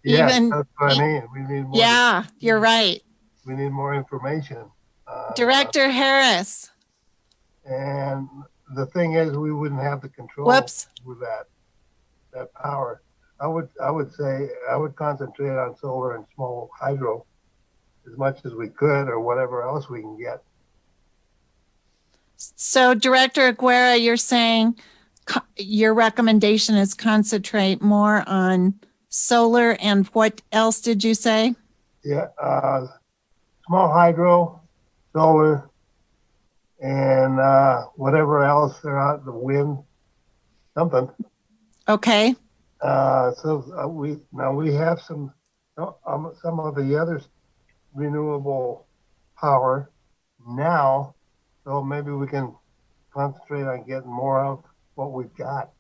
Yeah, Even, that's what I mean. We need more. Yeah, you're right. We need more information. Director Harris. And the thing is, we wouldn't have the control with that power. I would say I would concentrate on solar and small hydro as much as we could, or whatever else we can get. So Director Aguera, you're saying your recommendation is concentrate more on solar, and what else did you say? Yeah, small hydro, solar, and whatever else there out, the wind, something. Okay. So we have some of the other renewable power now, so maybe we can concentrate on getting more of what we've got.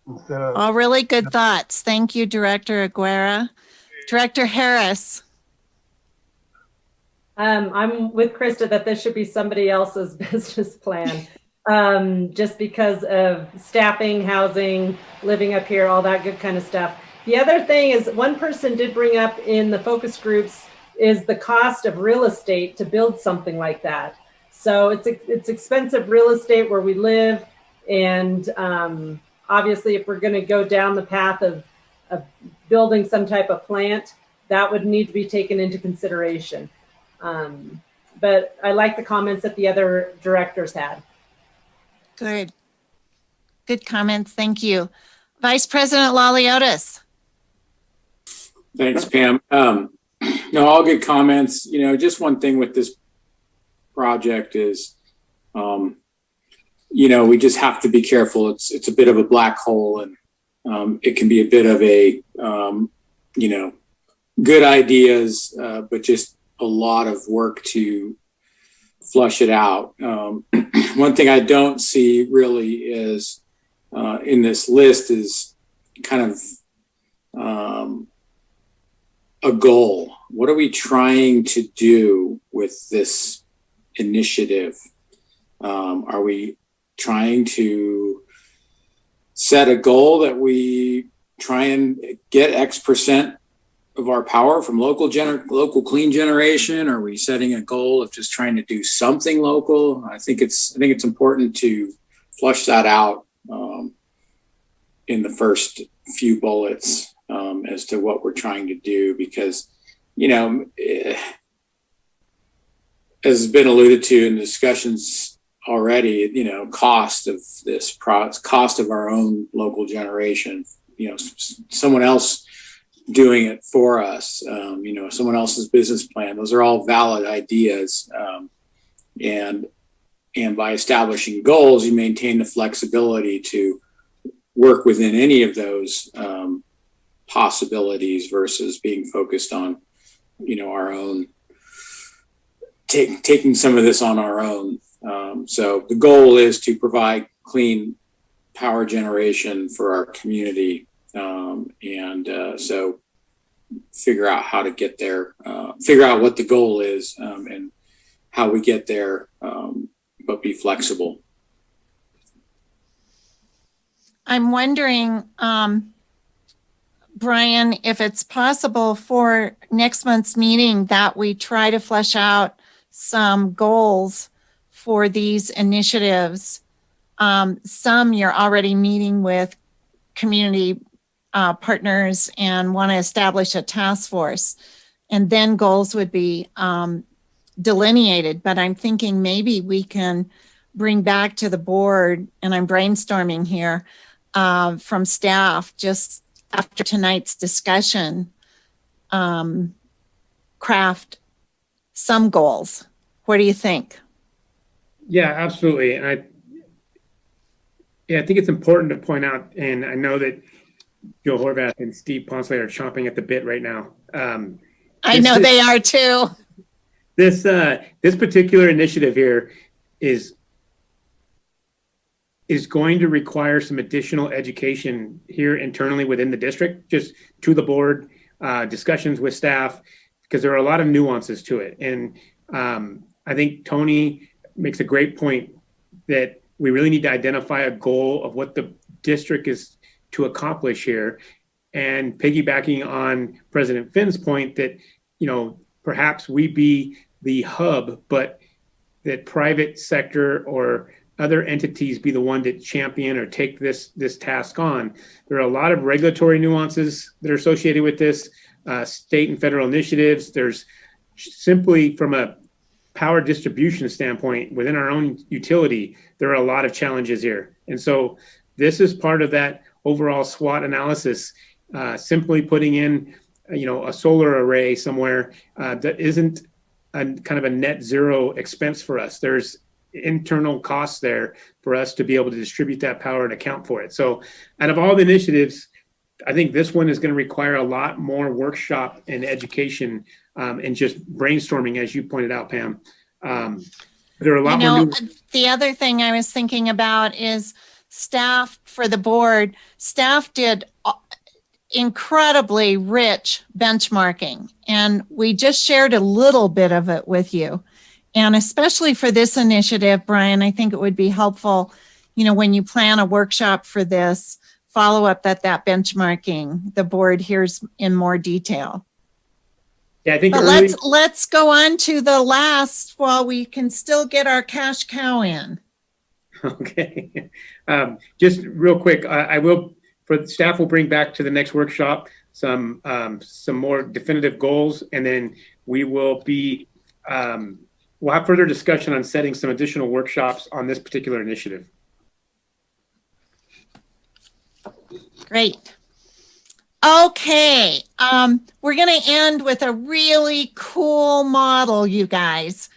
Instead of all really good thoughts. Thank you, Director Aguera. Director Harris. I'm with Krista that this should be somebody else's business plan. Just because of staffing, housing, living up here, all that good kind of stuff. The other thing is, one person did bring up in the focus groups is the cost of real estate to build something like that. So it's expensive real estate where we live, and obviously if we're going to go down the path of building some type of plant, that would need to be taken into consideration. But I like the comments that the other directors had. Good. Good comments. Thank you. Vice President Laliotis. Thanks, Pam. No, all good comments. You know, just one thing with this project is, you know, we just have to be careful. It's a bit of a black hole, and it can be a bit of a, you know, good ideas, but just a lot of work to flush it out. One thing I don't see really is in this list is kind of a goal. What are we trying to do with this initiative? Are we trying to set a goal that we try and get X% of our power from local clean generation? Are we setting a goal of just trying to do something local? I think it's important to flush that out in the first few bullets as to what we're trying to do, because, you know, as has been alluded to in discussions already, you know, cost of this cost of our own local generation, you know, someone else doing it for us, you know, someone else's business plan. Those are all valid ideas. And by establishing goals, you maintain the flexibility to work within any of those possibilities versus being focused on, you know, our own taking some of this on our own. So the goal is to provide clean power generation for our community, so figure out how to get there, figure out what the goal is, and how we get there, but be flexible. I'm wondering, Brian, if it's possible for next month's meeting that we try to flesh out some goals for these initiatives. Some you're already meeting with community partners and want to establish a task force, and then goals would be delineated. But I'm thinking maybe we can bring back to the board, and I'm brainstorming here, from staff just after tonight's discussion, craft some goals. What do you think? Yeah, absolutely. And I think it's important to point out, and I know that Joe Horvath and Steve Ponsley are chomping at the bit right now. I know they are too. This particular initiative here is going to require some additional education here internally within the district, just to the board, discussions with staff, because there are a lot of nuances to it. And I think Tony makes a great point that we really need to identify a goal of what the district is to accomplish here. And piggybacking on President Finn's point that, perhaps we be the hub, but that private sector or other entities be the one that champion or take this task on. There are a lot of regulatory nuances that are associated with this, state and federal initiatives. There's simply, from a power distribution standpoint within our own utility, there are a lot of challenges here. And so this is part of that overall SWOT analysis. Simply putting in, a solar array somewhere that isn't kind of a net zero expense for us. There's internal costs there for us to be able to distribute that power and account for it. So out of all the initiatives, I think this one is going to require a lot more workshop and education, and just brainstorming, as you pointed out, Pam. There are a lot more. The other thing I was thinking about is staff for the board. Staff did incredibly rich benchmarking, and we just shared a little bit of it with you. And especially for this initiative, Brian, I think it would be helpful, when you plan a workshop for this, follow up that benchmarking the board hears in more detail. Yeah, I think. But let's go on to the last while we can still get our cash cow in. Okay, just real quick, I will. For staff, will bring back to the next workshop some more definitive goals, and then we will be. We'll have further discussion on setting some additional workshops on this particular initiative. Great. Okay, we're going to end with a really cool model, you guys.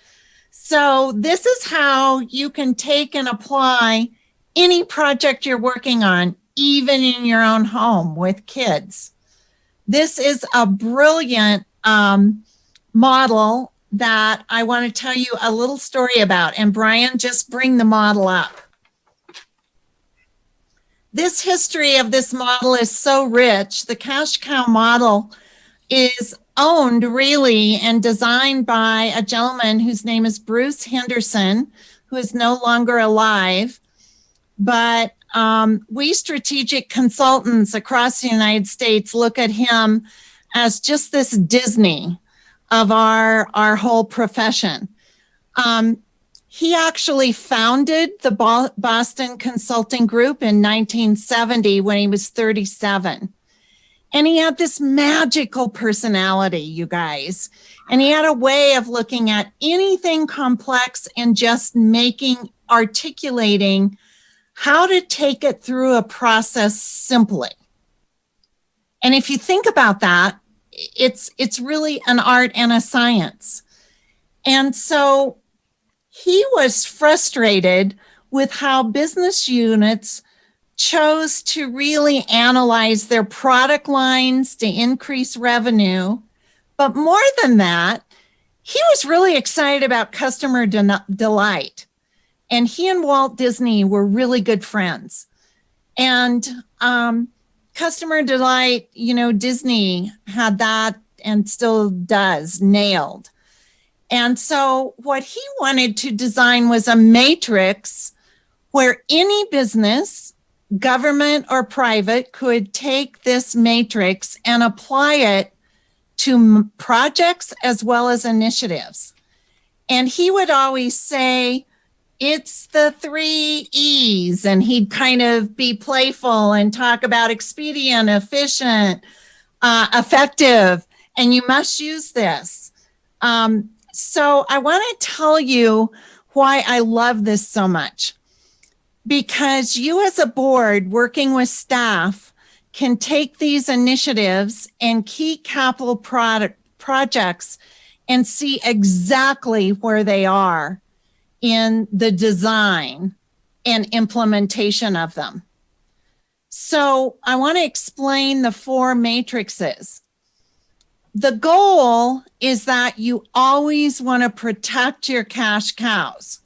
So this is how you can take and apply any project you're working on, even in your own home with kids. This is a brilliant model that I want to tell you a little story about. And Brian, just bring the model up. This history of this model is so rich. The cash cow model is owned really and designed by a gentleman whose name is Bruce Henderson, who is no longer alive. But we strategic consultants across the United States look at him as just this Disney of our whole profession. He actually founded the Boston Consulting Group in 1970 when he was 37. And he had this magical personality, you guys. And he had a way of looking at anything complex and just articulating how to take it through a process simply. And if you think about that, it's really an art and a science. And so he was frustrated with how business units chose to really analyze their product lines to increase revenue. But more than that, he was really excited about customer delight. And he and Walt Disney were really good friends. And customer delight, Disney had that and still does, nailed. And so what he wanted to design was a matrix where any business, government or private, could take this matrix and apply it to projects as well as initiatives. And he would always say, it's the 3 E's, and he'd kind of be playful and talk about expedient, efficient, effective, and you must use this. So I want to tell you why I love this so much. Because you as a board working with staff can take these initiatives and key capital projects and see exactly where they are in the design and implementation of them. So I want to explain the 4 matrices. The goal is that you always want to protect your cash cows.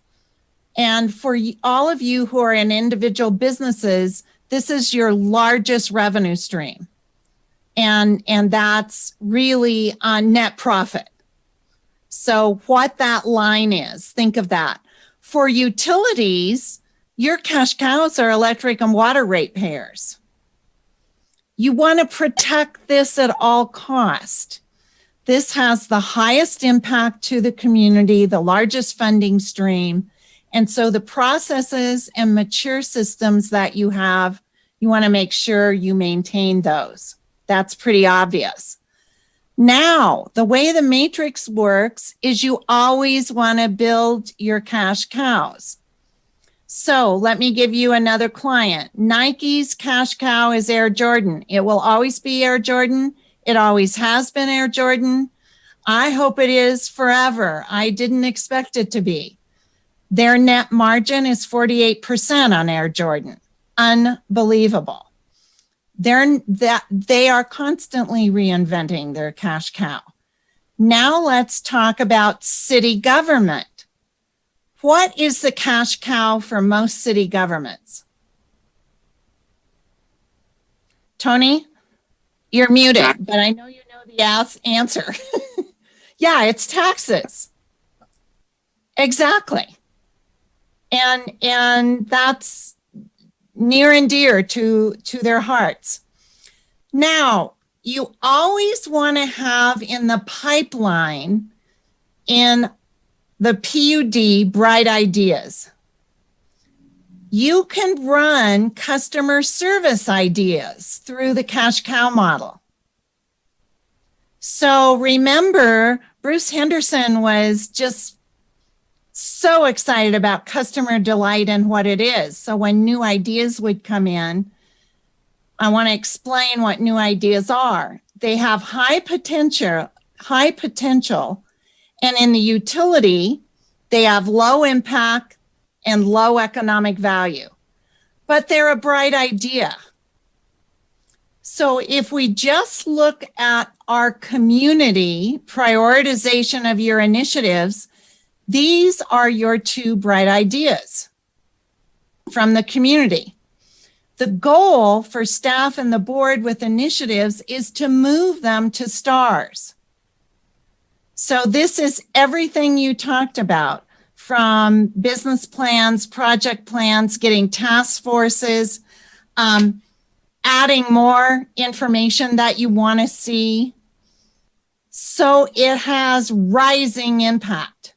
And for all of you who are in individual businesses, this is your largest revenue stream. And that's really on net profit. So what that line is, think of that. For utilities, your cash cows are electric and water ratepayers. You want to protect this at all cost. This has the highest impact to the community, the largest funding stream. And so the processes and mature systems that you have, you want to make sure you maintain those. That's pretty obvious. Now, the way the matrix works is you always want to build your cash cows. So let me give you another client. Nike's cash cow is Air Jordan. It will always be Air Jordan. It always has been Air Jordan. I hope it is forever. I didn't expect it to be. Their net margin is 48% on Air Jordan. Unbelievable. They are constantly reinventing their cash cow. Now let's talk about city government. What is the cash cow for most city governments? Tony, you're muted, but I know you know the answer. Yeah, it's taxes. Exactly. And that's near and dear to their hearts. Now, you always want to have in the pipeline in the PUD bright ideas. You can run customer service ideas through the cash cow model. So remember, Bruce Henderson was just so excited about customer delight and what it is. So when new ideas would come in, I want to explain what new ideas are. They have high potential, and in the utility, they have low impact and low economic value, but they're a bright idea. So if we just look at our community prioritization of your initiatives, these are your 2 bright ideas from the community. The goal for staff and the board with initiatives is to move them to stars. So this is everything you talked about, from business plans, project plans, getting task forces, adding more information that you want to see. So it has rising impact.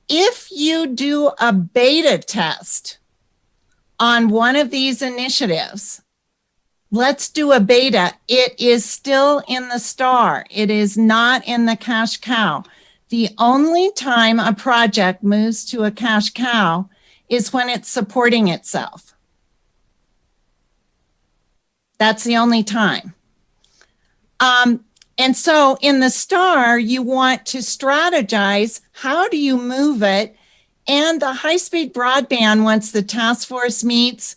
If you do a beta test on one of these initiatives, let's do a beta. It is still in the star. It is not in the cash cow. The only time a project moves to a cash cow is when it's supporting itself. That's the only time. And so in the star, you want to strategize, how do you move it? And the high-speed broadband, once the task force meets,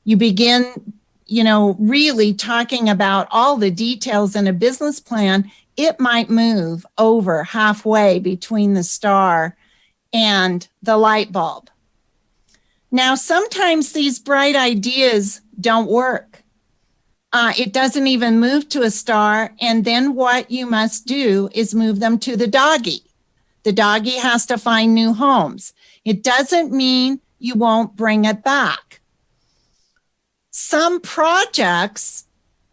you begin, really talking about all the details in a business plan, it might move over halfway between the star and the light bulb. Now, sometimes these bright ideas don't work. It doesn't even move to a star, and then what you must do is move them to the doggy. The doggy has to find new homes. It doesn't mean you won't bring it back. Some projects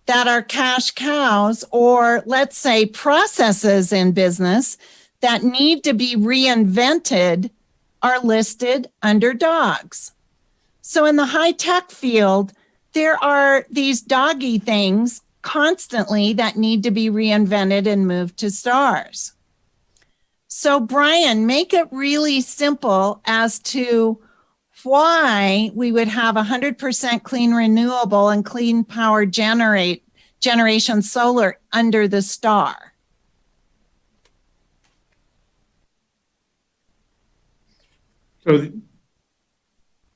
that are cash cows, or let's say processes in business that need to be reinvented, are listed under dogs. So in the high-tech field, there are these doggy things constantly that need to be reinvented and moved to stars. So Brian, make it really simple as to why we would have 100% clean renewable and clean power generation solar under the star. So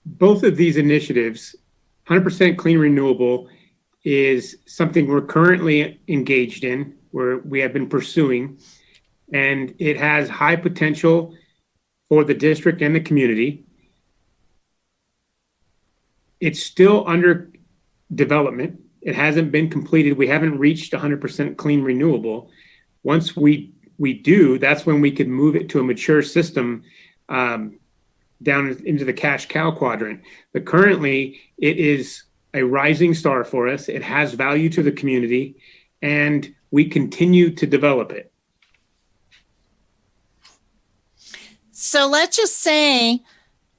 both of these initiatives, 100% clean renewable is something we're currently engaged in, where we have been pursuing, and it has high potential for the district and the community. It's still under development. It hasn't been completed. We haven't reached 100% clean renewable. Once we do, that's when we could move it to a mature system down into the cash cow quadrant. But currently, it is a rising star for us. It has value to the community, and we continue to develop it. So let's just say,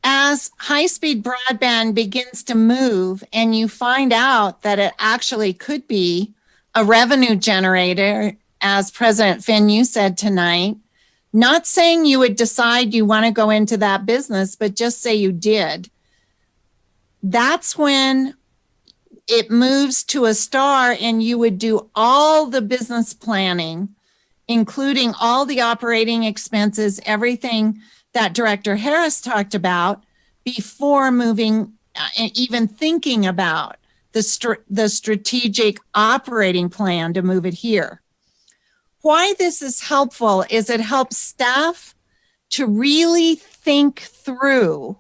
as high-speed broadband begins to move and you find out that it actually could be a revenue generator, as President Finn, you said tonight, not saying you would decide you want to go into that business, but just say you did. That's when it moves to a star and you would do all the business planning, including all the operating expenses, everything that Director Harris talked about before moving, even thinking about the strategic operating plan to move it here. Why this is helpful is it helps staff to really think through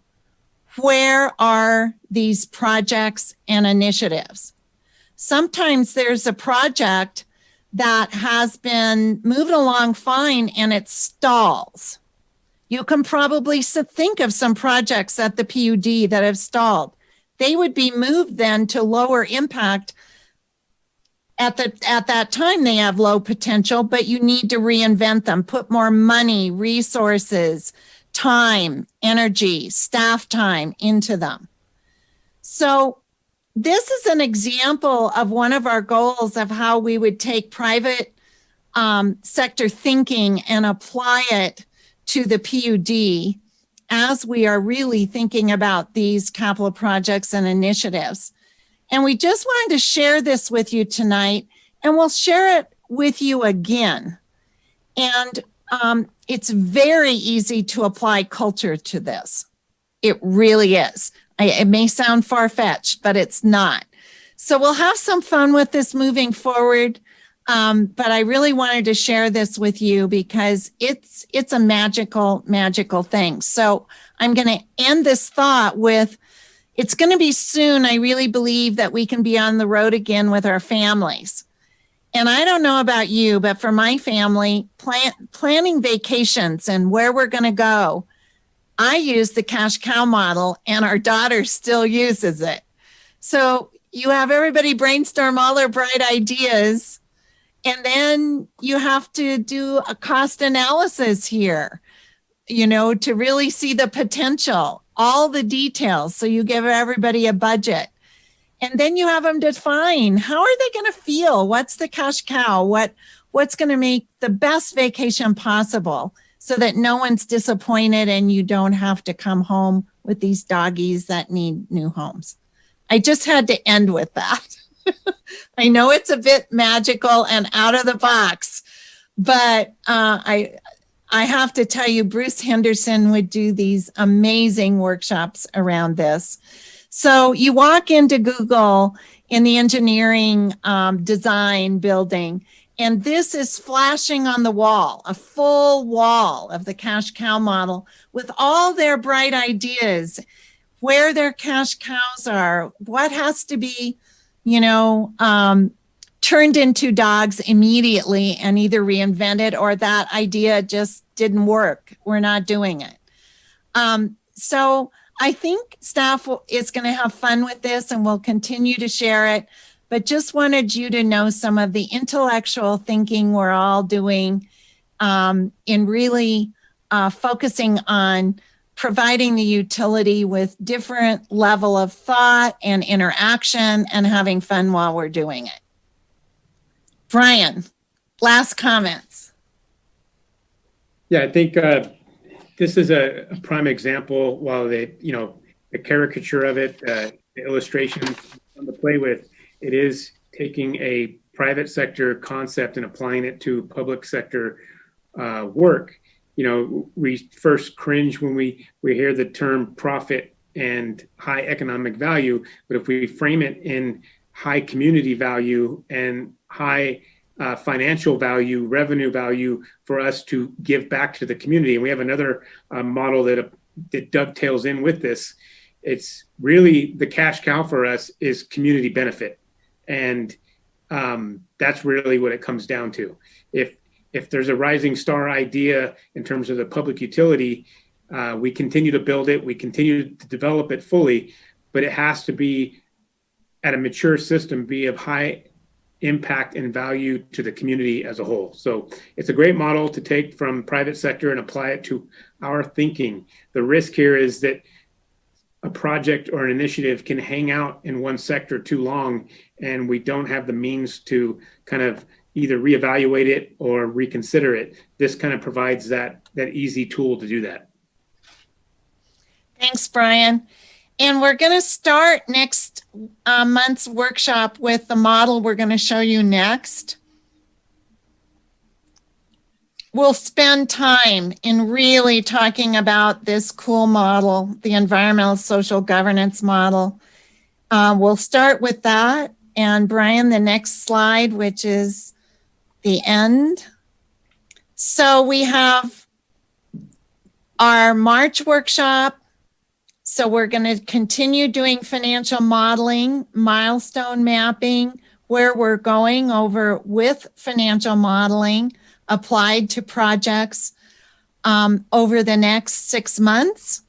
where are these projects and initiatives. Sometimes there's a project that has been moving along fine and it stalls. You can probably think of some projects at the PUD that have stalled. They would be moved then to lower impact. At that time, they have low potential, but you need to reinvent them, put more money, resources, time, energy, staff time into them. So this is an example of one of our goals of how we would take private sector thinking and apply it to the PUD as we are really thinking about these capital projects and initiatives. And we just wanted to share this with you tonight, and we'll share it with you again. And it's very easy to apply culture to this. It really is. It may sound far-fetched, but it's not. So we'll have some fun with this moving forward. But I really wanted to share this with you because it's a magical, magical thing. So I'm going to end this thought with, it's going to be soon, I really believe, that we can be on the road again with our families. And I don't know about you, but for my family, planning vacations and where we're going to go, I use the cash cow model and our daughter still uses it. So you have everybody brainstorm all their bright ideas, and then you have to do a cost analysis here, to really see the potential, all the details. So you give everybody a budget. And then you have them define, how are they going to feel? What's the cash cow? What's going to make the best vacation possible so that no one's disappointed and you don't have to come home with these doggies that need new homes. I just had to end with that. I know it's a bit magical and out of the box, but I have to tell you, Bruce Henderson would do these amazing workshops around this. So you walk into Google in the engineering design building, And this is flashing on the wall, a full wall of the cash cow model with all their bright ideas, where their cash cows are, what has to be, turned into dogs immediately and either reinvented or that idea just didn't work. We're not doing it. So I think staff is going to have fun with this and will continue to share it, but just wanted you to know some of the intellectual thinking we're all doing in really focusing on providing the utility with different level of thought and interaction and having fun while we're doing it. Brian, last comments. Yeah, I think this is a prime example. While the caricature of it, the illustration on the play with, it is taking a private sector concept and applying it to public sector work. We first cringe when we hear the term profit and high economic value, but if we frame it in high community value and high financial value, revenue value for us to give back to the community. And we have another model that dovetails in with this. It's really the cash cow for us is community benefit. And that's really what it comes down to. If there's a rising star idea in terms of the public utility, we continue to build it, we continue to develop it fully, but it has to be at a mature system, be of high impact and value to the community as a whole. So it's a great model to take from private sector and apply it to our thinking. The risk here is that a project or an initiative can hang out in one sector too long and we don't have the means to kind of either reevaluate it or reconsider it. This kind of provides that easy tool to do that. Thanks, Brian. And we're going to start next month's workshop with the model we're going to show you next. We'll spend time in really talking about this cool model, the environmental social governance model. We'll start with that. And Brian, the next slide, which is the end. So we have our March workshop. So we're going to continue doing financial modeling, milestone mapping, where we're going over with financial modeling applied to projects over the next 6 months.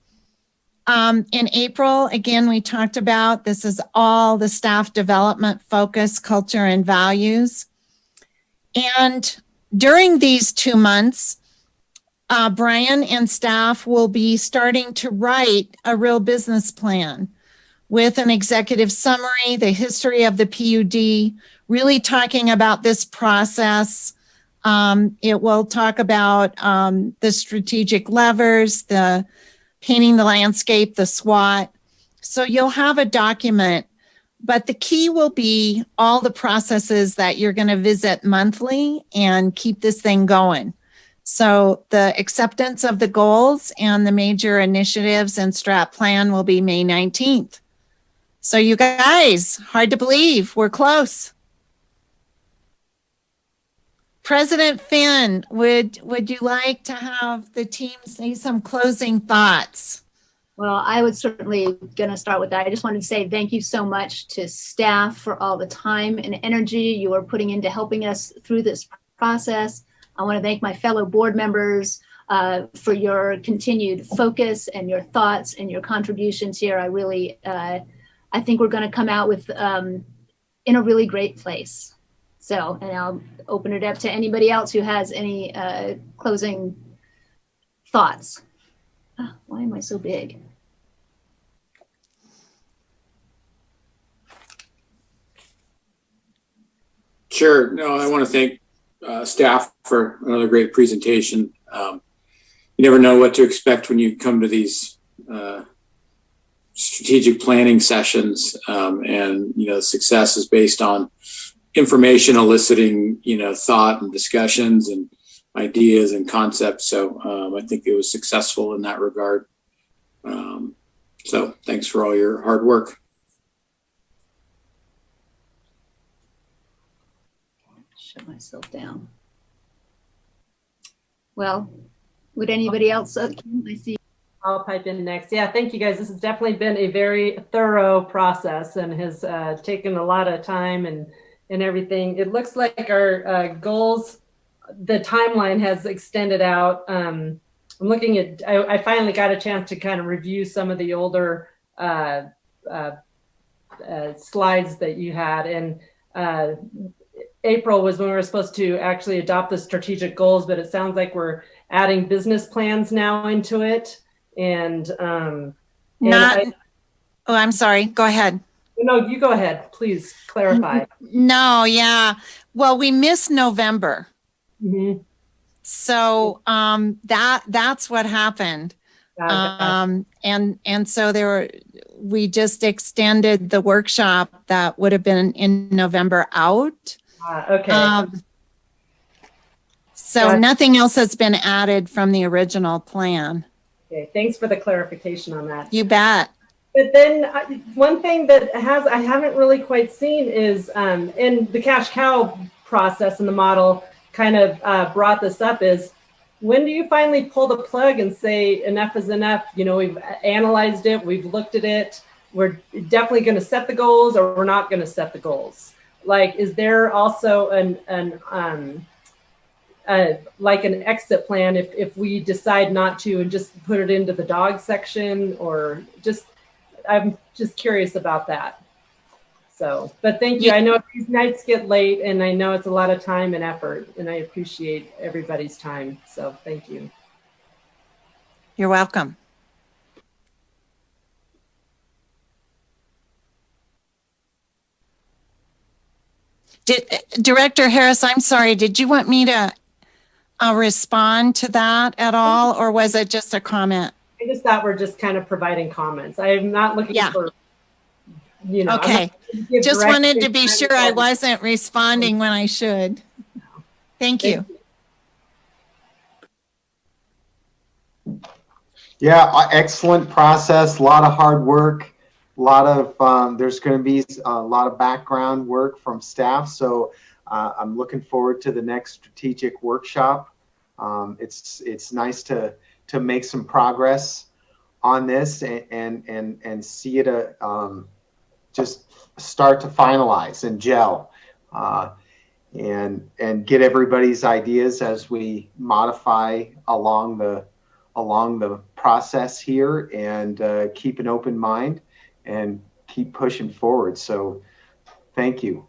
In April, again, we talked about this is all the staff development focus, culture, and values. And during these 2 months, Brian and staff will be starting to write a real business plan with an executive summary, the history of the PUD, really talking about this process. It will talk about the strategic levers, the painting the landscape, the SWOT. So you'll have a document, but the key will be all the processes that you're going to visit monthly and keep this thing going. So the acceptance of the goals and the major initiatives and strat plan will be May 19th. So you guys, hard to believe, we're close. President Finn, would you like to have the team say some closing thoughts? Well, I would certainly going to start with that. I just wanted to say thank you so much to staff for all the time and energy you are putting into helping us through this process. I want to thank my fellow board members for your continued focus and your thoughts and your contributions here. I really, I think we're going to come out with in a really great place. So, and I'll open it up to anybody else who has any closing thoughts. Oh, why am I so big? Sure. No, I want to thank staff for another great presentation. You never know what to expect when you come to these strategic planning sessions, and success is based on information eliciting thought and discussions and ideas and concepts. So I think it was successful in that regard. So thanks for all your hard work. Shut myself down. Well, would anybody else? I see. I'll pipe in next. Yeah, thank you guys. This has definitely been a very thorough process and has taken a lot of time and everything. It looks like our goals, the timeline has extended out. I'm looking at, I finally got a chance to kind of review some of the older slides that you had. And April was when we were supposed to actually adopt the strategic goals, but it sounds like we're adding business plans now into it. And I'm sorry. Go ahead. No, you go ahead. Please clarify. No, yeah. Well, we missed November. Mm-hmm. So that's what happened. And so we just extended the workshop that would have been in November out. Okay. So nothing else has been added from the original plan. Okay, thanks for the clarification on that. You bet. But then one thing that I haven't really quite seen is in the cash cow process and the model kind of brought this up is, when do you finally pull the plug and say enough is enough? You know, we've analyzed it, we've looked at it, we're definitely going to set the goals, or we're not going to set the goals. Like, is there also like an exit plan if we decide not to and just put it into the dog section, or just, I'm just curious about that. So, but thank you. I know these nights get late and I know it's a lot of time and effort, and I appreciate everybody's time. So thank you. You're welcome. Director Harris, I'm sorry, did you want me to respond to that at all, or was it just a comment? I just thought we're just kind of providing comments. I am not looking for, you know. Okay. Just wanted to be sure I wasn't responding when I should. Thank you. Yeah, excellent process, a lot of hard work, a lot of, there's going to be a lot of background work from staff. So I'm looking forward to the next strategic workshop. It's nice to make some progress on this and see it just start to finalize and gel and get everybody's ideas as we modify along the process here, and keep an open mind and keep pushing forward. So thank you.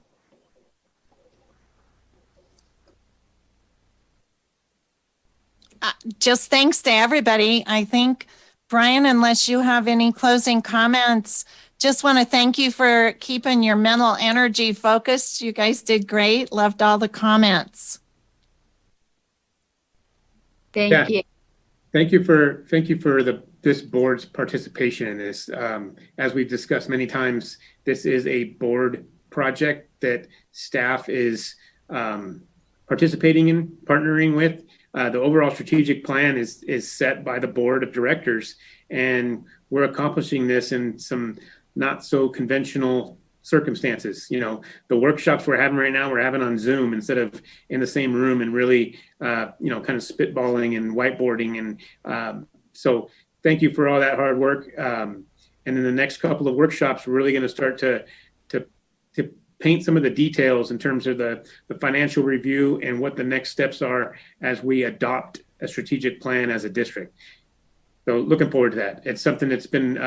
Just thanks to everybody. I think, Brian, unless you have any closing comments, just want to thank you for keeping your mental energy focused. You guys did great. Loved all the comments. Thank you. Thank you for this board's participation in this. As we've discussed many times, this is a board project that staff is participating in, partnering with. The overall strategic plan is set by the board of directors, and we're accomplishing this in some not so conventional circumstances. You know, the workshops we're having right now, we're having on Zoom instead of in the same room, and really, you know, kind of spitballing and whiteboarding. And so thank you for all that hard work. And in the next couple of workshops, we're really going to start to paint some of the details in terms of the financial review and what the next steps are as we adopt a strategic plan as a district. So looking forward to that. It's something that's been,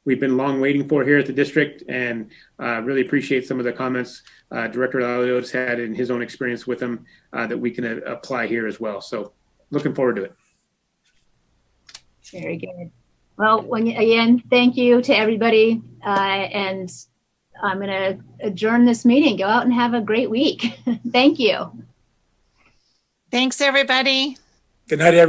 we've been long waiting for here at the district, and really appreciate some of the comments Director Laliotis had in his own experience with them that we can apply here as well. So looking forward to it. Very good. Well, again, thank you to everybody. And I'm going to adjourn this meeting. Go out and have a great week. Thank you. Thanks, everybody. Good night, everyone.